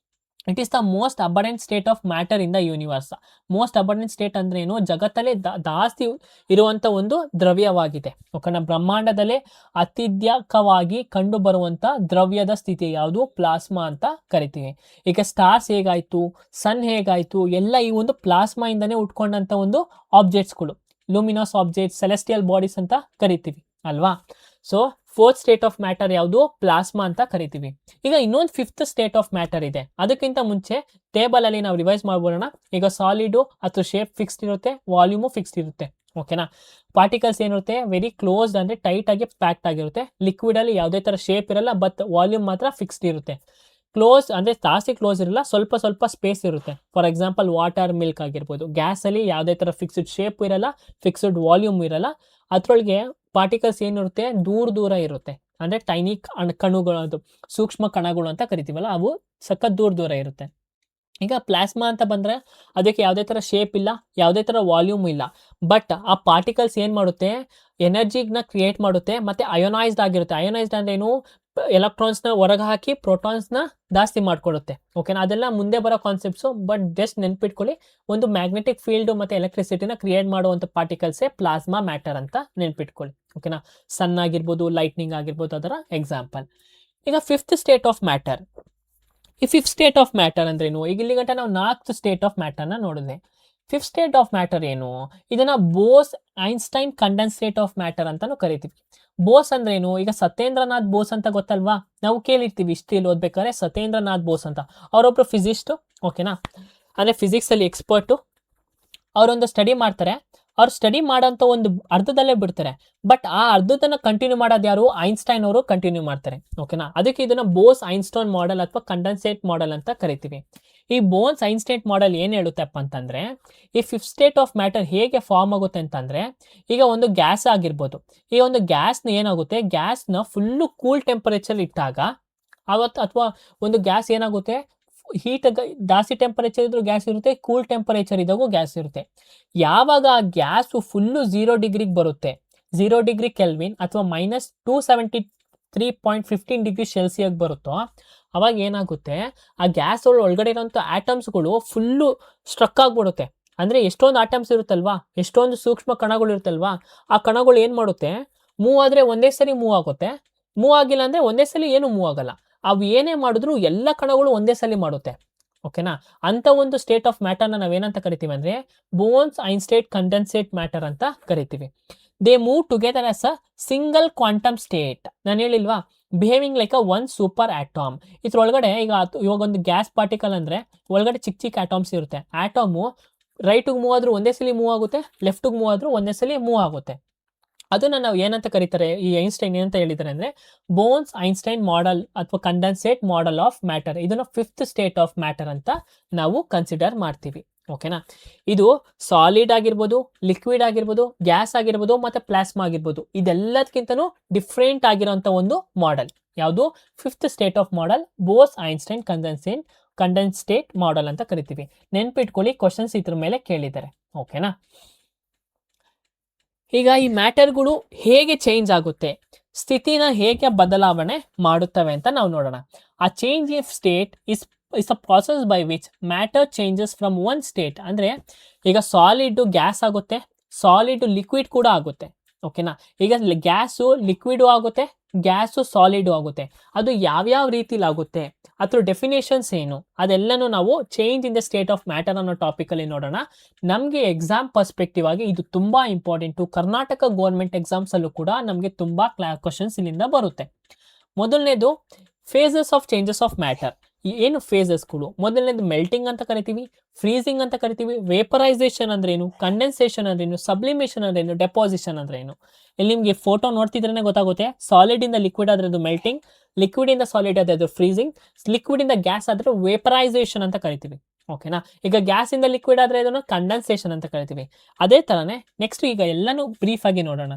It is the most abundant state of matter in the universe. Most abundant state ಅಂದ್ರೆ ಏನು, ಜಗತ್ತಲ್ಲೇ ಜಾಸ್ತಿ ಇರುವಂಥ ಒಂದು ದ್ರವ್ಯವಾಗಿದೆ. ಓಕೆನಾ. ಬ್ರಹ್ಮಾಂಡದಲ್ಲೇ ಅತ್ಯಧಿಕವಾಗಿ ಕಂಡು ಬರುವಂಥ ದ್ರವ್ಯದ ಸ್ಥಿತಿ ಯಾವುದು, ಪ್ಲಾಸ್ಮಾ ಅಂತ ಕರಿತೀವಿ. ಈಗ ಸ್ಟಾರ್ಸ್ ಹೇಗಾಯ್ತು, ಸನ್ ಹೇಗಾಯ್ತು, ಎಲ್ಲ ಈ ಒಂದು ಪ್ಲಾಸ್ಮಾ ಇಂದನೇ ಉಟ್ಕೊಂಡಂಥ ಒಂದು ಆಬ್ಜೆಕ್ಟ್ಸ್ಗಳು, ಲೂಮಿನಸ್ ಆಬ್ಜೆಕ್ಟ್ಸ್, ಸೆಲೆಸ್ಟಿಯಲ್ ಬಾಡೀಸ್ ಅಂತ ಕರಿತೀವಿ ಅಲ್ವಾ. So fourth state of matter ಯಾವುದು, ಪ್ಲಾಸ್ಮಾ ಅಂತ ಕರಿತೀವಿ. ಈಗ ಇನ್ನೊಂದು ಫಿಫ್ತ್ ಸ್ಟೇಟ್ ಆಫ್ ಮ್ಯಾಟರ್ ಇದೆ. ಅದಕ್ಕಿಂತ ಮುಂಚೆ ಟೇಬಲ್ ಅಲ್ಲಿ ನಾವು ರಿವೈಸ್ ಮಾಡ್ಬೋಣ. ಈಗ ಸಾಲಿಡು ಅಥವಾ ಶೇಪ್ ಫಿಕ್ಸ್ಡ್ ಇರುತ್ತೆ, ವಾಲ್ಯೂಮು ಫಿಕ್ಸ್ಡ್ ಇರುತ್ತೆ. ಓಕೆನಾ. ಪಾರ್ಟಿಕಲ್ಸ್ ಏನಿರುತ್ತೆ, ವೆರಿ ಕ್ಲೋಸ್ಡ್ ಅಂದ್ರೆ ಟೈಟ್ ಆಗಿ ಪ್ಯಾಕ್ಟ್ ಆಗಿರುತ್ತೆ. ಲಿಕ್ವಿಡ್ ಅಲ್ಲಿ ಯಾವುದೇ ತರ ಶೇಪ್ ಇರಲ್ಲ, ಬಟ್ ವಾಲ್ಯೂಮ್ ಮಾತ್ರ ಫಿಕ್ಸ್ಡ್ ಇರುತ್ತೆ. ಕ್ಲೋಸ್ ಅಂದ್ರೆ ಜಾಸ್ತಿ ಕ್ಲೋಸ್ ಇರಲ್ಲ, ಸ್ವಲ್ಪ ಸ್ವಲ್ಪ ಸ್ಪೇಸ್ ಇರುತ್ತೆ. ಫಾರ್ ಎಕ್ಸಾಂಪಲ್ ವಾಟರ್, ಮಿಲ್ಕ್ ಆಗಿರ್ಬೋದು. ಗ್ಯಾಸ್ ಅಲ್ಲಿ ಯಾವುದೇ ತರ ಫಿಕ್ಸ್ಡ್ ಶೇಪ್ ಇರಲ್ಲ, ಫಿಕ್ಸ್ಡ್ ವಾಲ್ಯೂಮ್ ಇರಲ್ಲ. ಅದ್ರೊಳಗೆ ಪಾರ್ಟಿಕಲ್ಸ್ ಏನಿರುತ್ತೆ, ದೂರ ಇರುತ್ತೆ. ಅಂದ್ರೆ ಟೈನಿ ಕಣುಗಳು, ಅದು ಸೂಕ್ಷ್ಮ ಕಣಗಳು ಅಂತ ಕರಿತೀವಲ್ಲ, ಅವು ಸಖತ್ ದೂರ ಇರುತ್ತೆ. ಈಗ ಪ್ಲಾಸ್ಮಾ ಅಂತ ಬಂದ್ರೆ ಅದಕ್ಕೆ ಯಾವುದೇ ತರ ಶೇಪ್ ಇಲ್ಲ, ಯಾವುದೇ ತರ ವಾಲ್ಯೂಮ್ ಇಲ್ಲ. ಬಟ್ ಆ ಪಾರ್ಟಿಕಲ್ಸ್ ಏನ್ ಮಾಡುತ್ತೆ, ಎನರ್ಜಿನ ಕ್ರಿಯೇಟ್ ಮಾಡುತ್ತೆ, ಮತ್ತೆ ಅಯೋನೈಸ್ಡ್ ಆಗಿರುತ್ತೆ. ಅಯೋನೈಸ್ಡ್ ಅಂದ್ರೆ ಏನು, ಎಲೆಕ್ಟ್ರಾನ್ಸ್ನ ಹೊರಗೆ ಹಾಕಿ ಪ್ರೋಟಾನ್ಸ್ನ ಜಾಸ್ತಿ ಮಾಡ್ಕೊಡುತ್ತೆ. ಓಕೆನಾ. ಅದೆಲ್ಲ ಮುಂದೆ ಬರೋ ಕಾನ್ಸೆಪ್ಟ್ಸು, ಬಟ್ ಜಸ್ಟ್ ನೆನ್ಪಿಟ್ಕೊಳ್ಳಿ, ಒಂದು ಮ್ಯಾಗ್ನೆಟಿಕ್ ಫೀಲ್ಡ್ ಮತ್ತೆ ಎಲೆಕ್ಟ್ರಿಸಿಟಿನ ಕ್ರಿಯೇಟ್ ಮಾಡುವಂಥ ಪಾರ್ಟಿಕಲ್ಸೇ ಪ್ಲಾಸ್ಮಾ ಮ್ಯಾಟರ್ ಅಂತ ನೆನ್ಪಿಟ್ಕೊಳ್ಳಿ. ಓಕೆನಾ. ಸನ್ ಆಗಿರ್ಬೋದು, ಲೈಟ್ನಿಂಗ್ ಆಗಿರ್ಬೋದು, ಅದರ ಎಕ್ಸಾಂಪಲ್. ಈಗ ಫಿಫ್ತ್ ಸ್ಟೇಟ್ ಆಫ್ ಮ್ಯಾಟರ್. ಈ ಫಿಫ್ತ್ ಸ್ಟೇಟ್ ಆಫ್ ಮ್ಯಾಟರ್ ಅಂದ್ರೇನು, ಈಗ ಇಲ್ಲಿ ಗಂಟ ನಾವು 4 ಸ್ಟೇಟ್ ಆಫ್ ಮ್ಯಾಟರ್ನ ನೋಡಿದ್ವಿ. ಫಿಫ್ತ್ ಸ್ಟೇಟ್ ಆಫ್ ಮ್ಯಾಟರ್ ಏನು, ಇದನ್ನ Bose Einstein condensate of matter ಅಂತಾನು ಕರಿತೀವಿ. ಬೋಸ್ ಅಂದ್ರೇನು, ಈಗ ಸತ್ಯೇಂದ್ರನಾಥ್ ಬೋಸ್ ಅಂತ ಗೊತ್ತಲ್ವಾ, ನಾವು ಕೇಳಿರ್ತೀವಿ ಹಿಸ್ಟ್ರಿಯಲ್ಲಿ ಓದ್ಬೇಕಾದ್ರೆ ಸತ್ಯೇಂದ್ರನಾಥ್ ಬೋಸ್ ಅಂತ. ಅವರೊಬ್ರು ಫಿಸಿಸ್ಟು. ಓಕೆನಾ. ಅಂದ್ರೆ ಫಿಸಿಕ್ಸ್ ಅಲ್ಲಿ ಎಕ್ಸ್ಪರ್ಟು. ಅವರೊಂದು ಸ್ಟಡಿ ಮಾಡ್ತಾರೆ. ಅವ್ರು ಸ್ಟಡಿ ಮಾಡೋಂಥ ಒಂದು ಅರ್ಧದಲ್ಲೇ ಬಿಡ್ತಾರೆ. ಬಟ್ ಆ ಅರ್ಧದನ್ನ ಕಂಟಿನ್ಯೂ ಮಾಡೋದು ಯಾರು, ಐನ್ಸ್ಟೈನ್ ಅವರು ಕಂಟಿನ್ಯೂ ಮಾಡ್ತಾರೆ. ಓಕೆನಾ. ಅದಕ್ಕೆ ಇದನ್ನ ಬೋಸ್ ಐನ್ಸ್ಟೈನ್ ಮಾಡೆಲ್ ಅಥವಾ ಕಂಡೆನ್ಸೇಟ್ ಮಾಡೆಲ್ ಅಂತ ಕರಿತೀವಿ. ಈ ಬೋನ್ಸ್ ಐನ್ಸ್ಟೈನ್ ಮಾಡೆಲ್ ಏನ್ ಹೇಳುತ್ತಪ್ಪ ಅಂತಂದ್ರೆ, ಈ ಫಿಫ್ತ್ ಸ್ಟೇಟ್ ಆಫ್ ಮ್ಯಾಟರ್ ಹೇಗೆ ಫಾರ್ಮ್ ಆಗುತ್ತೆ ಅಂತಂದ್ರೆ, ಈಗ ಒಂದು ಗ್ಯಾಸ್ ಆಗಿರ್ಬೋದು. ಈ ಒಂದು ಗ್ಯಾಸ್ನ ಏನಾಗುತ್ತೆ, ಗ್ಯಾಸ್ನ ಫುಲ್ಲು ಕೂಲ್ ಟೆಂಪರೇಚರ್ ಇಟ್ಟಾಗ ಅಥವಾ ಒಂದು ಗ್ಯಾಸ್ ಏನಾಗುತ್ತೆ, ಹೀಟ್ ಜಾಸ್ತಿ ಟೆಂಪರೇಚರ್ ಇದ್ರೂ ಗ್ಯಾಸ್ ಇರುತ್ತೆ, ಕೂಲ್ ಟೆಂಪರೇಚರ್ ಇದ್ದಾಗೂ ಗ್ಯಾಸ್ ಇರುತ್ತೆ. ಯಾವಾಗ ಆ ಗ್ಯಾಸು ಫುಲ್ಲು 0 ಡಿಗ್ರಿಗೆ ಬರುತ್ತೆ, 0 ಡಿಗ್ರಿ ಕೆಲ್ವಿನ್ ಅಥವಾ -273.15 ಡಿಗ್ರಿ ಸೆಲ್ಸಿಯಸ್ ಬರುತ್ತೋ, ಅವಾಗ ಏನಾಗುತ್ತೆ, ಆ ಗ್ಯಾಸ್ ಒಳಗಡೆ ಇರೋಂಥ ಆಟಮ್ಸ್ಗಳು ಫುಲ್ಲು ಸ್ಟ್ರಕ್ ಆಗ್ಬಿಡುತ್ತೆ. ಅಂದ್ರೆ ಎಷ್ಟೊಂದು ಆಟಮ್ಸ್ ಇರುತ್ತಲ್ವಾ, ಎಷ್ಟೊಂದು ಸೂಕ್ಷ್ಮ ಕಣಗಳು ಇರುತ್ತಲ್ವಾ, ಆ ಕಣಗಳು ಏನ್ ಮಾಡುತ್ತೆ, ಮೂವ್ ಆದ್ರೆ ಒಂದೇ ಸರಿ ಮೂವ್ ಆಗುತ್ತೆ, ಮೂವ್ ಆಗಿಲ್ಲ ಅಂದ್ರೆ ಒಂದೇ ಸಲ ಏನು ಮೂವ್ ಆಗಲ್ಲ. ಅವು ಏನೇ ಮಾಡಿದ್ರು ಎಲ್ಲ ಕಣಗಳು ಒಂದೇ ಸಲ ಮಾಡುತ್ತೆ. ಓಕೆನಾ. ಅಂತ ಒಂದು ಸ್ಟೇಟ್ ಆಫ್ ಮ್ಯಾಟರ್ನ ನಾವೇನಂತ ಕರಿತೀವಿ ಅಂದ್ರೆ ಬೋನ್ಸ್ ಐನ್ಸ್ಟೈನ್ ಕಂಡೆನ್ಸೇಟ್ ಮ್ಯಾಟರ್ ಅಂತ ಕರಿತೀವಿ. They move together as a single quantum state. ನಾನು ಹೇಳಿಲ್ವಾ, behaving like a one super atom. ಇದ್ರೊಳಗಡೆ ಇವಾಗ ಒಂದು ಗ್ಯಾಸ್ ಪಾರ್ಟಿಕಲ್ ಅಂದ್ರೆ ಒಳಗಡೆ ಚಿಕ್ಕ ಚಿಕ್ಕ ಆಟಮ್ಸ್ ಇರುತ್ತೆ. ಆಟಮು ರೈಟಿಗೆ ಮೂವ್ ಆದ್ರೂ ಒಂದೇ ಸಲ ಮೂವ್ ಆಗುತ್ತೆ, ಲೆಫ್ಟಿಗೆ ಮೂವ್ ಆದ್ರೂ ಒಂದೇ ಸಲ ಮೂವ್ ಆಗುತ್ತೆ. ಅದನ್ನ ನಾವು ಏನಂತ ಕರೀತಾರೆ, ಈ ಐನ್ಸ್ಟೈನ್ ಏನಂತ ಹೇಳಿದ್ದಾರೆ ಅಂದ್ರೆ ಬೋನ್ಸ್ ಐನ್ಸ್ಟೈನ್ ಮಾಡೆಲ್ ಅಥವಾ ಕಂಡೆನ್ಸೇಟ್ ಮಾಡೆಲ್ ಆಫ್ ಮ್ಯಾಟರ್. ಇದನ್ನ ಫಿಫ್ತ್ ಸ್ಟೇಟ್ ಆಫ್ ಮ್ಯಾಟರ್ ಅಂತ ನಾವು ಕನ್ಸಿಡರ್ ಮಾಡ್ತೀವಿ. ಓಕೆನಾ. ಇದು ಸಾಲಿಡ್ ಆಗಿರ್ಬೋದು, ಲಿಕ್ವಿಡ್ ಆಗಿರ್ಬೋದು, ಗ್ಯಾಸ್ ಆಗಿರ್ಬೋದು, ಮತ್ತೆ ಪ್ಲಾಸ್ಮಾ ಆಗಿರ್ಬೋದು. ಇದೆಲ್ಲದಕ್ಕಿಂತನೂ ಡಿಫ್ರೆಂಟ್ ಆಗಿರೋಂಥ ಒಂದು ಮಾಡೆಲ್ ಯಾವುದು, fifth state of model Bose Einstein condensate model ಅಂತ ಕರಿತೀವಿ. ನೆನ್ಪಿಟ್ಕೊಳ್ಳಿ, ಕ್ವಶನ್ಸ್ ಇದ್ರ ಮೇಲೆ ಕೇಳಿದ್ದಾರೆ. ಓಕೆನಾ. ಈಗ ಈ ಮ್ಯಾಟರ್ಗಳು ಹೇಗೆ ಚೇಂಜ್ ಆಗುತ್ತೆ, ಸ್ಥಿತಿನ ಹೇಗೆ ಬದಲಾವಣೆ ಮಾಡುತ್ತವೆ ಅಂತ ನಾವು ನೋಡೋಣ. ಆ change of state is a process by which matter changes from one state. ಅಂದ್ರೆ ಈಗ ಸಾಲಿಡ್ ಗ್ಯಾಸ್ ಆಗುತ್ತೆ, ಸಾಲಿಡ್ ಲಿಕ್ವಿಡ್ ಕೂಡ ಆಗುತ್ತೆ. ಓಕೆನಾ. ಈಗ ಗ್ಯಾಸು ಲಿಕ್ವಿಡು ಆಗುತ್ತೆ, ಗ್ಯಾಸು ಸಾಲಿಡು ಆಗುತ್ತೆ. ಅದು ಯಾವ್ಯಾವ ರೀತಿಲಿ ಆಗುತ್ತೆ, ಅದ್ರ ಡೆಫಿನೇಷನ್ಸ್ ಏನು, ಅದೆಲ್ಲನೂ ನಾವು change in the state of matter ಅನ್ನೋ ಟಾಪಿಕ್ ಅಲ್ಲಿ ನೋಡೋಣ. ನಮಗೆ ಎಕ್ಸಾಮ್ ಪರ್ಸ್ಪೆಕ್ಟಿವ್ ಆಗಿ ಇದು ತುಂಬಾ ಇಂಪಾರ್ಟೆಂಟು. ಕರ್ನಾಟಕ ಗೌರ್ಮೆಂಟ್ ಎಕ್ಸಾಮ್ಸ್ ಅಲ್ಲೂ ಕೂಡ ನಮಗೆ ತುಂಬಾ ಕ್ವಶನ್ಸ್ ಇಲ್ಲಿಂದ ಬರುತ್ತೆ. ಮೊದಲನೇದು phases of changes of matter. ಏನು ಫೇಸಸ್ಗಳು, ಮೊದಲನೇದು ಮೆಲ್ಟಿಂಗ್ ಅಂತ ಕರಿತೀವಿ, ಫ್ರೀಸಿಂಗ್ ಅಂತ ಕರಿತೀವಿ, ವೇಪರೈಸೇಷನ್ ಅಂದ್ರೇನು, ಕಂಡೆನ್ಸೇಷನ್ ಅಂದ್ರೇನು, ಸಬ್ಲಿಮೇಷನ್ ಅಂದ್ರೇನು, ಡೆಪಾಸಿಷನ್ ಅಂದ್ರೇನು. ಇಲ್ಲಿ ನಿಮಗೆ ಫೋಟೋ ನೋಡ್ತಿದ್ರೇ ಗೊತ್ತಾಗುತ್ತೆ. ಸಾಲಿಡ್ ಇಂದ ಲಿಕ್ವಿಡ್ ಆದ್ರೆ ಅದು ಮೆಲ್ಟಿಂಗ್, ಲಿಕ್ವಿಡ್ ಇಂದ ಸಾಲಿಡ್ ಆದ್ರೆ ಅದು ಫ್ರೀಸಿಂಗ್, ಲಿಕ್ವಿಡ್ ಇಂದ ಗ್ಯಾಸ್ ಆದ್ರೆ ವೇಪರೈಸೇಷನ್ ಅಂತ ಕರಿತೀವಿ. ಓಕೆನಾ. ಈಗ ಗ್ಯಾಸ್ ಇಂದ ಲಿಕ್ವಿಡ್ ಆದ್ರೆ ಅದನ್ನು ಕಂಡೆನ್ಸೇಷನ್ ಅಂತ ಕರಿತೀವಿ. ಅದೇ ತರನೇ ನೆಕ್ಸ್ಟ್ ಈಗ ಎಲ್ಲಾನು ಬ್ರೀಫ್ ಆಗಿ ನೋಡೋಣ.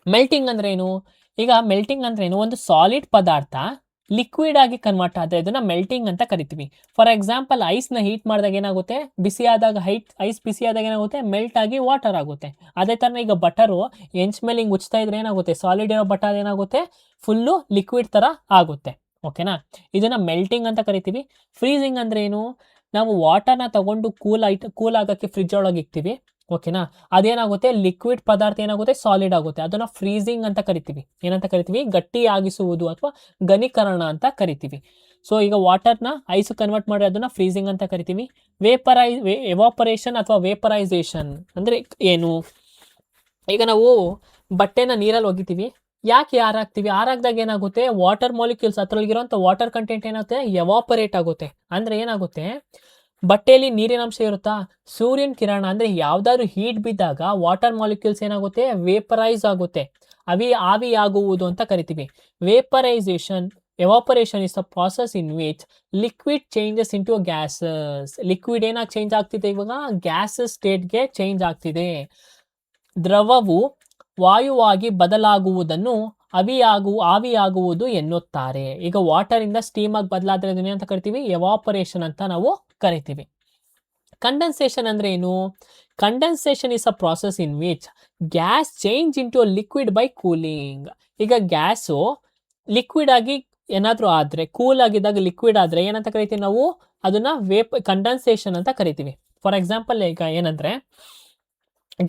ಮೆಲ್ಟಿಂಗ್ ಅಂದ್ರೆ ಏನು? ಈಗ ಮೆಲ್ಟಿಂಗ್ ಅಂದ್ರೆ ಏನು? ಒಂದು ಸಾಲಿಡ್ ಪದಾರ್ಥ ಲಿಕ್ವಿಡ್ ಆಗಿ ಕನ್ವರ್ಟ್ ಆದ್ರೆ ಇದನ್ನ ಮೆಲ್ಟಿಂಗ್ ಅಂತ ಕರಿತೀವಿ. ಫಾರ್ ಎಕ್ಸಾಂಪಲ್ ಐಸ್ ನ ಹೀಟ್ ಮಾಡಿದಾಗ ಏನಾಗುತ್ತೆ, ಬಿಸಿ ಆದಾಗ ಐಸ್ ಬಿಸಿ ಆದಾಗ ಏನಾಗುತ್ತೆ, ಮೆಲ್ಟ್ ಆಗಿ ವಾಟರ್ ಆಗುತ್ತೆ. ಅದೇ ತರ ಈಗ ಬಟರು ಎಂಚ್ ಮೇಲೆ ಹಿಂಗ್ ಉಚ್ತಾ ಇದ್ರೆ ಏನಾಗುತ್ತೆ, ಸಾಲಿಡ್ ಇರೋ ಬಟರ್ ಏನಾಗುತ್ತೆ, ಫುಲ್ಲು ಲಿಕ್ವಿಡ್ ತರ ಆಗುತ್ತೆ. ಓಕೆನಾ. ಇದನ್ನ ಮೆಲ್ಟಿಂಗ್ ಅಂತ ಕರಿತೀವಿ. ಫ್ರೀಸಿಂಗ್ ಅಂದ್ರೆ ಏನು? ನಾವು ವಾಟರ್ನ ತಗೊಂಡು ಕೂಲ್ ಆಗಕ್ಕೆ ಫ್ರಿಜ್ ಒಳಗೆ ಇಕ್ತೀವಿ. ಓಕೆನಾ. ಅದೇನಾಗುತ್ತೆ, ಲಿಕ್ವಿಡ್ ಪದಾರ್ಥ ಏನಾಗುತ್ತೆ, ಸಾಲಿಡ್ ಆಗುತ್ತೆ. ಅದನ್ನ ಫ್ರೀಸಿಂಗ್ ಅಂತ ಕರಿತೀವಿ. ಏನಂತ ಕರಿತೀವಿ? ಗಟ್ಟಿಯಾಗಿಸುವುದು ಅಥವಾ ಘನೀಕರಣ ಅಂತ ಕರಿತೀವಿ. ಸೊ ಈಗ ವಾಟರ್ನ ಐಸ್ ಕನ್ವರ್ಟ್ ಮಾಡಿ ಅದನ್ನ ಫ್ರೀಸಿಂಗ್ ಅಂತ ಕರಿತೀವಿ. ಎವಾಪರೇಷನ್ ಅಥವಾ ವೇಪರೈಸೇಷನ್ ಅಂದ್ರೆ ಏನು? ಈಗ ನಾವು ಬಟ್ಟೆನ ನೀರಲ್ಲಿ ಒಗಿತೀವಿ. ಯಾಕೆ ಹಾರಾಕ್ತಿವಿ? ಹಾರಾಕ್ದಾಗ ಏನಾಗುತ್ತೆ, ವಾಟರ್ ಮಾಲಿಕ್ಯೂಲ್ಸ್ ಅದ್ರೊಳಗಿರುವಂತ ವಾಟರ್ ಕಂಟೆಂಟ್ ಏನಾಗುತ್ತೆ, ಎವಾಪರೇಟ್ ಆಗುತ್ತೆ. ಅಂದ್ರೆ ಏನಾಗುತ್ತೆ, ಬಟ್ಟೆಯಲ್ಲಿ ನೀರಿನ ಅಂಶ ಇರುತ್ತಾ, ಸೂರ್ಯನ ಕಿರಣ ಅಂದ್ರೆ ಯಾವ್ದಾದ್ರು ಹೀಟ್ ಬಿದ್ದಾಗ ವಾಟರ್ ಮಾಲಿಕ್ಯೂಲ್ಸ್ ಏನಾಗುತ್ತೆ, ವೇಪರೈಸ್ ಆಗುತ್ತೆ. ಆವಿಯಾಗುವುದು ಅಂತ ಕರಿತೀವಿ. Vaporisation, evaporation is the process in which liquid changes into gases. Liquid ಏನಾಗಿ ಚೇಂಜ್ ಆಗ್ತಿದೆ, ಇವಾಗ ಗ್ಯಾಸಸ್ ಸ್ಟೇಟ್ಗೆ ಚೇಂಜ್ ಆಗ್ತಿದೆ. ದ್ರವವು ವಾಯುವಾಗಿ ಬದಲಾಗುವುದನ್ನು ಆವಿಯಾಗುವುದು ಎನ್ನುತ್ತಾರೆ. ಈಗ ವಾಟರ್ ಇಂದ ಸ್ಟೀಮ್ ಆಗಿ ಬದಲಾದ್ರೆ ಅದನ್ನ ಅಂತ ಕರಿತೀವಿ, ಎವಾಪರೇಷನ್ ಅಂತ ನಾವು ಕರಿತೀವಿ. ಕಂಡೆನ್ಸೇಷನ್ ಅಂದ್ರೆ ಏನು? Condensation is a process in which gas change into liquid by cooling. ಈಗ ಗ್ಯಾಸು ಲಿಕ್ವಿಡ್ ಆಗಿ ಏನಾದ್ರೂ ಆದ್ರೆ, ಕೂಲ್ ಆಗಿದ್ದಾಗ ಲಿಕ್ವಿಡ್ ಆದ್ರೆ ಏನಂತ ಕರಿತೀವಿ ನಾವು, ಅದನ್ನ ಕಂಡೆನ್ಸೇಷನ್ ಅಂತ ಕರಿತೀವಿ. ಫಾರ್ ಎಕ್ಸಾಂಪಲ್ ಈಗ ಏನಂದ್ರೆ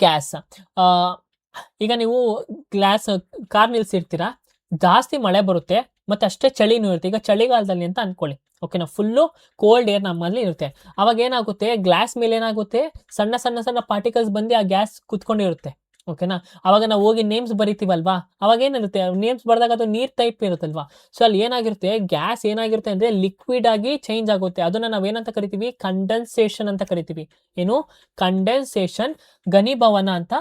ಗ್ಯಾಸ್, ಈಗ ನೀವು ಕಾರ್ ನಿಲ್ಸಿರ್ತೀರಾ, ಜಾಸ್ತಿ ಮಳೆ ಬರುತ್ತೆ ಮತ್ತೆ ಅಷ್ಟೇ ಚಳಿನೂ ಇರುತ್ತೆ. ಈಗ ಚಳಿಗಾಲದಲ್ಲಿ ಅಂತ ಅನ್ಕೊಳ್ಳಿ. ಓಕೆನಾ. ಫುಲ್ಲು ಕೋಲ್ಡ್ ಏರ್ ನಮ್ಮಲ್ಲಿ ಇರುತ್ತೆ. ಅವಾಗ ಏನಾಗುತ್ತೆ, ಗ್ಲಾಸ್ ಮೇಲೆ ಏನಾಗುತ್ತೆ, ಸಣ್ಣ ಸಣ್ಣ ಸಣ್ಣ ಪಾರ್ಟಿಕಲ್ಸ್ ಬಂದು ಆ ಗ್ಯಾಸ್ ಕುತ್ಕೊಂಡಿರುತ್ತೆ. ಓಕೆನಾ. ಅವಾಗ ನಾವು ಹೋಗಿ ನೇಮ್ಸ್ ಬರಿತೀವಲ್ವಾ, ಅವಾಗ ಏನಿರುತ್ತೆ, ನೇಮ್ಸ್ ಬರೆದಾಗ ಅದು ನೀರ್ ಟೈಪ್ ಇರುತ್ತಲ್ವಾ. ಸೊ ಅಲ್ಲಿ ಏನಾಗಿರುತ್ತೆ, ಗ್ಯಾಸ್ ಏನಾಗಿರುತ್ತೆ ಅಂದ್ರೆ ಲಿಕ್ವಿಡ್ ಆಗಿ ಚೇಂಜ್ ಆಗುತ್ತೆ. ಅದನ್ನ ನಾವೇನಂತ ಕರಿತೀವಿ, ಕಂಡೆನ್ಸೇಷನ್ ಅಂತ ಕರಿತೀವಿ. ಏನು? ಕಂಡೆನ್ಸೇಷನ್, ಘನೀಭವನ ಅಂತ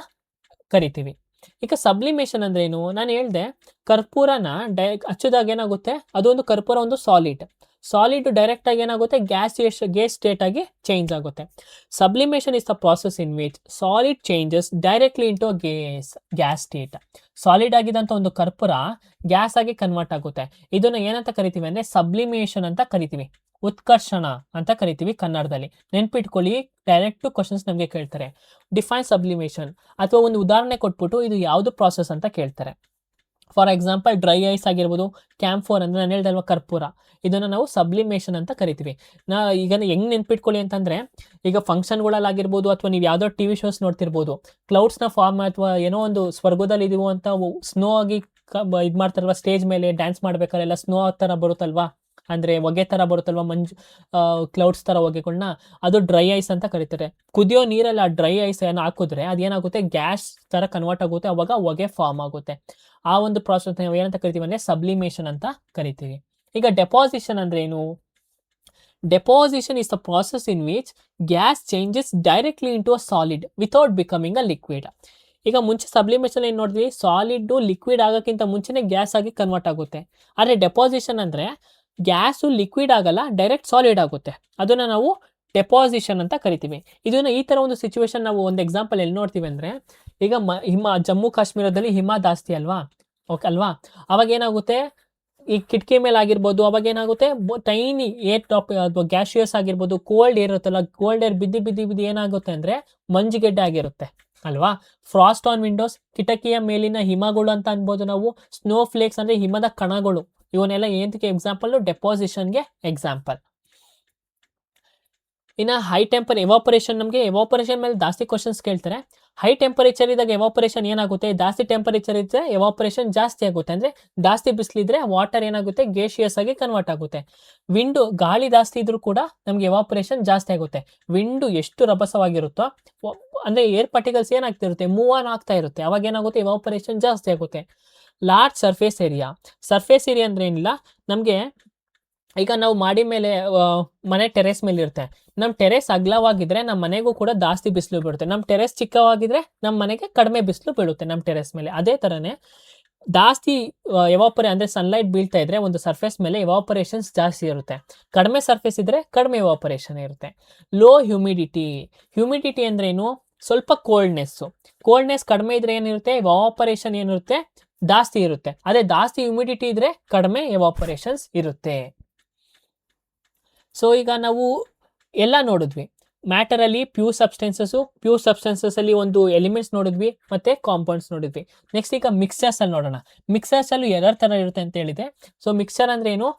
ಕರಿತೀವಿ. ಈಗ ಸಬ್ಲಿಮೇಷನ್ ಅಂದ್ರೆ ಏನು? ನಾನು ಹೇಳ್ದೆ, ಕರ್ಪೂರನ ಹಚ್ಚಿದಾಗ ಏನಾಗುತ್ತೆ, ಅದೊಂದು ಕರ್ಪೂರ ಒಂದು ಸಾಲಿಡ್ ಡೈರೆಕ್ಟ್ ಆಗಿ ಏನಾಗುತ್ತೆ, ಗ್ಯಾಸ್ ಸ್ಟೇಟ್ ಆಗಿ ಚೇಂಜ್ ಆಗುತ್ತೆ. Sublimation is the process in which solid changes directly into gas state. Solid ಆಗಿದಂತ ಒಂದು ಕರ್ಪೂರ ಗ್ಯಾಸ್ ಆಗಿ ಕನ್ವರ್ಟ್ ಆಗುತ್ತೆ. ಇದನ್ನ ಏನಂತ ಕರಿತೀವಿ ಅಂದ್ರೆ ಸಬ್ಲಿಮೇಷನ್ ಅಂತ ಕರಿತೀವಿ. ಉತ್ಕರ್ಷಣ ಅಂತ ಕರಿತೀವಿ ಕನ್ನಡದಲ್ಲಿ. ನೆನ್ಪಿಟ್ಕೊಳ್ಳಿ, ಡೈರೆಕ್ಟ್ ಕ್ವಶನ್ಸ್ ನಮಗೆ ಕೇಳ್ತಾರೆ. ಡಿಫೈನ್ ಸಬ್ಲಿಮೇಷನ್, ಅಥವಾ ಒಂದು ಉದಾಹರಣೆ ಕೊಟ್ಬಿಟ್ಟು ಇದು ಯಾವ್ದು ಪ್ರಾಸೆಸ್ ಅಂತ ಕೇಳ್ತಾರೆ. ಫಾರ್ ಎಕ್ಸಾಂಪಲ್ ಡ್ರೈ ಐಸ್ ಆಗಿರ್ಬೋದು, ಕ್ಯಾಂಫೋರ್ ಅಂದ್ರೆ ನಾನು ಹೇಳ್ದಲ್ವಾ ಕರ್ಪೂರ, ಇದನ್ನ ನಾವು ಸಬ್ಲಿಮೇಷನ್ ಅಂತ ಕರಿತೀವಿ. ಈಗ ಹೆಂಗ್ ನೆನ್ಪಿಟ್ಕೊಳ್ಳಿ ಅಂತಂದ್ರೆ, ಈಗ ಫಂಕ್ಷನ್ಗಳಲ್ಲಾಗಿರ್ಬೋದು ಅಥವಾ ನೀವು ಯಾವ್ದೋ ಟಿವಿ ಶೋಸ್ ನೋಡ್ತಿರ್ಬೋದು, ಕ್ಲೌಡ್ಸ್ ನ ಫಾರ್ಮ್ ಅಥವಾ ಏನೋ ಒಂದು ಸ್ವರ್ಗದಲ್ಲಿ ಇದೀವೋ ಅಂತ ಸ್ನೋ ಆಗಿ ಇದ್ ಮಾಡ್ತಾರಲ್ವಾ, ಸ್ಟೇಜ್ ಮೇಲೆ ಡ್ಯಾನ್ಸ್ ಮಾಡ್ಬೇಕಾರೆಲ್ಲ ಸ್ನೋ ತರ ಬರುತ್ತಲ್ವಾ, ಅಂದ್ರೆ ಹೊಗೆ ತರ ಬರುತ್ತಲ್ವಾ, ಕ್ಲೌಡ್ಸ್ ತರ ಹೊಗೆಗಳನ್ನ, ಅದು ಡ್ರೈ ಐಸ್ ಅಂತ ಕರೀತಾರೆ. ಕುದಿಯೋ ನೀರಲ್ಲಿ ಆ ಡ್ರೈ ಐಸ್ ಏನೋ ಹಾಕಿದ್ರೆ ಅದೇನಾಗುತ್ತೆ, ಗ್ಯಾಸ್ ತರ ಕನ್ವರ್ಟ್ ಆಗುತ್ತೆ, ಅವಾಗ ಹೊಗೆ ಫಾರ್ಮ್ ಆಗುತ್ತೆ. ಆ ಒಂದು ಪ್ರಾಸೆಸ್ ನಾವು ಏನಂತ ಕರಿತೀವಿ ಅಂದ್ರೆ ಸಬ್ಲಿಮೇಷನ್ ಅಂತ ಕರಿತೀವಿ. ಈಗ ಡೆಪಾಸಿಷನ್ ಅಂದ್ರೆ ಏನು? Deposition is the process in which gas changes directly into a solid without becoming a liquid. ಈಗ ಮುಂಚೆ ಸಬ್ಲಿಮೇಷನ್ ಏನ್ ನೋಡಿದ್ವಿ, ಸಾಲಿಡ್ ಲಿಕ್ವಿಡ್ ಆಗೋಕ್ಕಿಂತ ಮುಂಚೆನೆ ಗ್ಯಾಸ್ ಆಗಿ ಕನ್ವರ್ಟ್ ಆಗುತ್ತೆ. ಆದ್ರೆ ಡೆಪಾಸಿಷನ್ ಅಂದ್ರೆ ಗ್ಯಾಸು ಲಿಕ್ವಿಡ್ ಆಗಲ್ಲ, ಡೈರೆಕ್ಟ್ ಸಾಲಿಡ್ ಆಗುತ್ತೆ. ಅದನ್ನ ನಾವು ಡೆಪಾಸಿಷನ್ ಅಂತ ಕರಿತೀವಿ. ಇದನ್ನ ಈ ತರ ಒಂದು ಸಿಚುವೇಶನ್ ನಾವು ಒಂದು ಎಕ್ಸಾಂಪಲ್ ಎಲ್ಲಿ ನೋಡ್ತೀವಿ ಅಂದ್ರೆ, ಈಗ ಜಮ್ಮು ಕಾಶ್ಮೀರದಲ್ಲಿ ಹಿಮ ಜಾಸ್ತಿ ಅಲ್ವಾ, ಓಕೆ ಅಲ್ವಾ, ಅವಾಗ ಏನಾಗುತ್ತೆ, ಈ ಕಿಟಕಿ ಮೇಲೆ ಆಗಿರ್ಬೋದು, ಅವಾಗ ಏನಾಗುತ್ತೆ, ಟೈನಿ ಏರ್ ಟಾಪ್ ಅಥವಾ ಗ್ಯಾಶಿಯಸ್ ಆಗಿರ್ಬೋದು, ಕೋಲ್ಡ್ ಏರ್ ಇರುತ್ತಲ್ಲ, ಕೋಲ್ಡ್ ಏರ್ ಬಿದ್ದಿ ಏನಾಗುತ್ತೆ ಅಂದ್ರೆ ಮಂಜುಗೆಡ್ಡೆ ಆಗಿರುತ್ತೆ ಅಲ್ವಾ. ಫ್ರಾಸ್ಟ್ ಆನ್ ವಿಂಡೋಸ್, ಕಿಟಕಿಯ ಮೇಲಿನ ಹಿಮಗಳು ಅಂತ ಅನ್ಬೋದು ನಾವು. ಸ್ನೋ ಫ್ಲೇಕ್ಸ್ ಅಂದ್ರೆ ಹಿಮದ ಕಣಗಳು. ಇವನ್ನೆಲ್ಲ ಏನಕ್ಕೆ ಎಕ್ಸಾಂಪಲ್? ಡೆಪಾಸಿಷನ್ಗೆ ಎಕ್ಸಾಂಪಲ್. ಇನ್ನು ಹೈ ಟೆಂಪರ್ ಎವಾಪರೇಷನ್, ನಮಗೆ ಎವಾಪರೇಷನ್ ಮೇಲೆ ಜಾಸ್ತಿ ಕ್ವಶನ್ಸ್ ಕೇಳ್ತಾರೆ. ಹೈ ಟೆಂಪರೇಚರ್ ಇದ್ದಾಗ ಎವಾಪರೇಷನ್ ಏನಾಗುತ್ತೆ, ಜಾಸ್ತಿ ಟೆಂಪರೇಚರ್ ಇದ್ರೆ ಎವಾಪರೇಷನ್ ಜಾಸ್ತಿ ಆಗುತ್ತೆ. ಅಂದ್ರೆ ಜಾಸ್ತಿ ಬಿಸಿಲಿದ್ರೆ ವಾಟರ್ ಏನಾಗುತ್ತೆ, ಗೇಷಿಯಸ್ ಆಗಿ ಕನ್ವರ್ಟ್ ಆಗುತ್ತೆ. ಗಾಳಿ ಜಾಸ್ತಿ ಇದ್ರೂ ಕೂಡ ನಮ್ಗೆ ಎವಾಪರೇಷನ್ ಜಾಸ್ತಿ ಆಗುತ್ತೆ. ವಿಂಡು ಎಷ್ಟು ರಭಸವಾಗಿರುತ್ತೋ, ಅಂದ್ರೆ ಏರ್ ಪಾರ್ಟಿಕಲ್ಸ್ ಏನಾಗ್ತಿರುತ್ತೆ, ಮೂವ್ ಆನ್ ಆಗ್ತಾ ಇರುತ್ತೆ, ಅವಾಗ ಏನಾಗುತ್ತೆ, ಎವಾಪರೇಷನ್ ಜಾಸ್ತಿ ಆಗುತ್ತೆ. ಲಾರ್ಜ್ ಸರ್ಫೇಸ್ ಏರಿಯಾ ಅಂದ್ರೆ ಏನಿಲ್ಲ, ನಮಗೆ ಈಗ ನಾವು ಮಾಡಿ ಮೇಲೆ ಮನೆ ಟೆರೇಸ್ ಮೇಲೆ ಇರುತ್ತೆ. ನಮ್ಮ ಟೆರೇಸ್ ಅಗಲವಾಗಿದ್ರೆ ನಮ್ಮ ಮನೆಗೂ ಕೂಡ ಜಾಸ್ತಿ ಬಿಸಿಲು ಬೀಳುತ್ತೆ. ನಮ್ಮ ಟೆರೇಸ್ ಚಿಕ್ಕವಾಗಿದ್ರೆ ನಮ್ಮ ಮನೆಗೆ ಕಡಿಮೆ ಬಿಸಿಲು ಬೀಳುತ್ತೆ ನಮ್ಮ ಟೆರೇಸ್ ಮೇಲೆ. ಅದೇ ಥರನೇ ಜಾಸ್ತಿ ಅಂದರೆ ಸನ್ಲೈಟ್ ಬೀಳ್ತಾ ಇದ್ರೆ ಒಂದು ಸರ್ಫೇಸ್ ಮೇಲೆ ಎವಾಪರೇಷನ್ಸ್ ಜಾಸ್ತಿ ಇರುತ್ತೆ. ಕಡಿಮೆ ಸರ್ಫೇಸ್ ಇದ್ರೆ ಕಡಿಮೆ ಎವಾಪರೇಷನ್ ಇರುತ್ತೆ. ಲೋ ಹ್ಯೂಮಿಡಿಟಿ ಅಂದ್ರೆ ಏನು? ಸ್ವಲ್ಪ ಕೋಲ್ಡ್ನೆಸ್ ಕಡಿಮೆ ಇದ್ರೆ ಏನಿರುತ್ತೆ? ಎವಾಪರೇಷನ್ ಏನಿರುತ್ತೆ? ಜಾಸ್ತಿ ಇರುತ್ತೆ. ಅದೇ ಜಾಸ್ತಿ ಹ್ಯೂಮಿಡಿಟಿ ಇದ್ರೆ ಕಡಿಮೆ ಎವಾಪರೇಷನ್ಸ್ ಇರುತ್ತೆ. ಸೊ ಈಗ ನಾವು ಎಲ್ಲ ನೋಡಿದ್ವಿ. ಮ್ಯಾಟರ್ ಅಲ್ಲಿ ಪ್ಯೂರ್ ಸಬ್ಸ್ಟೆನ್ಸಸ್ ಅಲ್ಲಿ ಒಂದು ಎಲಿಮೆಂಟ್ಸ್ ನೋಡಿದ್ವಿ, ಮತ್ತೆ ಕಾಂಪೌಂಡ್ಸ್ ನೋಡಿದ್ವಿ. ನೆಕ್ಸ್ಟ್ ಈಗ ಮಿಕ್ಸ್ಚರ್ಸ್ ಅಲ್ಲಿ ನೋಡೋಣ. ಮಿಕ್ಸ್ಚರ್ಸ್ ಅಲ್ಲಿ 2 ತರ ಇರುತ್ತೆ ಅಂತ ಹೇಳಿದೆ. ಸೊ ಮಿಕ್ಸ್ಚರ್ ಅಂದ್ರೆ ಏನು?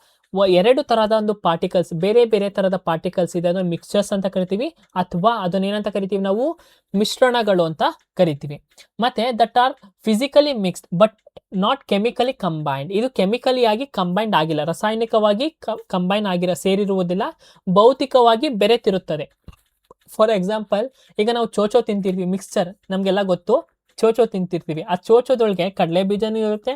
2 ತರಹದ ಒಂದು ಪಾರ್ಟಿಕಲ್ಸ್, ಬೇರೆ ಬೇರೆ ತರಹದ ಪಾರ್ಟಿಕಲ್ಸ್ ಇದೆ, ಅದನ್ನು ಮಿಕ್ಸ್ಚರ್ಸ್ ಅಂತ ಕರಿತೀವಿ, ಅಥವಾ ಅದನ್ನೇನಂತ ಕರಿತೀವಿ ನಾವು? ಮಿಶ್ರಣಗಳು ಅಂತ ಕರಿತೀವಿ. ಮತ್ತೆ that are physically mixed but not chemically combined. ಇದು ಕೆಮಿಕಲಿ ಆಗಿ ಕಂಬೈನ್ಡ್ ಆಗಿಲ್ಲ, ರಾಸಾಯನಿಕವಾಗಿ ಕಂಬೈನ್ ಸೇರಿರುವುದಿಲ್ಲ, ಭೌತಿಕವಾಗಿ ಬೆರೆತಿರುತ್ತದೆ. ಫಾರ್ ಎಕ್ಸಾಂಪಲ್, ಈಗ ನಾವು ಚೋಚೋ ತಿಂತಿರ್ತೀವಿ, ಮಿಕ್ಸ್ಚರ್ ನಮಗೆಲ್ಲ ಗೊತ್ತು, ಚೋಚೋ ತಿಂತಿರ್ತೀವಿ. ಆ ಚೋಚೋದೊಳಗೆ ಕಡಲೆ ಬೀಜನೂ ಇರುತ್ತೆ,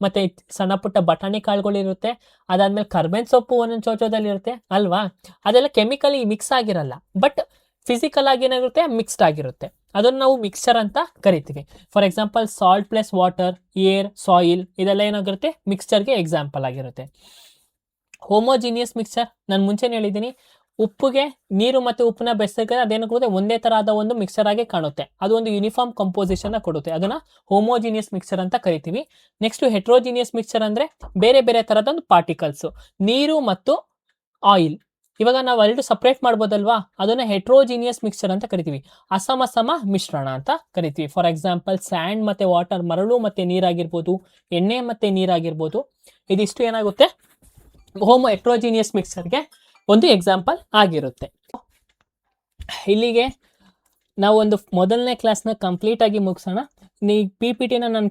ಮತ್ತೆ ಸಣ್ಣ ಪುಟ್ಟ ಬಟಾಣಿ ಕಾಳುಗಳು ಇರುತ್ತೆ, ಅದಾದ್ಮೇಲೆ ಕರ್ಬೇವಿನ ಸೊಪ್ಪು ಒಂದೊಂದು ಚೋಚೋದಲ್ಲಿ ಇರುತ್ತೆ ಅಲ್ವಾ? ಅದೆಲ್ಲ ಕೆಮಿಕಲಿ ಮಿಕ್ಸ್ ಆಗಿರಲ್ಲ, ಬಟ್ ಫಿಸಿಕಲ್ ಆಗಿ ಏನಾಗಿರುತ್ತೆ? ಮಿಕ್ಸ್ಡ್ ಆಗಿರುತ್ತೆ. ಅದನ್ನು ನಾವು ಮಿಕ್ಸ್ಚರ್ ಅಂತ ಕರಿತೀವಿ. For example, salt plus water, air, soil, ಇದೆಲ್ಲ ಏನಾಗಿರುತ್ತೆ? ಮಿಕ್ಸ್ಚರ್ಗೆ ಎಕ್ಸಾಂಪಲ್ ಆಗಿರುತ್ತೆ. ಹೋಮೋಜಿನಿಯಸ್ ಮಿಕ್ಸ್ಚರ್ ನಾನು ಮುಂಚೆನೇ ಹೇಳಿದ್ದೀನಿ, ಉಪ್ಪಿಗೆ ನೀರು ಮತ್ತು ಉಪ್ಪನ್ನ ಬೆರೆಸಿದ್ರೆ ಅದೇನಾಗುತ್ತೆ? ಒಂದೇ ತರಹದ ಒಂದು ಮಿಕ್ಸರ್ ಆಗಿ ಕಾಣುತ್ತೆ, ಅದು ಒಂದು ಯೂನಿಫಾರ್ಮ್ ಕಂಪೋಸಿಷನ್ ಕೊಡುತ್ತೆ, ಅದನ್ನ ಹೋಮೋಜಿನಿಯಸ್ ಮಿಕ್ಸರ್ ಅಂತ ಕರಿತೀವಿ. ನೆಕ್ಸ್ಟ್ ಹೆಟ್ರೋಜಿನಿಯಸ್ ಮಿಕ್ಸರ್ ಅಂದ್ರೆ ಬೇರೆ ಬೇರೆ ತರಹದ ಒಂದು ಪಾರ್ಟಿಕಲ್ಸ್, ನೀರು ಮತ್ತು ಆಯಿಲ್. ಇವಾಗ ನಾವು 2 ಸಪ್ರೇಟ್ ಮಾಡ್ಬೋದಲ್ವಾ? ಅದನ್ನ ಹೆಟ್ರೋಜಿನಿಯಸ್ ಮಿಕ್ಸರ್ ಅಂತ ಕರಿತೀವಿ. ಅಸಮ ಮಿಶ್ರಣ ಅಂತ ಕರಿತೀವಿ. ಫಾರ್ ಎಕ್ಸಾಂಪಲ್, ಸ್ಯಾಂಡ್ ಮತ್ತೆ ವಾಟರ್, ಮರಳು ಮತ್ತೆ ನೀರಾಗಿರ್ಬೋದು, ಎಣ್ಣೆ ಮತ್ತೆ ನೀರಾಗಿರ್ಬೋದು, ಇದಿಷ್ಟು ಏನಾಗುತ್ತೆ? ಹೆಟ್ರೋಜಿನಿಯಸ್ ಮಿಕ್ಸರ್ಗೆ ಒಂದು ಎಕ್ಸಾಂಪಲ್ ಆಗಿರುತ್ತೆ. ಇಲ್ಲಿಗೆ ನಾವು ಒಂದು ಮೊದಲನೇ ಕ್ಲಾಸ್ನ ಕಂಪ್ಲೀಟ್ ಆಗಿ ಮುಗಿಸೋಣ. PPTನ ನಾನು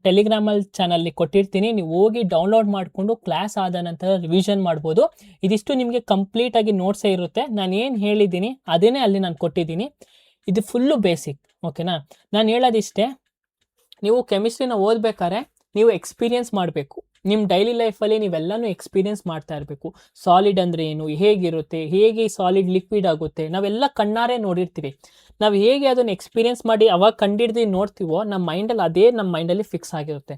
ಟೆಲಿಗ್ರಾಮಲ್ ಚಾನಲ್ಲಿ ಕೊಟ್ಟಿರ್ತೀನಿ, ನೀವು ಹೋಗಿ ಡೌನ್ಲೋಡ್ ಮಾಡಿಕೊಂಡು ಕ್ಲಾಸ್ ಆದ ನಂತರ ರಿವಿಷನ್ ಮಾಡ್ಬೋದು. ಇದಿಷ್ಟು ನಿಮಗೆ ಕಂಪ್ಲೀಟ್ ಆಗಿ ನೋಟ್ಸೇ ಇರುತ್ತೆ. ನಾನು ಏನು ಹೇಳಿದ್ದೀನಿ ಅದೇನೇ ಅಲ್ಲಿ ನಾನು ಕೊಟ್ಟಿದ್ದೀನಿ. ಇದು ಫುಲ್ಲು ಬೇಸಿಕ್, ಓಕೆನಾ? ನಾನು ಹೇಳೋದಿಷ್ಟೇ, ನೀವು ಕೆಮಿಸ್ಟ್ರಿನ ಓದಬೇಕಾದ್ರೆ ನೀವು ಎಕ್ಸ್ಪೀರಿಯನ್ಸ್ ಮಾಡಬೇಕು. ನಿಮ್ಮ ಡೈಲಿ ಲೈಫಲ್ಲಿ ನೀವೆಲ್ಲನೂ ಎಕ್ಸ್ಪೀರಿಯನ್ಸ್ ಮಾಡ್ತಾ ಇರಬೇಕು. ಸಾಲಿಡ್ ಅಂದರೆ ಏನು, ಹೇಗಿರುತ್ತೆ, ಹೇಗೆ ಸಾಲಿಡ್ ಲಿಕ್ವಿಡ್ ಆಗುತ್ತೆ, ನಾವೆಲ್ಲ ಕಣ್ಣಾರೆ ನೋಡಿರ್ತೀವಿ. ನಾವು ಹೇಗೆ ಅದನ್ನು ಎಕ್ಸ್ಪೀರಿಯನ್ಸ್ ಮಾಡಿ ಅವಾಗ ಕಂಡಿಡ್ದು ನೋಡ್ತೀವೋ, ನಮ್ಮ ಮೈಂಡಲ್ಲಿ ಅದೇ ನಮ್ಮ ಮೈಂಡಲ್ಲಿ ಫಿಕ್ಸ್ ಆಗಿರುತ್ತೆ.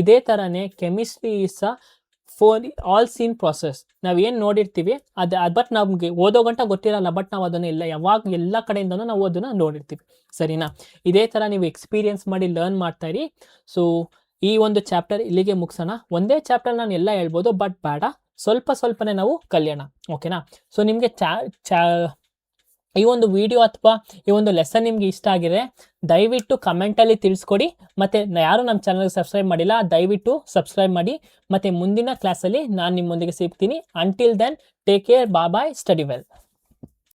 ಇದೇ ಥರನೇ chemistry is for all seen process. ನಾವೇನು ನೋಡಿರ್ತೀವಿ ಬಟ್ ನಮಗೆ ಓದೋ ಗಂಟ ಗೊತ್ತಿರಲ್ಲ, ಬಟ್ ನಾವು ಅದನ್ನು ಯಾವಾಗ ಎಲ್ಲ ಕಡೆಯಿಂದನೂ ನಾವು ಅದನ್ನು ನೋಡಿರ್ತೀವಿ, ಸರಿನಾ? ಇದೇ ಥರ ನೀವು ಎಕ್ಸ್ಪೀರಿಯನ್ಸ್ ಮಾಡಿ ಲರ್ನ್ ಮಾಡ್ತಾ ಇರಿ. ಸೊ ಈ ಒಂದು ಚಾಪ್ಟರ್ ಇಲ್ಲಿಗೆ ಮುಗಿಸೋಣ. ಒಂದೇ ಚಾಪ್ಟರ್ ನಾನು ಎಲ್ಲ ಹೇಳ್ಬೋದು, ಬಟ್ ಬೇಡ, ಸ್ವಲ್ಪನೇ ನಾವು ಕಲಿಯೋಣ, ಓಕೆನಾ? ಸೊ ನಿಮಗೆ ಈ ಒಂದು ವಿಡಿಯೋ ಅಥವಾ ಈ ಒಂದು ಲೆಸನ್ ನಿಮ್ಗೆ ಇಷ್ಟ ಆಗಿದೆ, ದಯವಿಟ್ಟು ಕಮೆಂಟಲ್ಲಿ ತಿಳಿಸ್ಕೊಡಿ. ಮತ್ತು ಯಾರು ನಮ್ಮ ಚಾನಲ್ಗೆ ಸಬ್ಸ್ಕ್ರೈಬ್ ಮಾಡಿಲ್ಲ, ದಯವಿಟ್ಟು ಸಬ್ಸ್ಕ್ರೈಬ್ ಮಾಡಿ. ಮತ್ತು ಮುಂದಿನ ಕ್ಲಾಸಲ್ಲಿ ನಾನು ನಿಮ್ಮೊಂದಿಗೆ ಸಿಗ್ತೀನಿ. ಅಂಟಿಲ್ ದೆನ್, ಟೇಕ್ ಕೇರ್, ಬಾಯ್, ಸ್ಟಡಿ ವೆಲ್.